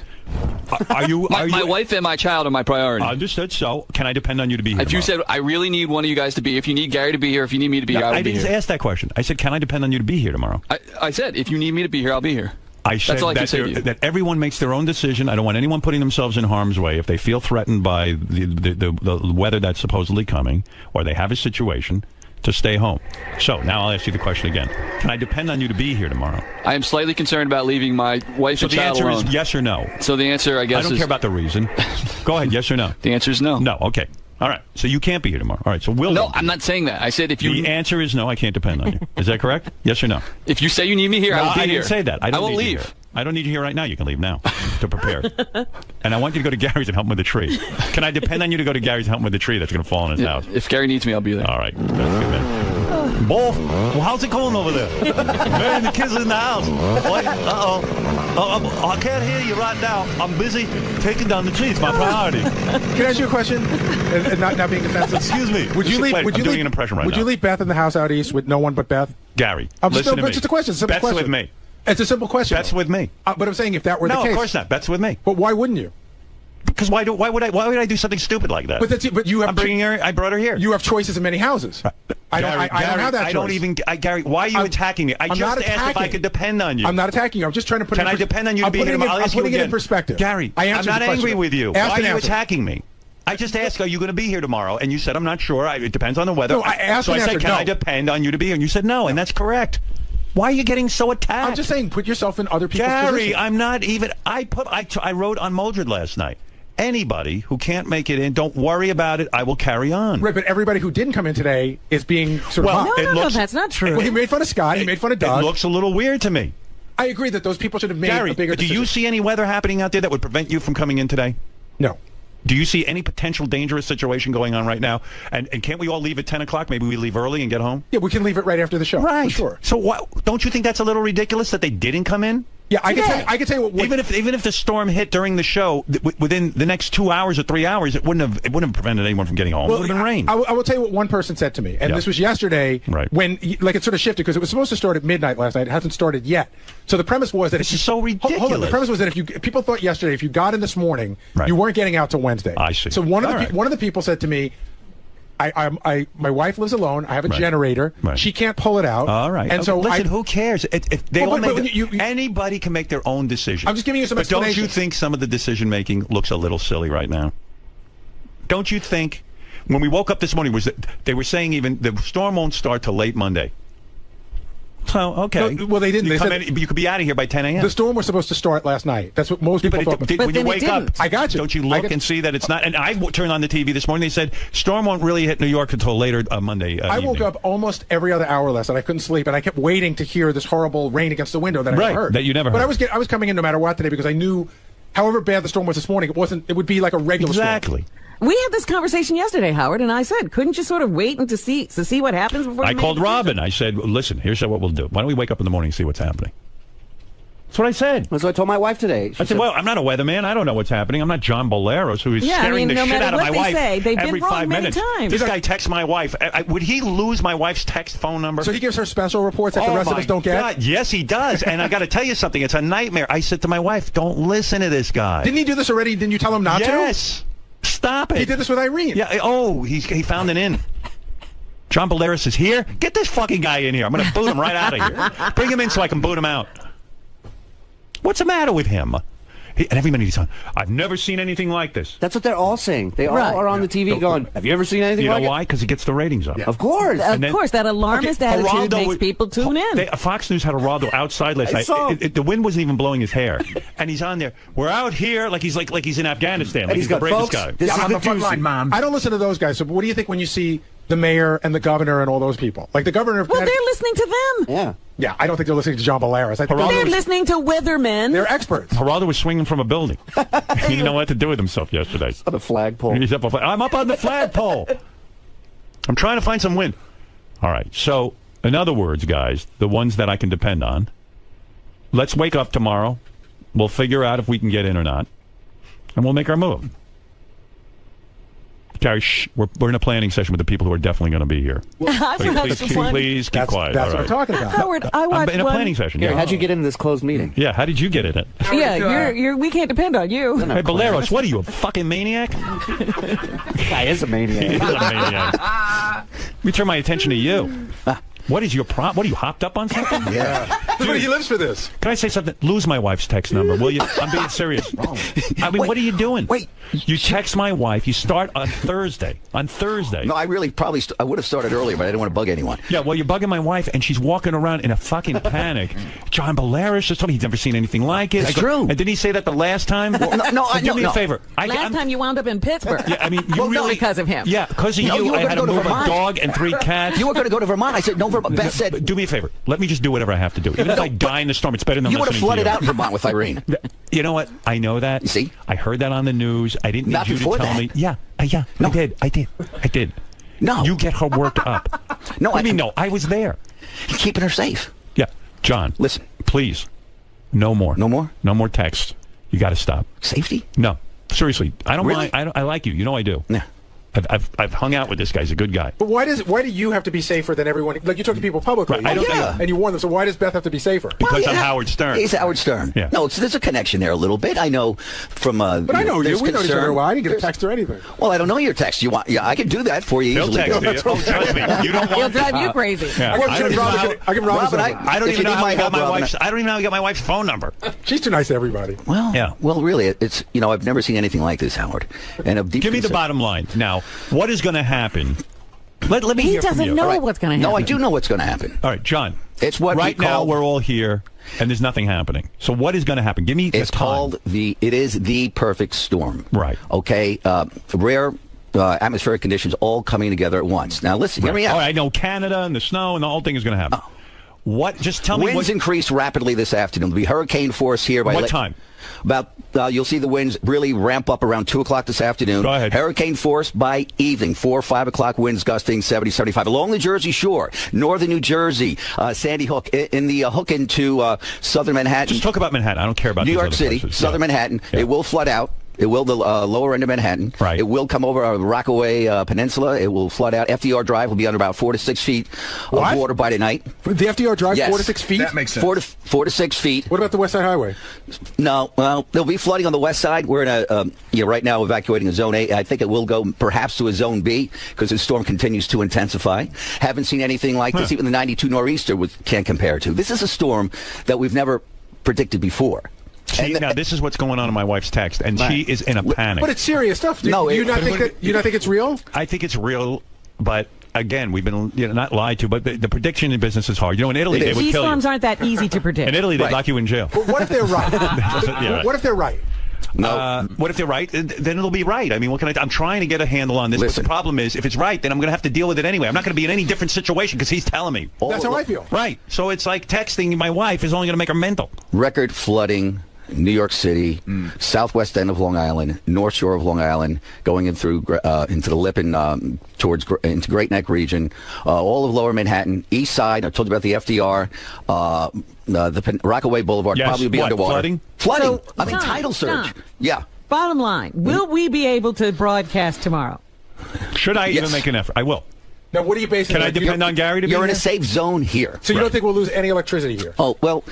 Are you? My wife and my child are my priority. Understood. So, can I depend on you to be here If you tomorrow? said, I really need one of you guys to be, if you need Gary to be here, if you need me to be here, I will I be didn't here. ask that question. I said, can I depend on you to be here tomorrow? I said, if you need me to be here, I'll be here. I said That's all I can that, say to you. that everyone makes their own decision. I don't want anyone putting themselves in harm's way if they feel threatened by the weather that's supposedly coming, or they have a situation, to stay home. So now I'll ask you the question again. Can I depend on you to be here tomorrow? I am slightly concerned about leaving my wife So and the child answer alone. is yes or no. So the answer, I guess, I don't is care about the reason. Go ahead, yes or no. The answer is no. No, okay. All right, so you can't be here tomorrow. All right, so Will. No, I'm not saying that. I said if you. The answer is no, I can't depend on you. Is that correct? Yes or no? If you say you need me here, I will be I here. didn't say that. I don't won't need you leave. here. I don't need you here right now. You can leave now to prepare. And I want you to go to Gary's and help him with the tree. Can I depend on you to go to Gary's and help him with the tree that's going to fall in his house? If Gary needs me, I'll be there. All right. That's good, man. Wolf, well, how's it going over there? Man, the kids in the house. Wait, I can't hear you right now. I'm busy taking down the tree. It's my priority. Can I ask you a question? And not being offensive. Excuse me. Would you leave? Wait, Would I'm you doing leave? an impression right Would now. you leave Beth in the house out east with no one but Beth? Gary, I'm just, listen to me. just a question. Simple Beth's question. with me. It's a simple question. Beth's with me. But I'm saying if that were the No, case. of course not. Beth's with me. But why wouldn't you? Because why would I do something stupid like that? But you have. I'm bringing her. I brought her here. You have choices in many houses. I don't Gary, have that choice. I don't even. Gary, why are you attacking me? I I'm just not asked if I attacking. could depend on you. I'm not attacking you. I'm just trying to put. Can I depend on you to be here tomorrow? I'll I'm ask you putting it in again. perspective. Gary, I I'm answered not the question. angry with you. Ask Why and are you answer. attacking me? I just asked, are you going to be here tomorrow? And you said, I'm not sure. It depends on the weather. No, I asked so and I said, answered, can no. I depend on you to be here? And you said no, and that's correct. Why are you getting so attacked? I'm just saying, put yourself in other people's Gary, position. I'm not even. I wrote on Mildred last night. Anybody who can't make it in, don't worry about it. I will carry on. Right, but everybody who didn't come in today is being sort Well, of mocked. it looks- that's not true. Well, he made fun of Scott. He made fun of Doug. It looks a little weird to me. I agree that those people should have made Gary, a bigger do decision. you see any weather happening out there that would prevent you from coming in today? No. Do you see any potential dangerous situation going on right now? And can't we all leave at 10 o'clock? Maybe we leave early and get home? Yeah, we can leave it right after the show. Right. For sure. So don't you think that's a little ridiculous that they didn't come in? Yeah, I can tell you what. Even if the storm hit during the show, within the next 2 hours or 3 hours, it wouldn't have prevented anyone from getting home. Well, it would have been rain. I will tell you what one person said to me, and this was yesterday. Right. When it sort of shifted because it was supposed to start at midnight last night. It hasn't started yet. So the premise was that This is so ridiculous. Hold on. The premise was that if people thought yesterday if you got in this morning, you weren't getting out till Wednesday. I see. So one All of the people said to me, my wife lives alone. I have a generator. Right. She can't pull it out. All right. And so listen, who cares? If they all make you, anybody can make their own decision. I'm just giving you some But don't explanation. you think some of the decision making looks a little silly right now? Don't you think? When we woke up this morning, was that they were saying even the storm won't start till late Monday. So, okay. No, well, they didn't. They said you could be out of here by 10 a.m. The storm was supposed to start last night. That's what most people thought. When you wake up, I got you. Don't you look and see that it's not? And I turned on the TV this morning. They said storm won't really hit New York until later Monday. I woke up almost every other hour last night. I couldn't sleep, and I kept waiting to hear this horrible rain against the window that I never heard. That you never heard. But I was coming in no matter what today because I knew, however bad the storm was this morning, it would be like a regular storm. We had this conversation yesterday, Howard, and I said, couldn't you sort of wait and to see what happens before? I called Robin. I said, listen, here's what we'll do. Why don't we wake up in the morning and see what's happening? That's what I said. That's what I told my wife today. I said, well, I'm not a weatherman. I don't know what's happening. I'm not John Boleros, who is scaring the shit out of my wife every 5 minutes. This guy texts my wife. Would he lose my wife's text phone number? So he gives her special reports that the rest of us don't get? God, yes, he does. And I got to tell you something. It's a nightmare. I said to my wife, don't listen to this guy. Didn't he do this already? Didn't you tell him not to? Yes. Stop it. He did this with Irene. Yeah. Oh, he found an in. John Boleros is here. Get this fucking guy in here. I'm going to boot him right out of here. Bring him in so I can boot him out. What's the matter with him? And everybody's on. I've never seen anything like this. That's what they're all saying. They all are on the TV going, have you ever seen anything like it? You know why? Because it gets the ratings up. Yeah. Of course. Of course, that alarmist attitude makes people tune in. Fox News had Geraldo outside last night. The wind wasn't even blowing his hair. And he's on there. We're out here like he's in Afghanistan. Like he's the bravest guy. On the front line, man. I don't listen to those guys. So what do you think when you see the mayor and the governor and all those people? Like the governor of Connecticut. They're listening to them. Yeah. Yeah, I don't think they're listening to John Boleros. I think they're listening to weathermen. They're experts. Geraldo was swinging from a building. He didn't know what to do with himself yesterday. On a flagpole. I'm up on the flagpole. I'm trying to find some wind. All right. So, in other words, guys, the ones that I can depend on, let's wake up tomorrow. We'll figure out if we can get in or not. And we'll make our move. Gary, we're in a planning session with the people who are definitely going to be here. Please keep quiet. That's what I'm talking about. Howard, I watched in a planning session. Gary, how'd you get into this closed meeting? Yeah, how did you get in it? Yeah, we can't depend on you. Hey, Boleros, what are you, a fucking maniac? Guy is a maniac. He is a maniac. Let me turn my attention to you. What is your problem? What are you, hopped up on something? Yeah. Dude, he lives for this. Can I say something? Lose my wife's text number, will you? I'm being serious. I mean, what are you doing? Wait. You text my wife. You start on Thursday. On Thursday. No, I really I would have started earlier, but I didn't want to bug anyone. Yeah, well, you're bugging my wife, and she's walking around in a fucking panic. John Boleros just told me he's never seen anything like it. It's true. And didn't he say that the last time? Do me a favor. Last time you wound up in Pittsburgh. Yeah, I mean, you really because of him. Yeah, because of you. I had to move a dog and 3 cats. You were going to go to Vermont. I said no. Vermont. Beth said, do me a favor. Let me just do whatever I have to do. Even if I die in the storm, it's better than you would have listening to flooded out in Vermont with Irene. You know what? I know that. You see? I heard that on the news. I didn't need you to tell me. Yeah. No. I did. No. You get her worked up. No, I mean, no. I was there. You're keeping her safe. Yeah. John. Listen. Please. No more. No more? No more texts. You got to stop. Safety? No. Seriously. I don't really? mind. I like you. You know I do. Yeah. I've hung out with this guy. He's a good guy. But why do you have to be safer than everyone? Like, you talk to people publicly, Right, and you warn them. So why does Beth have to be safer? Because I'm Howard Stern. He's Howard Stern. Yeah. No, there's a connection there a little bit. I know from. But I know you. We know each other. Well, I didn't get a text or anything. Well, I don't know your text. You want? Yeah, I can do that for you easily. He'll text you. Oh, trust me. You don't want. He'll drive you crazy. Yeah. I give Robin. I don't even know how I got my wife's. I don't even know how I got my wife's phone number. She's too nice to everybody. Well, yeah. Well, really, it's I've never seen anything like this, Howard. And give me the bottom line now. What is going to happen? Let me hear from you. He doesn't know what's going to happen. No, I do know what's going to happen. All right, John. It's what right now we're all here, and there's nothing happening. So what is going to happen? Give me the time. It is the perfect storm. Right. Okay. Rare atmospheric conditions all coming together at once. Now listen, hear me out. All right, I know Canada and the snow and the whole thing is going to happen. What? Just tell me. Winds increase rapidly this afternoon. There'll be hurricane force here by what time? About you'll see the winds really ramp up around 2 o'clock this afternoon. Go ahead. Hurricane force by evening, 4 or 5 o'clock, winds gusting 70, 75 along the Jersey Shore, northern New Jersey, Sandy Hook, in the hook into southern Manhattan. Just talk about Manhattan. I don't care about New these York other City, places. southern Manhattan. Yeah. It will flood out. It will the lower end of Manhattan. Right. It will come over Rockaway Peninsula. It will flood out. FDR Drive will be under about 4 to 6 feet of water by tonight. The FDR Drive, yes. 4 to 6 feet? That makes sense. 4 to 6 feet. What about the West Side Highway? No, well, there'll be flooding on the west side. We're in right now evacuating a Zone A. I think it will go perhaps to a Zone B because the storm continues to intensify. Haven't seen anything like this. Even the 92 nor'easter can't compare to. This is a storm that we've never predicted before. See, now this is what's going on in my wife's text, and she is in a panic. But it's serious stuff. Do you not think it's real? I think it's real, but again, we've been not lied to, but the prediction in business is hard. In Italy, they would kill you. Storms aren't that easy to predict. In Italy, they'd lock you in jail. But what if they're right? Yeah, right. What if they're right? No. What if they're right? Then it'll be right. I mean, what can I'm trying to get a handle on this. But the problem is, if it's right, then I'm going to have to deal with it anyway. I'm not going to be in any different situation because he's telling me. That's how I feel. Right. So it's like texting my wife is only going to make her mental. Record flooding. New York City, southwest end of Long Island, north shore of Long Island, going in through into the Lippen into Great Neck region, all of Lower Manhattan, East Side. I told you about the FDR, the Rockaway Boulevard probably be underwater. Flooding. So, I mean, tidal surge. Yeah. Bottom line, will we be able to broadcast tomorrow? Should I even make an effort? I will. Now, what are you basing? Can I depend on Gary to be You're in here? a safe zone here. So you don't think we'll lose any electricity here? Oh, well,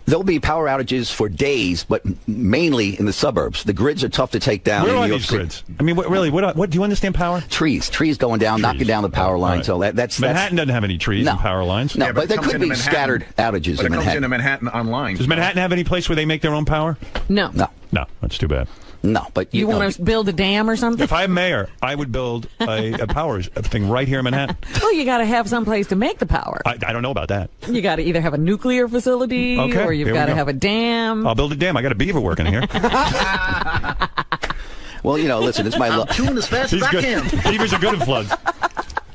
there'll be power outages for days, but mainly in the suburbs. The grids are tough to take down. Where in are New York these City. grids? I mean, what do you understand power? Trees going down, knocking down the power line. Right. So that's Manhattan doesn't have any trees and power lines. No, but there could be scattered outages but in it comes Manhattan. into Manhattan online. Does Manhattan have any place where they make their own power? No. No, that's too bad. No, but You want to build a dam or something? If I'm mayor, I would build a power thing right here in Manhattan. Well, you got to have some place to make the power. I don't know about that. You got to either have a nuclear facility Okay, or you've here we got to go. have a dam. I'll build a dam. I got a beaver working here. Well, listen, it's my luck. I'm chewing as fast as I can. Beavers are good at floods.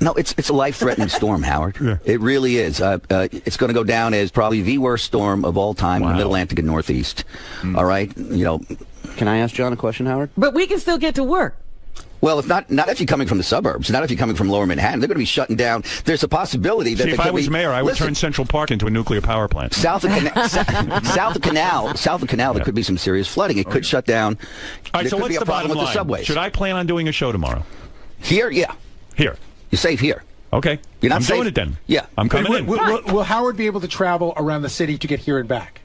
No, it's a life-threatening storm, Howard. Yeah. It really is. It's going to go down as probably the worst storm of all time in the Mid-Atlantic and Northeast. All right? Can I ask John a question, Howard? But we can still get to work. Well, if not if you're coming from the suburbs, not if you're coming from Lower Manhattan. They're going to be shutting down. There's a possibility that See, if I was mayor, I would turn Central Park into a nuclear power plant. South of Canal, there could be some serious flooding. It could shut down. All right, there so could what's be a the problem bottom with line? the subways. Should I plan on doing a show tomorrow? Here, yeah. Here. You're safe here. Okay. You're not I'm safe. doing it then. Yeah. I'm coming in. Will Howard be able to travel around the city to get here and back?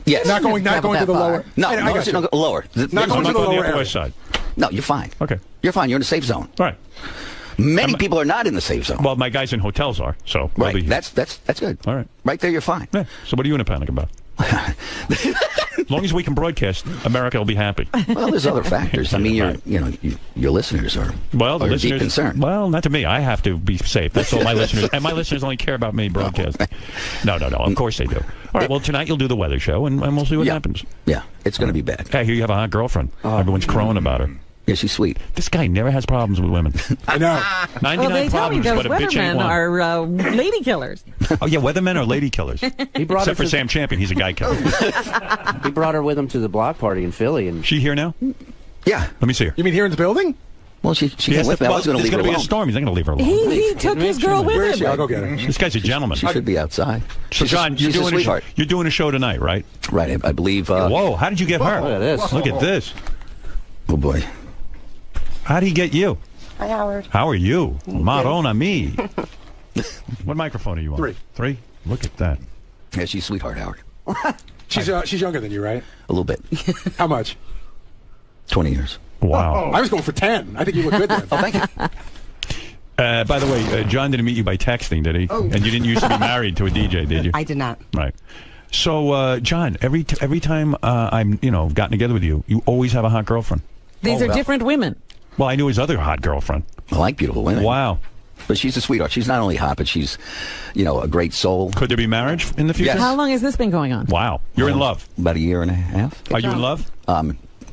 Yes. Not going to the lower. No, I got you. lower. Not going to the lower area. West side. No, you're fine. Okay. You're fine. You're in a safe zone. All right. Many people are not in the safe zone. Well, my guys in hotels are, so right. they'll be here. That's good. All right. Right there, you're fine. Yeah. So what are you in a panic about? As long as we can broadcast, America will be happy. Well, there's other factors. I mean, your listeners are the listeners deep concerned. Well, not to me. I have to be safe. That's all my listeners. And my listeners only care about me broadcasting. No. Of course they do. All right. Well, tonight you'll do the weather show, and we'll see what happens. Yeah, it's going to be bad. I hear you have a hot girlfriend. Everyone's crowing about her. Yeah, she's sweet. This guy never has problems with women. I know. 99 Well, they tell me problems, those but a bitch ain't weathermen one. are lady killers. Oh, yeah, weathermen are lady killers. Except for Sam Champion. He's a guy killer. He brought her with him to the block party in Philly. And She here now? Yeah. Let me see her. You mean here in the building? Well, she came with me. I was going to leave her There's going to be alone. a storm. He's not going to leave her alone. He took his girl with Where is she? him. I'll go get her. This guy's a gentleman. She should be outside. So, John, she's a sweetheart. You're doing a show tonight, right? Right. I believe. Whoa! How did you get her? Look at this. Look at this. Oh boy. How did he get you? Hi, Howard. How are you? Marona me. What microphone are you on? Three? Look at that. Yeah, she's a sweetheart, Howard. She's younger than you, right? A little bit. How much? 20 years. Wow. I was going for 10. I think you look good then. Oh, thank you. By the way, John didn't meet you by texting, did he? And you didn't used to be married to a DJ, did you? I did not. Right. So, John, every time I'm gotten together with you, you always have a hot girlfriend. These are different women. Well, I knew his other hot girlfriend. I like beautiful women. Wow. But she's a sweetheart. She's not only hot, but she's, a great soul. Could there be marriage in the future? Yes. How long has this been going on? Wow. You're in love. About a year and a half. Are you in love?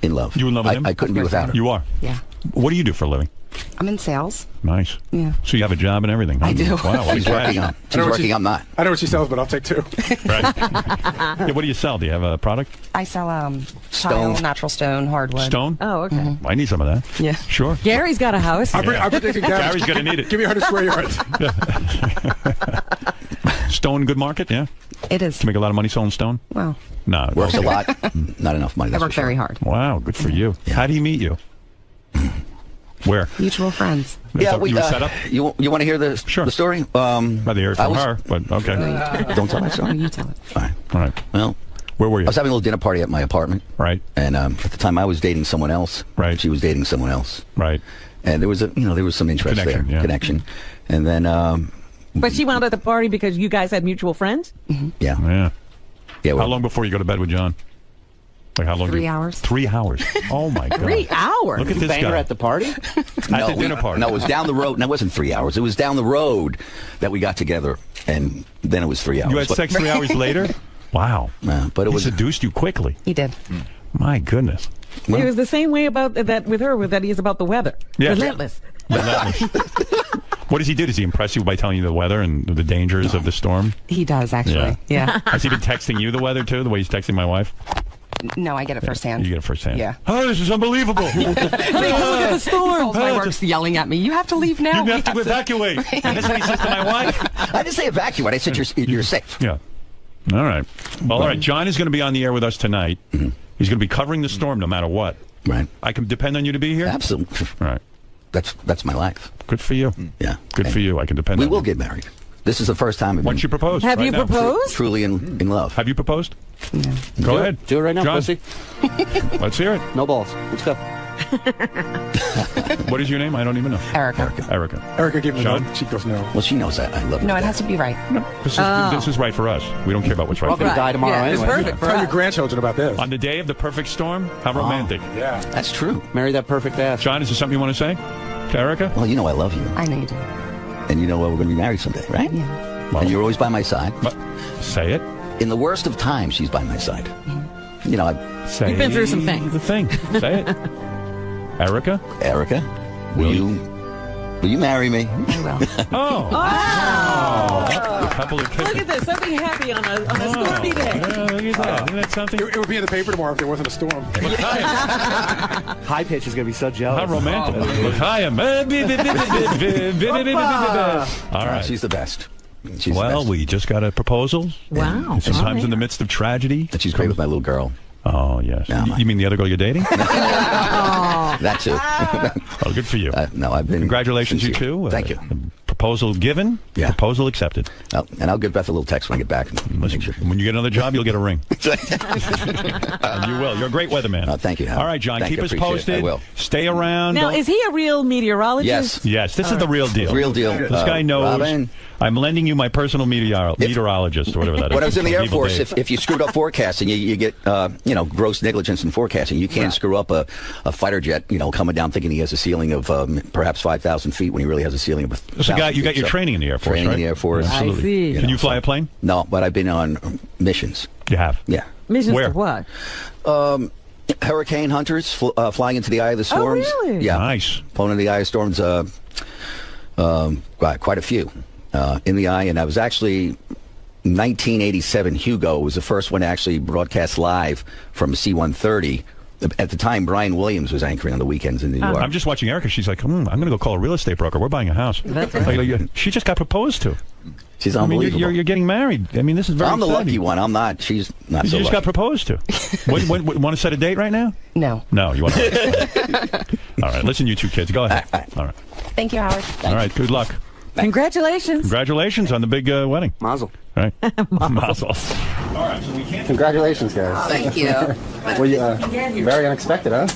In love. You in love with him? I couldn't be without her. You are? Yeah. What do you do for a living? I'm in sales. Nice. Yeah. So you have a job and everything? Huh? I do. Wow. She's working on. She's working. I'm not. I know what she sells, but I'll take two. Right. Yeah, what do you sell? Do you have a product? I sell Stone. tile, natural stone, hardwood. Stone? Oh, okay. I need some of that. Yeah. Sure. Gary's got a house. I'm predicting Gary's going to need it. Give me 100 square yards. Stone, good market, yeah? It is. To make a lot of money selling stone? Well, No. Works a lot. Not enough money. I That's work for sure. very hard. Wow, good for you. Yeah. How did he meet you? Where? Mutual friends. Yeah, you were set up? You want to hear the story? Rather hear it from her, but okay. Don't tell that story. You tell it. Fine. All right. Well, where were you? I was having a little dinner party at my apartment. Right. And at the time, I was dating someone else. Right. She was dating someone else. Right. And there was some interest Connection, there. yeah. Connection. And then. But she wound up at the party because you guys had mutual friends? Yeah. Yeah. Yeah. How long before you go to bed with John? Like how long? 3 hours. 3 hours. Oh my God. 3 hours. Look at this Banged guy her at the party? At the dinner party. No, it was down the road. No, it wasn't 3 hours. It was down the road that we got together, and then it was 3 hours. You had sex 3 hours later? Wow. But it was seduced you quickly. He did. My goodness. He was the same way about that with her, with that he is about the weather. Yeah. Relentless. What does he do? Does he impress you by telling you the weather and the dangers of the storm? He does, actually. Yeah. Has he been texting you the weather, too, the way he's texting my wife? No, I get it firsthand. You get it firsthand? Yeah. Oh, this is unbelievable. Look at the storm. My work's yelling at me. You have to leave now. You have to evacuate. And that's what he says to my wife? I didn't say evacuate. I said you're safe. Yeah. All right. Well, all right. John is going to be on the air with us tonight. Mm-hmm. He's going to be covering the storm no matter what. Right. I can depend on you to be here? Absolutely. All right. That's my life. Good for you. Yeah. Good for you. I can depend on you. We will get married. This is the first time. Once you propose. Have right you now. proposed? Truly in love. Have you proposed? No. Go ahead. Do it right now, John. pussy. Let's hear it. No balls. Let's go. What is your name? I don't even know. Erica. Erica gave me John? no. She goes no. Well, she knows that. I love her. No, it has to be right. This is right for us. We don't care about what's right We're all for going you. to die tomorrow Yeah, it's anyway. perfect for Tell your us. grandchildren about this. On the day of the perfect storm? How romantic. Yeah. That's true. Marry that perfect ass. John, is there something you want to say to Erica? Well, you know I love you. I know you do. And you know we're going to be married someday, right? Yeah. Well, And you're always by my side. say it. In the worst of times, she's by my side. You know, Say You've been through some things. the thing. Say it. Erica? will you marry me? I will. Oh. A couple of kisses. Look at this. Something happy on a stormy day. Yeah, look at that. Isn't that something? It would be in the paper tomorrow if there wasn't a storm. High pitch is going to be so jealous. How romantic. L'chaim. All right. She's the best. She's the Well, best. we just got a proposal. Wow. Sometimes in the midst of tragedy. And she's great with my little girl. Oh, yes. You mean the other girl you're dating? That too. Oh, good for you. No, I've been. Congratulations, sincere. you too. Thank you. Proposal given. Yeah. Proposal accepted. And I'll give Beth a little text when I get back. Listen, when you get another job, you'll get a ring. You will. You're a great weatherman. Thank you, Howard. All right, John. Thank keep you. us Appreciate it. posted. I will. Stay around. Now, Don't- is he a real meteorologist? Yes. Yes, this is the real deal. Real deal. This guy knows. Robin. I'm lending you my personal meteorologist or whatever that is. When I was in the Air Evil Force, Dave. if you screwed up forecasting, you get gross negligence in forecasting. You can't screw up a fighter jet, coming down thinking he has a ceiling of perhaps 5,000 feet when he really has a ceiling of 1,000 So, you got feet. your training in the Air Force, Training right? in the Air Force. Yeah, absolutely. I see. Can you fly a plane? No, but I've been on missions. You have? Yeah. Missions Where? to what? Hurricane hunters flying into the eye of the storms. Oh, really? Yeah. Nice. Flown into the eye of storms. Quite a few in the eye, and I was actually 1987 Hugo was the first one to actually broadcast live from C-130. At the time, Brian Williams was anchoring on the weekends in New York. I'm just watching Erica. She's like, I'm going to go call a real estate broker. We're buying a house. That's right. She just got proposed to. She's I mean, unbelievable. you're getting married. I mean, this is very I'm the exciting. lucky one. I'm not. She's not You so just lucky. got proposed to. when want to set a date right now? No. No, you want to. All right, listen, you two kids. Go ahead. All right. Thank you, Howard. All right, good luck. Congratulations. Congratulations on the big wedding. Mazel. All right. Mazel. All right, so we can't. Congratulations, guys. Thank you. Well, very unexpected, huh?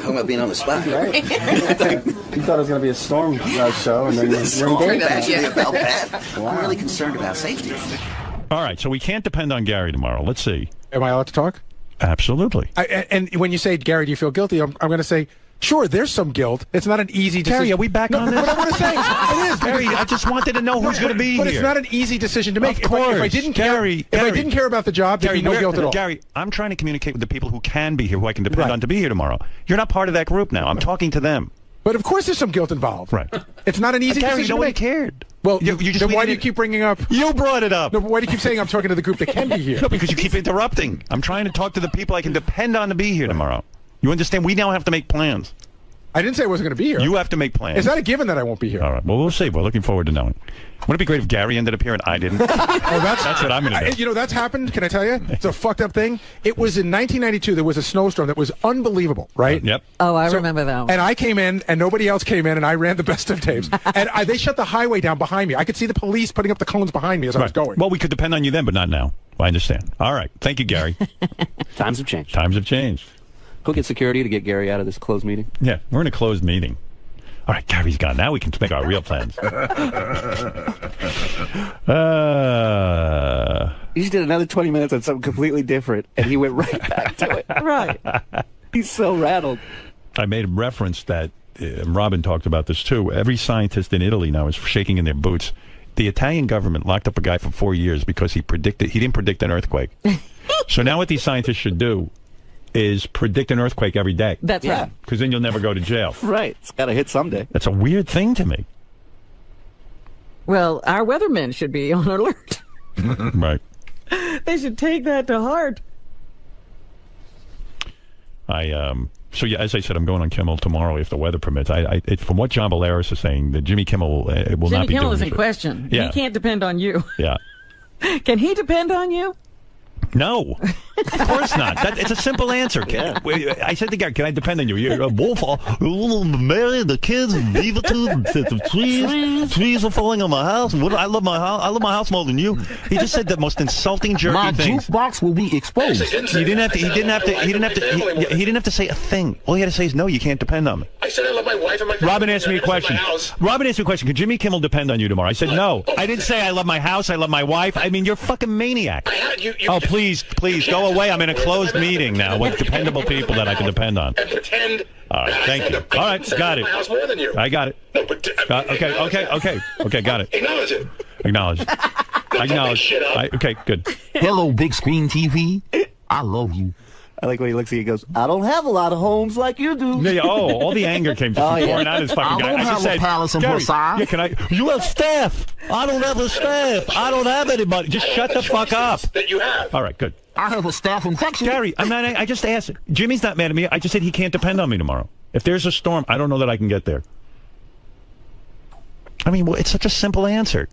How about being on the spot? Right? You thought it was going to be a storm show, and then you're engaged. Actually about that. I'm really concerned about safety. All right, so we can't depend on Gary tomorrow. Let's see. Am I allowed to talk? Absolutely. And when you say, Gary, do you feel guilty? I'm going to say, sure, there's some guilt. It's not an easy decision. Gary, are we back on this? But I want to say, it is. Gary, I just wanted to know who's going to be but here. it's not an easy decision to make. Of course. If I didn't care, Gary, if I didn't care about the job, there'd be no guilt at all. Gary, I'm trying to communicate with the people who can be here, who I can depend on to be here tomorrow. You're not part of that group now. I'm talking to them. But of course there's some guilt involved. Right. It's not an easy Gary, decision to nobody make. cared. Well, you just then why do tweeted you keep bringing up? You brought it up. No, but why do you keep saying I'm talking to the group that can be here? No, because you keep interrupting. I'm trying to talk to the people I can depend on to be here tomorrow. You understand? We now have to make plans. I didn't say I wasn't going to be here. You have to make plans. It's not a given that I won't be here. All right. Well, we'll see. We're looking forward to knowing. Wouldn't it be great if Gary ended up here and I didn't? That's what I'm going to do. You know, that's happened. Can I tell you? It's a fucked up thing. It was in 1992. There was a snowstorm that was unbelievable, right? Yep. Oh, I remember that one. And I came in, and nobody else came in, and I ran the best of tapes. And they shut the highway down behind me. I could see the police putting up the cones behind me as I was going. Well, we could depend on you then, but not now. I understand. All right. Thank you, Gary. Times have changed. Times have changed. Go get security to get Gary out of this closed meeting. Yeah, we're in a closed meeting. All right, Gary's gone. Now we can make our real plans. You just did another 20 minutes on something completely different, and he went right back to it. Right. He's so rattled. I made a reference that, Robin talked about this too. Every scientist in Italy now is shaking in their boots. The Italian government locked up a guy for 4 years because he didn't predict an earthquake. So now what these scientists should do is predict an earthquake every day. That's right. Because then you'll never go to jail. Right. It's got to hit someday. That's a weird thing to me. Well, our weathermen should be on alert. Right. They should take that to heart. So yeah, as I said, I'm going on Kimmel tomorrow if the weather permits. From what John Bolaris is saying, that Jimmy Kimmel will not be doing Jimmy Kimmel is in it. question. Yeah. He can't depend on you. Yeah. Can he depend on you? No, of course not. It's a simple answer. I said to Gary, can I depend on you? You're a wolf. Mary, the kids, leave it to the trees are falling on my house. I love my house. I love my house more than you. He just said the most insulting, jerky things. My jukebox will be exposed. He didn't have to say a thing. All he had to say is, no, you can't depend on me. I said I love my wife and my family. Robin asked me a question. Robin asked me a question. Could Jimmy Kimmel depend on you tomorrow? I said no. I didn't say I love my house. I love my wife. I mean, you're a fucking maniac. Oh, please, go away. I'm in a closed meeting now with dependable people that I can depend on. And pretend. All right, thank you. All right, got it. My house more than you. I got it. No, but, Okay, got it. Acknowledge it. Acknowledge. Shit up. Okay, good. Hello, big screen TV. I love you. I like when he looks at you and goes, I don't have a lot of homes like you do. Yeah, all the anger came just pouring out his fucking guy. I don't have a palace in Versailles. Yeah, can I? You have staff. I don't have a staff. I don't have anybody. Just shut the fuck up. That you have. All right, good. I have a staff infection. Gary, I just asked. Jimmy's not mad at me. I just said he can't depend on me tomorrow. If there's a storm, I don't know that I can get there. I mean, it's such a simple answer.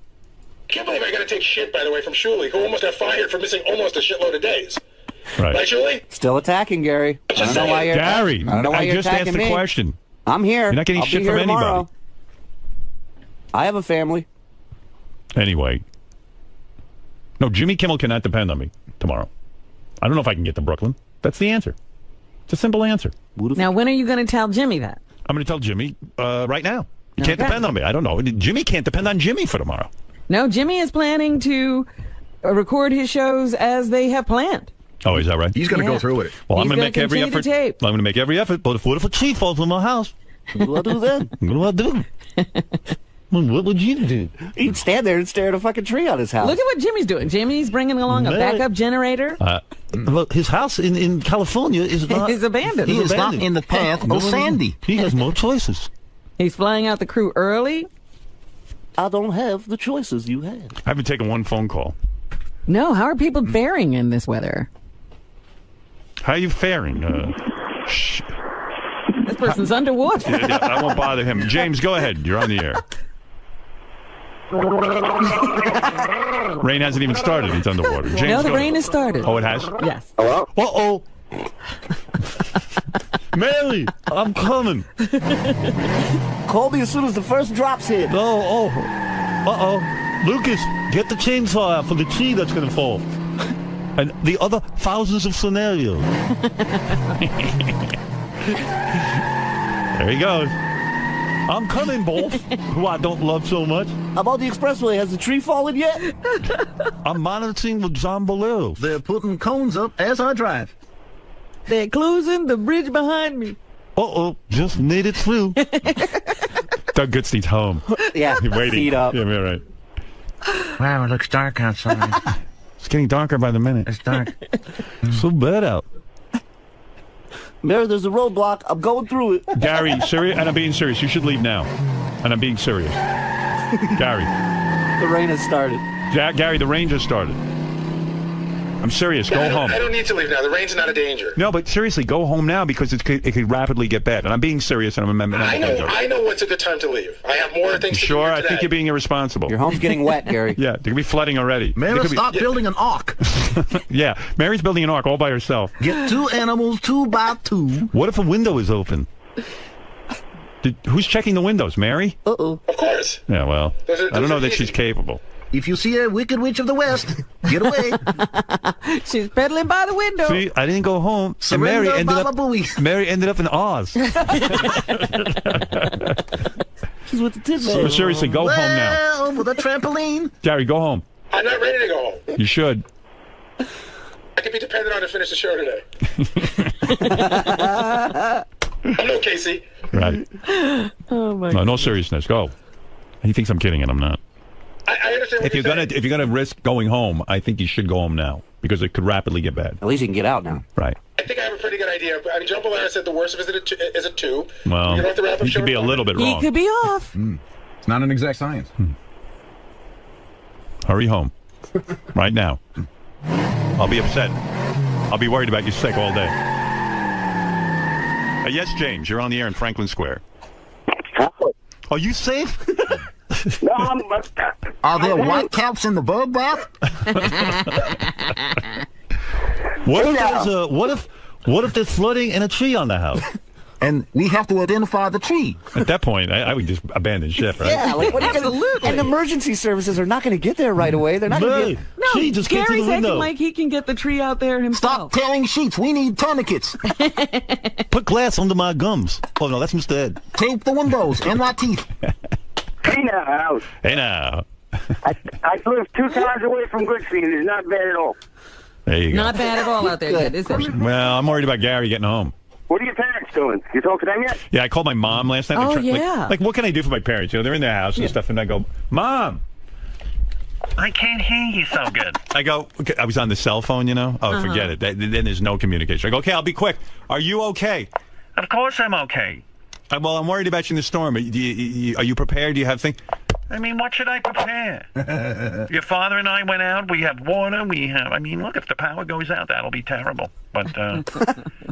I can't believe I got to take shit, by the way, from Shuli, who almost got fired for missing almost a shitload of days. Right, Shuli? Still attacking Gary. I don't know why you're Gary, I don't know why you're just asked attacking the me. question. I'm here. You're not getting I'll shit be here from tomorrow. anybody. I have a family. Anyway. No, Jimmy Kimmel cannot depend on me tomorrow. I don't know if I can get to Brooklyn. That's the answer. It's a simple answer. Now, when are you going to tell Jimmy that? I'm going to tell Jimmy right now. You can't depend on me. I don't know. Jimmy can't depend on Jimmy for tomorrow. No, Jimmy is planning to record his shows as they have planned. Oh, is that right? He's going to go through with it. Well, I'm He's going to make every continue effort. to tape. I'm going to make every effort. But if a tree falls on my house, What do I do then? what do I do? What would you do? He'd stand there and stare at a fucking tree on his house. Look at what Jimmy's doing. Jimmy's bringing along a backup generator. Well, his house in California is not... He's abandoned. He is not in the path of Sandy. He has more choices. He's flying out the crew early. I don't have the choices you had. I haven't taken one phone call. No, how are people faring in this weather? How are you faring? This person's underwater. Yeah, I won't bother him. James, go ahead. You're on the air. Rain hasn't even started. It's underwater. James, No, the go rain ahead. has started. Oh, it has? Yes. Hello? Uh-oh. Mary, I'm coming. Call me as soon as the first drops hit. Oh. Uh-oh. Lucas, get the chainsaw out for the tree that's going to fall. And the other thousands of scenarios. There he goes. I'm coming, Wolf, who I don't love so much. How about the expressway? Has the tree fallen yet? I'm monitoring with John Bolaris. They're putting cones up as I drive. They're closing the bridge behind me. Uh-oh, just made it through. Doug Goodstein's home. Yeah, He's waiting. feet up. Yeah, right. Wow, it looks dark outside. It's getting darker by the minute. It's dark. So bad out. Mary, there's a roadblock. I'm going through it. Gary, serious, and I'm being serious. You should leave now. And I'm being serious. Gary. The rain has started. Gary, the rain just started. I'm serious. Go home. I don't need to leave now. The rain's not a danger. No, but seriously, go home now because it could rapidly get bad. And I'm being serious, and I know what's a good time to leave. I have more things to do Sure, here I think today. you're being irresponsible. Your home's getting wet, Gary. Yeah, there could be flooding already. Mary, stop building an ark. Yeah, Mary's building an ark all by herself. Get 2 animals, 2 by 2. What if a window is open? Who's checking the windows, Mary? Uh-oh. Of course. Yeah, well, I don't know that she's capable. If you see a wicked witch of the west, get away. She's pedaling by the window. See, I didn't go home. And Surrender, Mary ended up in Oz. She's with the tin man. So seriously, go home now. Well, with a trampoline. Gary, go home. I'm not ready to go home. You should. I could be dependent on to finish the show today. I know, Casey. Right. Oh my. No seriousness. Go. He thinks I'm kidding, and I'm not. I understand what If you're gonna risk going home, I think you should go home now because it could rapidly get bad. At least you can get out now. Right. I think I have a pretty good idea. I mean, John Bellera said the worst of it is a 2. Well, you don't have to wrap up he could be a little bit He wrong. could be off. It's not an exact science. Hurry home. Right now. I'll be upset. I'll be worried about you sick all day. Yes, James, you're on the air in Franklin Square. Are you safe? No, Are there white caps in the bird bath? What if there's flooding and a tree on the house? And we have to identify the tree. At that point, I would just abandon ship, right? Yeah, like, what are you gonna, Absolutely. and emergency services are not going to get there right away. They're not going to get... No, Tree just came through Gary's the acting window. like he can get the tree out there himself. Stop tearing sheets. We need tourniquets. Put glass under my gums. Oh, no, that's Mr. Ed. Tape the windows and my teeth. Hey now, Hey, now. I live 2 towns away from Goodstein. It's not bad at all. There you go. Not bad at all out there, Good. is it? Well, I'm worried about Gary getting home. What are your parents doing? You talk to them yet? Yeah, I called my mom last night. Oh, Like, yeah. like, what can I do for my parents? You know, they're in their house and stuff, and I go, Mom, I can't hear you so good. I go, okay, I was on the cell phone, you know? Oh, forget it. Then there's no communication. I go, okay, I'll be quick. Are you okay? Of course I'm okay. Well, I'm worried about you in the storm. Are you prepared? Do you have things? I mean, what should I prepare? Your father and I went out. We have water. Look, if the power goes out, that'll be terrible. But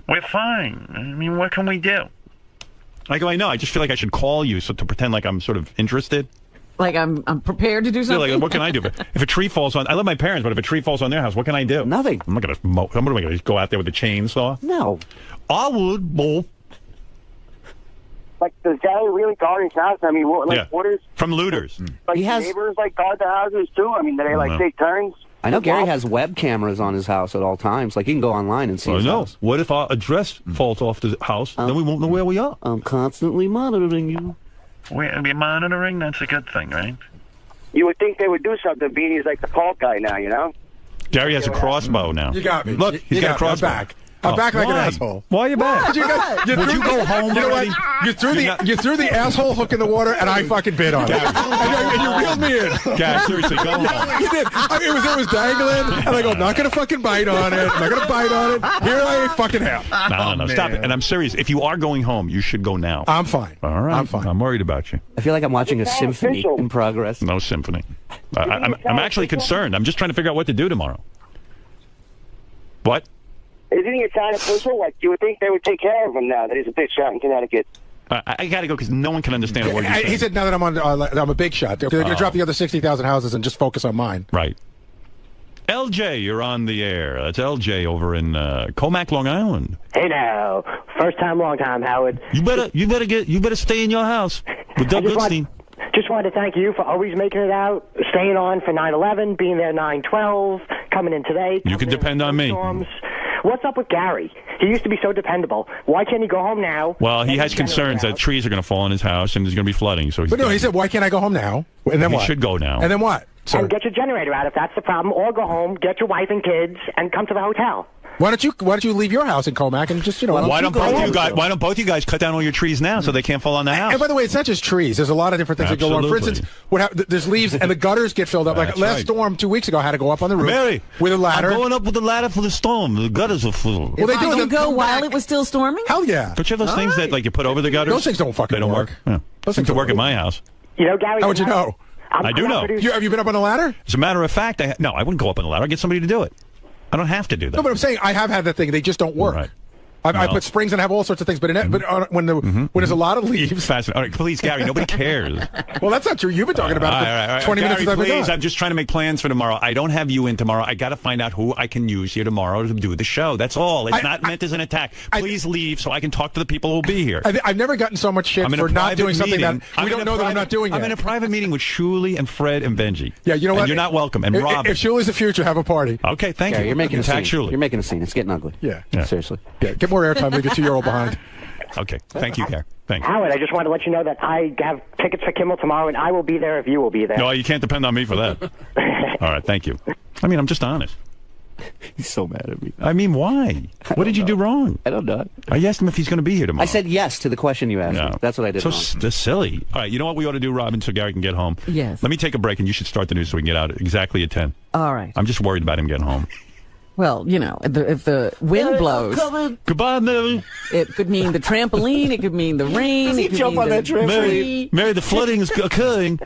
we're fine. I mean, what can we do? I go, I know. I just feel like I should call you to pretend like I'm sort of interested. Like I'm prepared to do something. Yeah, like, what can I do? If a tree falls on, I love my parents, but if a tree falls on their house, what can I do? Nothing. I'm not going to go out there with a chainsaw. No. I would, bull. Like, does Gary really guard his house? I mean, what is... From looters. Like, He has- neighbors, like, guard the houses, too? I mean, do they, like, take turns? I know Gary has web cameras on his house at all times. Like, you can go online and see his house. What if our address falls off the house? Then we won't know where we are. I'm constantly monitoring you. We're monitoring? That's a good thing, right? You would think they would do something, being he's like the Paul guy now, you know? Gary has a crossbow now. You got me. Look, he's got a crossbow. I'm back. I'm back like an Why? asshole. Why are you back? Would you go home? You know what? You threw the asshole hook in the water, and I fucking bit on it. And you reeled me in. Guys, seriously, go home. You did. I mean, it was dangling, and I go, I'm not gonna fucking bite on it. I'm not gonna bite on it. Here I fucking am. No, stop it. And I'm serious. If you are going home, you should go now. I'm fine. All right. I'm fine. I'm worried about you. I feel like I'm watching a symphony in progress. No symphony. I'm actually concerned. I'm just trying to figure out what to do tomorrow. What? Isn't he a sign official? Like, you would think they would take care of him now that he's a big shot in Connecticut. I got to go because no one can understand a word you're saying. He said, now that I'm a big shot, they're going to drop the other 60,000 houses and just focus on mine. Right. LJ, you're on the air. That's LJ over in Comac, Long Island. Hey now, first time, long time, Howard. You better stay in your house with Doug Goodstein. Just wanted to thank you for always making it out, staying on for 9/11, being there 9/12, coming in today. You can depend on me. What's up with Gary? He used to be so dependable. Why can't he go home now? Well, he has concerns that trees are going to fall in his house and there's going to be flooding. So But no, he said, why can't I go home now? And then he what? should go now. And then what? And get your generator out if that's the problem, or go home, get your wife and kids, and come to the hotel. Why don't you leave your house in Comac and just, Why don't both you guys cut down all your trees now so they can't fall on the house? And by the way, it's not just trees. There's a lot of different things that go on. For instance, there's leaves and the gutters get filled up. Like last storm 2 weeks ago, I had to go up on the roof Mary, with a ladder. I'm going up with the ladder for the storm. The gutters are full. Well, they do. You go while it was still storming? Hell yeah. Don't you have those things that like you put over the gutters? Those things don't fucking work. Yeah. Those things work at my house. You know, Gary. How would you know? I do know. Have you been up on a ladder? As a matter of fact, I wouldn't go up on the ladder. I'd get somebody to do it. I don't have to do that. No, but I'm saying I have had that thing. They just don't work. Right. I put springs and have all sorts of things, but when there's a lot of leaves. Fascinating. All right, please, Gary, nobody cares. Well, that's not true. You've been talking about it for 20 Gary, minutes. Please, I'm just trying to make plans for tomorrow. I don't have you in tomorrow. I got to find out who I can use here tomorrow to do the show. That's all. It's not meant as an attack. Please leave so I can talk to the people who will be here. I've never gotten so much shit for not doing something that we don't know that I'm not doing yet. I'm in a private meeting with Shuli and Fred and Benji. Yeah, you know what? And you're not welcome. And Robin. If Shuli's the future, have a party. Okay, thank you. You're making a scene. Shuli. You're making a scene. It's getting ugly. Yeah. Seriously. Yeah, get more airtime. Leave your 2-year-old behind. Okay. Thank you, Gary. Thanks. Howard, I just wanted to let you know that I have tickets for Kimmel tomorrow, and I will be there if you will be there. No, you can't depend on me for that. All right. Thank you. I mean, I'm just honest. He's so mad at me. I mean, why? What did you do wrong? I don't know. I asked him if he's going to be here tomorrow. I said yes to the question you asked me. That's what I did So wrong. that's silly. All right, you know what we ought to do, Robin, so Gary can get home? Yes. Let me take a break, and you should start the news so we can get out exactly at 10. All right. I'm just worried about him getting home. Well, you know, if the wind blows, goodbye, Mary. It could mean the trampoline. It could mean the rain. Does he it could jump mean on that trampoline? Mary, the flooding is occurring.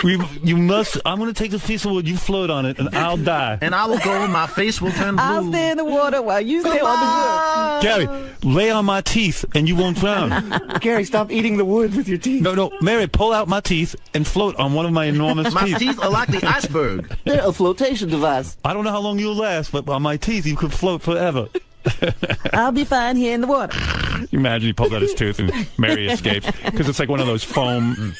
You must. I'm going to take the piece of wood. You float on it, and I'll die. And I will go. My face will turn blue. I'll stay in the water while you stay on the wood. Gary, lay on my teeth, and you won't drown. Gary, stop eating the wood with your teeth. No, Mary, pull out my teeth and float on one of my enormous My teeth. teeth are like the iceberg. They're a flotation device. I don't know how long you'll last, but on my teeth, you could float forever. I'll be fine here in the water. You imagine he pulls out his tooth and Mary escapes because it's like one of those foam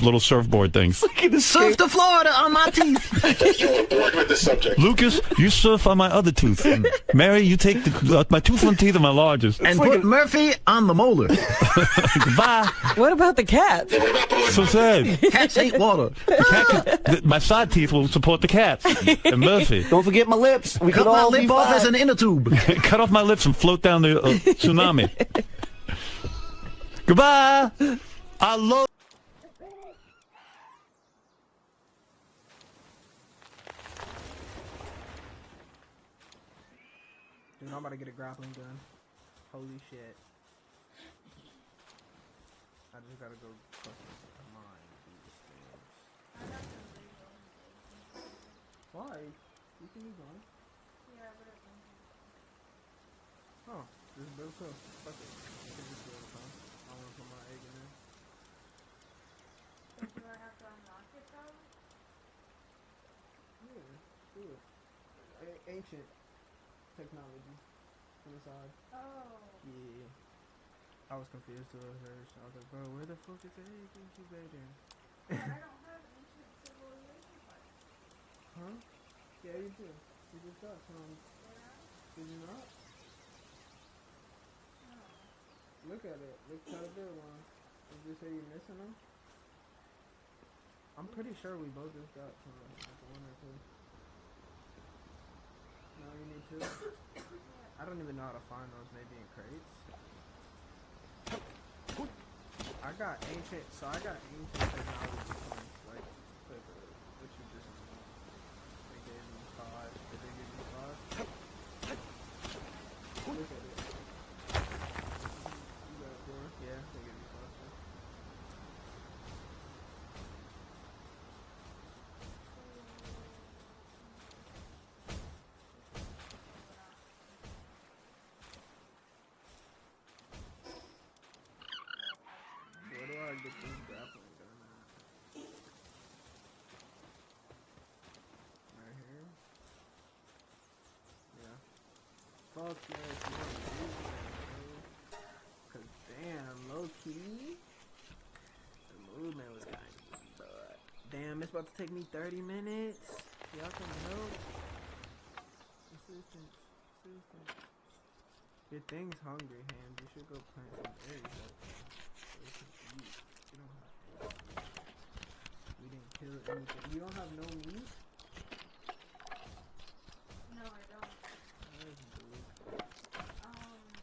little surfboard things. Surf to Florida on my teeth. You were bored with this subject. Lucas, you surf on my other tooth. Mary, you take my two front teeth are my largest. And put Murphy on the molar. Goodbye. What about the cats? So sad. Cats hate water. My side teeth will support the cats. And Murphy. Don't forget my lips. We Cut could my all lip be off fine. as an inner tube. Cut off my lips and float down the tsunami. Goodbye. I love. Dude, I'm about to get a grappling gun. Holy shit. I just gotta go fucking mine these things. Why? You can use one. Yeah, but it Oh, this is built up. Fuck it. I can just do it, huh? I wanna put my egg in there. So do I have to unlock it though? Yeah, do it. Ancient technology on the side. Oh. Yeah. I was confused too at first. I was like, bro, where the fuck is the egg incubator? I don't have ancient civilization parts. Huh? Yeah, you do. You just got some. Did you not? No. Look at it. Look how to do one. Did you say you're missing them? I'm pretty sure we both just got some. Like one or two. No, you need two? I don't even know how to find those. Maybe in crates. I got ancient technology points, like what you just they gave me 5. Did they give me 5? Look at it. You got 4? Yeah, they gave me 5 too. Where do I get this grappling gun at? Right here? Yeah. Fuck yes, you want to use that, bro. Cause damn, low key, the movement was kind of, but damn, it's about to take me 30 minutes. Y'all can help. Assistance. Your thing's hungry, Ham. You should go plant some berries up. So you can eat. You don't have to. We didn't kill anything. You don't have no meat? No, I don't.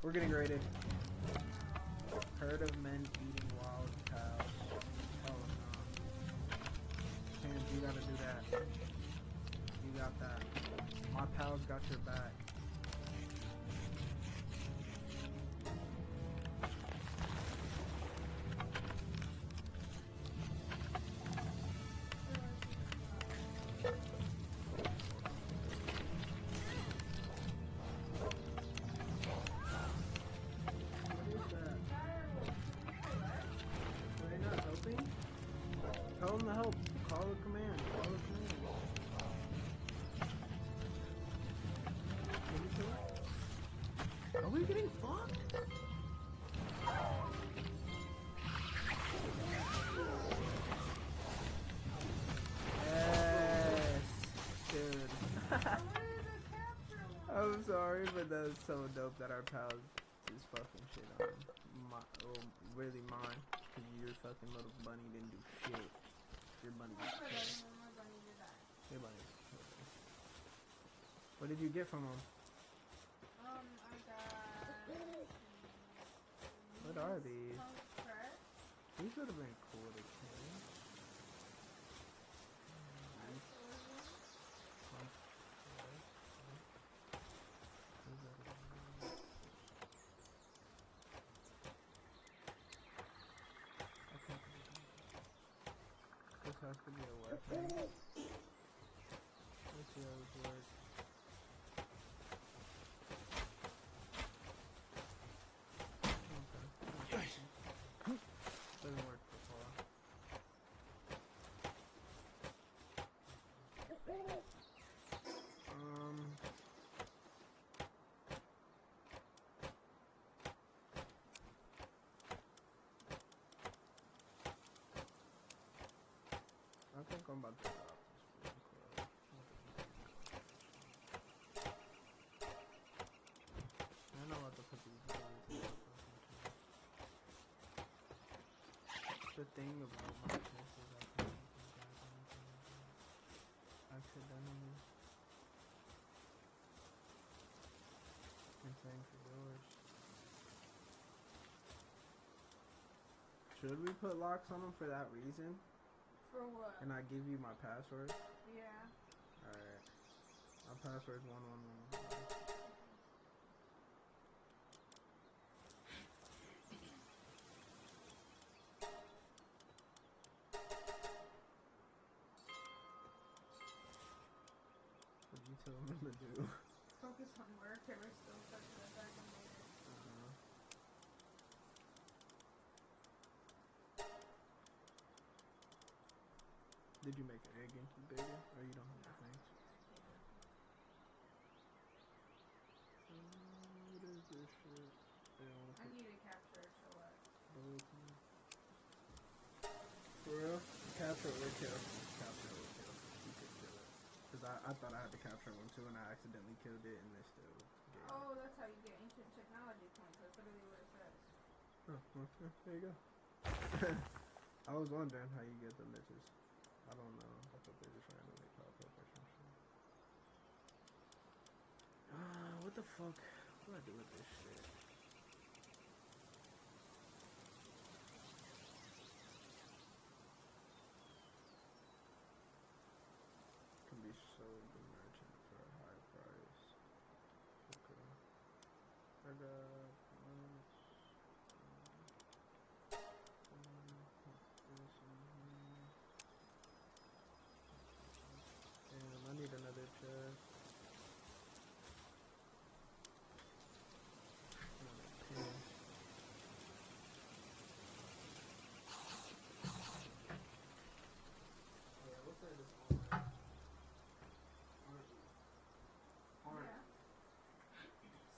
We're getting raided. Herd of men eating wild cows. Oh no. Ham, you gotta do that. You got that. My pals got your back. Tell them to help. Call the command. Call the command. Are we getting fucked? Yes, dude. I'm sorry, but that was so dope that our pals just fucking shit on really mine. Cause your fucking little bunny didn't do shit. Your bunny was killed. Your bunny was killed. What did you get from him? I got. What are these? Punk press. These would have been cool to carry. This has to be a weapon. Let's see how this works. Okay. Doesn't work before. I think I'm about to stop this real quick. I know what to put these in. The thing about my chest is I can accidentally. And same for yours. Should we put locks on them for that reason? For what? And I give you my password? Yeah. Alright. My password's 1111. What did you tell them to do? Focus on work, and we're still stuck in the back and later. Did you make an egg incubator? Or you don't have anything? What is this shit? I need a capture, so what? For real? Capture or kill? Capture or kill. You could kill it. Because I thought I had to capture one too and I accidentally killed it and it still gave. Oh, that's how you get ancient technology points. That's literally what it says. Oh, okay. There you go. I was wondering how you get the glitches. I don't know. I thought they just randomly pop up or some shit. What the fuck? What do I do with this shit? Can be sold to merchant for a high price. Okay. I got damn, I need another chest. Another pen. Yeah, what's that? Orange. Yeah.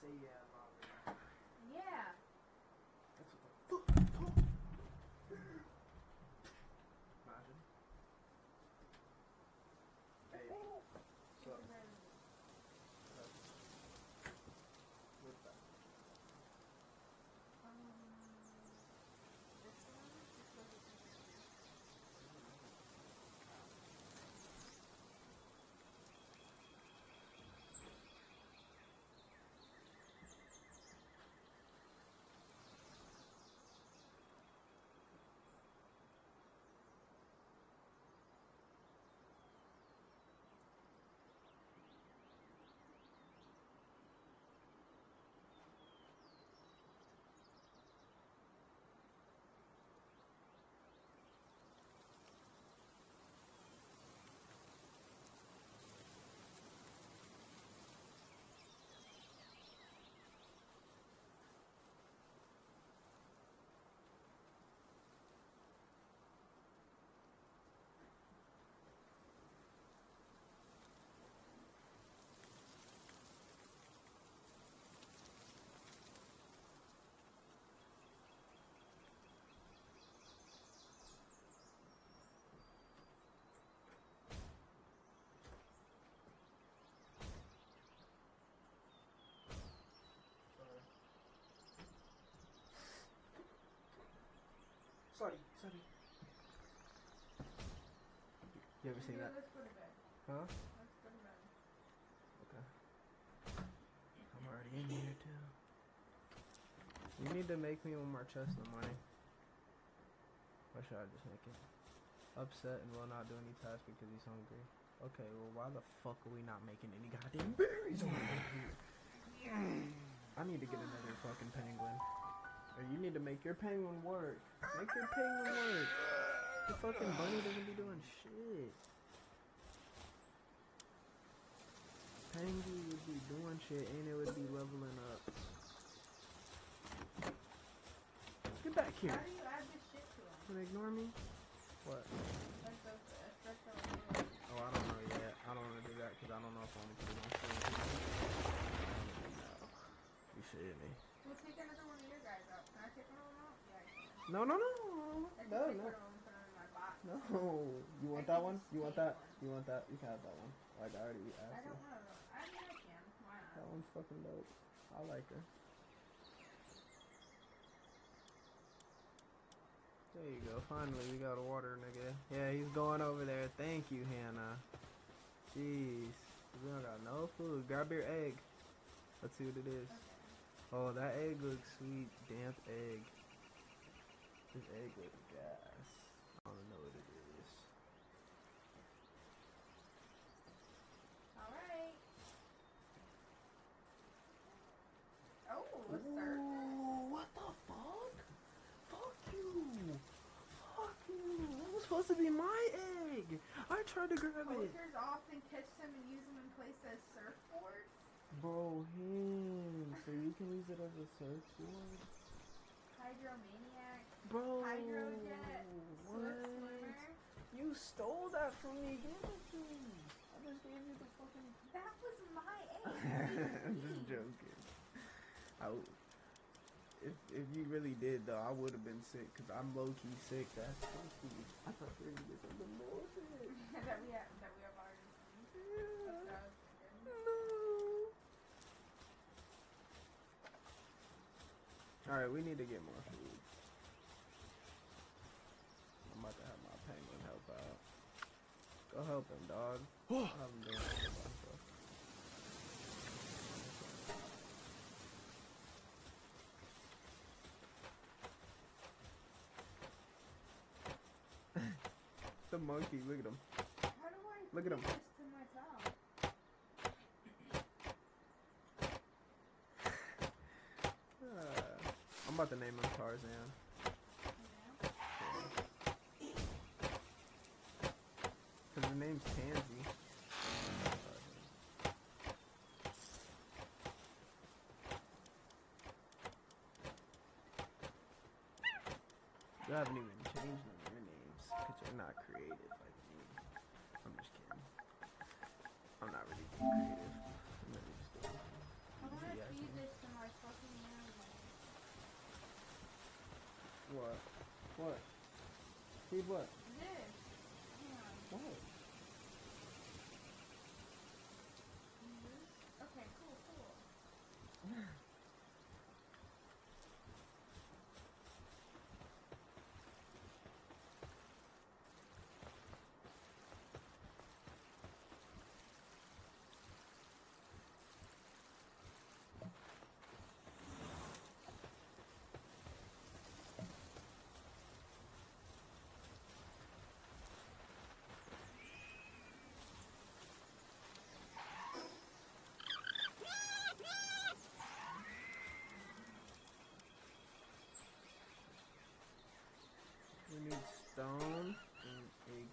Say yeah, Robert. Yeah. That's what the fuck. Imagine. Hey. So. What's that? This one? Sorry. You ever seen that? Let's go to bed. Huh? Let's go to bed. Okay. already in here too. You need to make me one more chest of money. Or should I just make it? Upset and will not do any tasks because he's hungry. Okay, well why the fuck are we not making any goddamn berries over here? I need to get another fucking penguin. Or you need to make your penguin work. Make your penguin work. The fucking bunny doesn't be doing shit. Penguin would be doing shit and it would be leveling up. Get back here. How do you add this shit to him? Wanna ignore me? What? Like the espresso. Oh, I don't know yet. I don't want to do that because I don't know if I want to put it on screen. You shitting me. We'll take another one of your guys out. Can I take one of them out? Yeah, I can. No, no, no. I can take one of them and put them in my box. No. You want that one? You want that? You want that? You can have that one. Like I already asked I you. don't know. I mean, I can. Why not? That one's fucking dope. I like her. There you go. Finally, we got a water nigga. Yeah, he's going over there. Thank you, Hannah. Jeez. We don't got no food. Grab your egg. Let's see what it is. Okay. Oh, that egg looks sweet. Damp egg. This egg looks gas. I don't know what it is. Alright. Oh, a surface. What the fuck? Fuck you. Fuck you. That was supposed to be my egg. I tried to grab it. Poachers often catch them and use them in place as surfboards. Bro, him. So you can use it as a surfboard? Hydromaniac. Bro. Hydrojet. Swift swimmer. You stole that from me. Give it to me. I just gave you the fucking... That was my egg. I'm just joking. If you really did though, I would have been sick because I'm low key sick. That's funky. I thought you were gonna get something more sick. that we have already seen. Yeah. That's No. All right, we need to get more food. I'm about to have my penguin help out. Go help him, dog. I'll have him doing it by himself. The monkey, look at him. How do I Look at him. put this to my towel? I'm about to name him Tarzan. Cause his name's Tansy. You haven't even changed none of your names because you're not creative like me. I'm just kidding. I'm not really being creative. I'm really just doing I want to feed this to my fucking animal. What? What? Feed what? This. What? Okay, cool. We need stone and egg.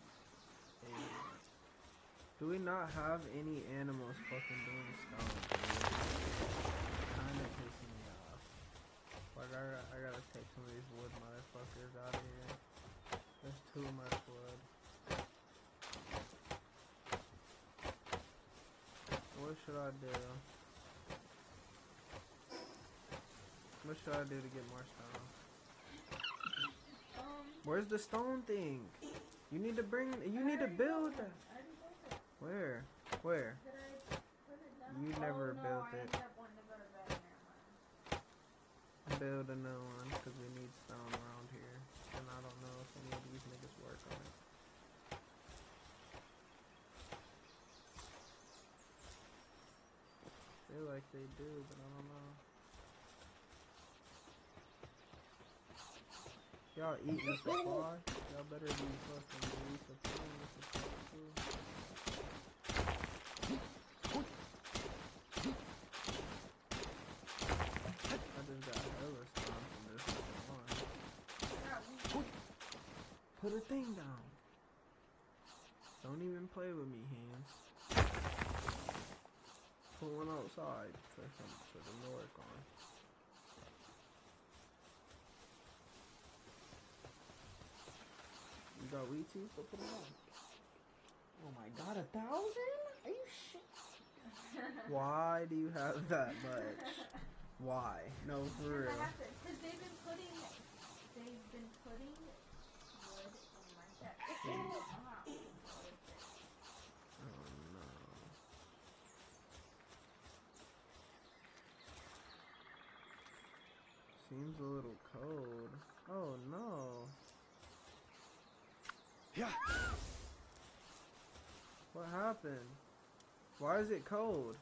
Do we not have any animals fucking doing stone? Kinda pissing me off. Like I gotta take some of these wood motherfuckers out of here. There's too much wood. What should I do? What should I do to get more stone? Where's the stone thing? You need to bring. You need to build. Where? Where? You never built it. Build a new one because we need stone around here, and I don't know if any of these niggas work on it. I feel like they do, but I don't know. Y'all eat resupply? Y'all better be fucking resupplying resupply too. I just got hella stuff from this one. Put a thing down. Don't even play with me, hands. Put one outside for the North on. You got wheat too? Go put it on. Oh my god, 1,000? Are you shit? Why do you have that much? Why? No, for real. Because they've been putting wood in my deck. Oh no. Seems a little cold. Oh no. Yeah. What happened? Why is it cold?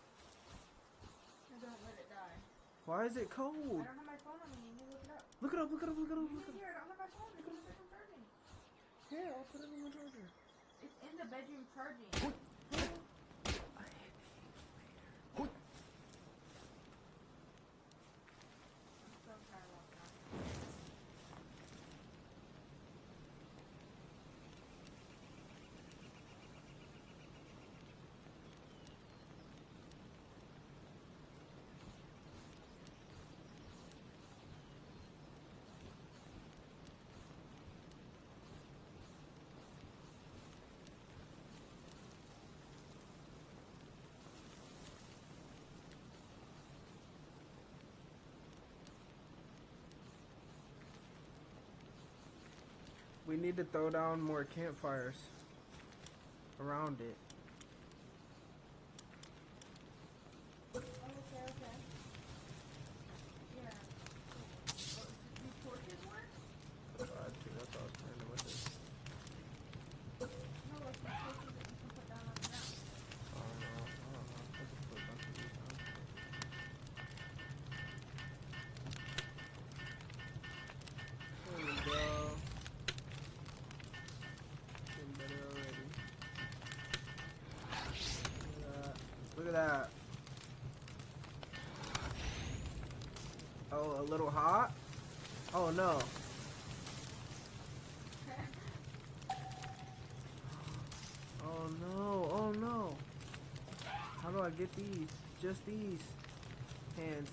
I don't let it die. Why is it cold? I don't have my phone on me. You need to look it up. Look it up, look it up, look it up, look it up. Here, I don't have my phone. It's in the bedroom charging. Here, I'll put it in the charger. It's in the bedroom charging. We need to throw down more campfires around it. Okay. Yeah. These torches work? That's what I was planning with it. No, like the torches that you can put down on the ground. I don't know. I just put a bunch of these down. There we go. Getting better already. Look at that. Oh, a little hot? Oh no. Oh no, oh no. How do I get these? Just these. Hands.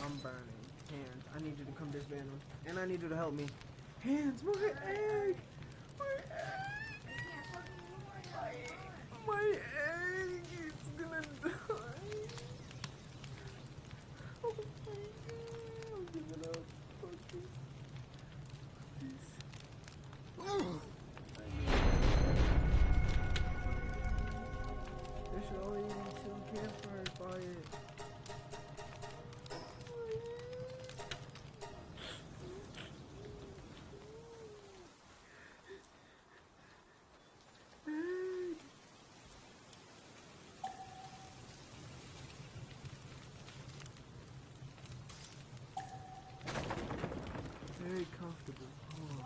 I'm burning. Hands. I need you to come disband them. And I need you to help me. Hands, my egg! My egg! My egg is gonna die. Oh my god. I'm giving up. Fuck this. Please. There should only be 2 campfires by it. Very comfortable. Oh,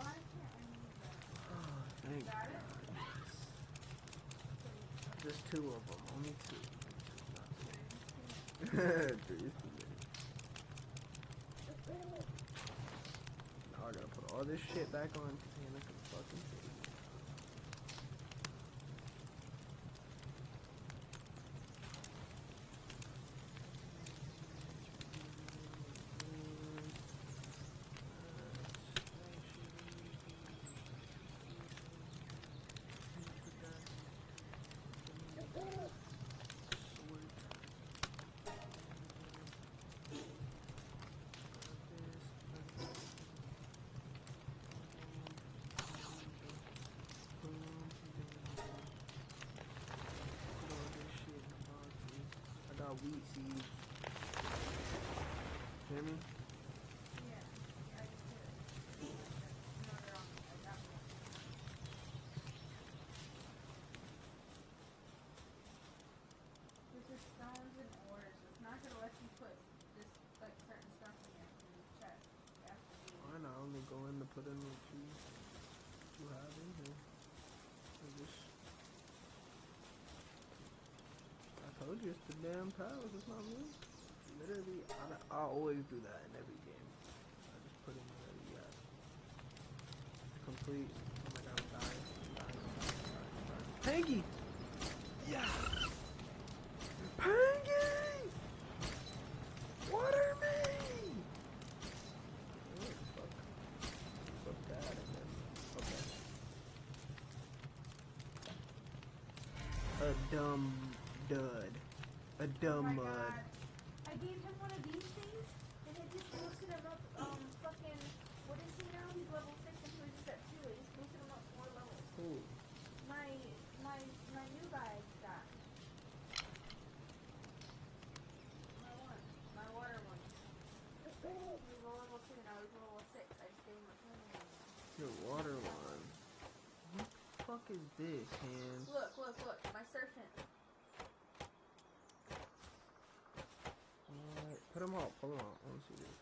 thank God. Just 2 of them. Only 2. Not 3 is too many. Now I gotta put all this shit back on and I can fucking save it. I got wheat seeds. Hear me? put in what you have in here. I told you it's the damn tiles, it's not me. Literally, I always do that in every game. I just put in whatever you got. Complete. Oh my god, I'm dying. Pangy! Yeah! Pangy! Water me! Fuck that and then, okay. A dumb dud. A dumb mud. I gave him one of these things, and it just boosted him up, fucking, what is he now? He's level 6, and he was just at 2. It just boosted him up 4 levels. Cool. My new guy got. My water one. He was level 2, now he's level 6. I just gave him a training. Your water one. What the fuck is this, Hans? Look, my serpent. Alright, put them out, I wanna see this.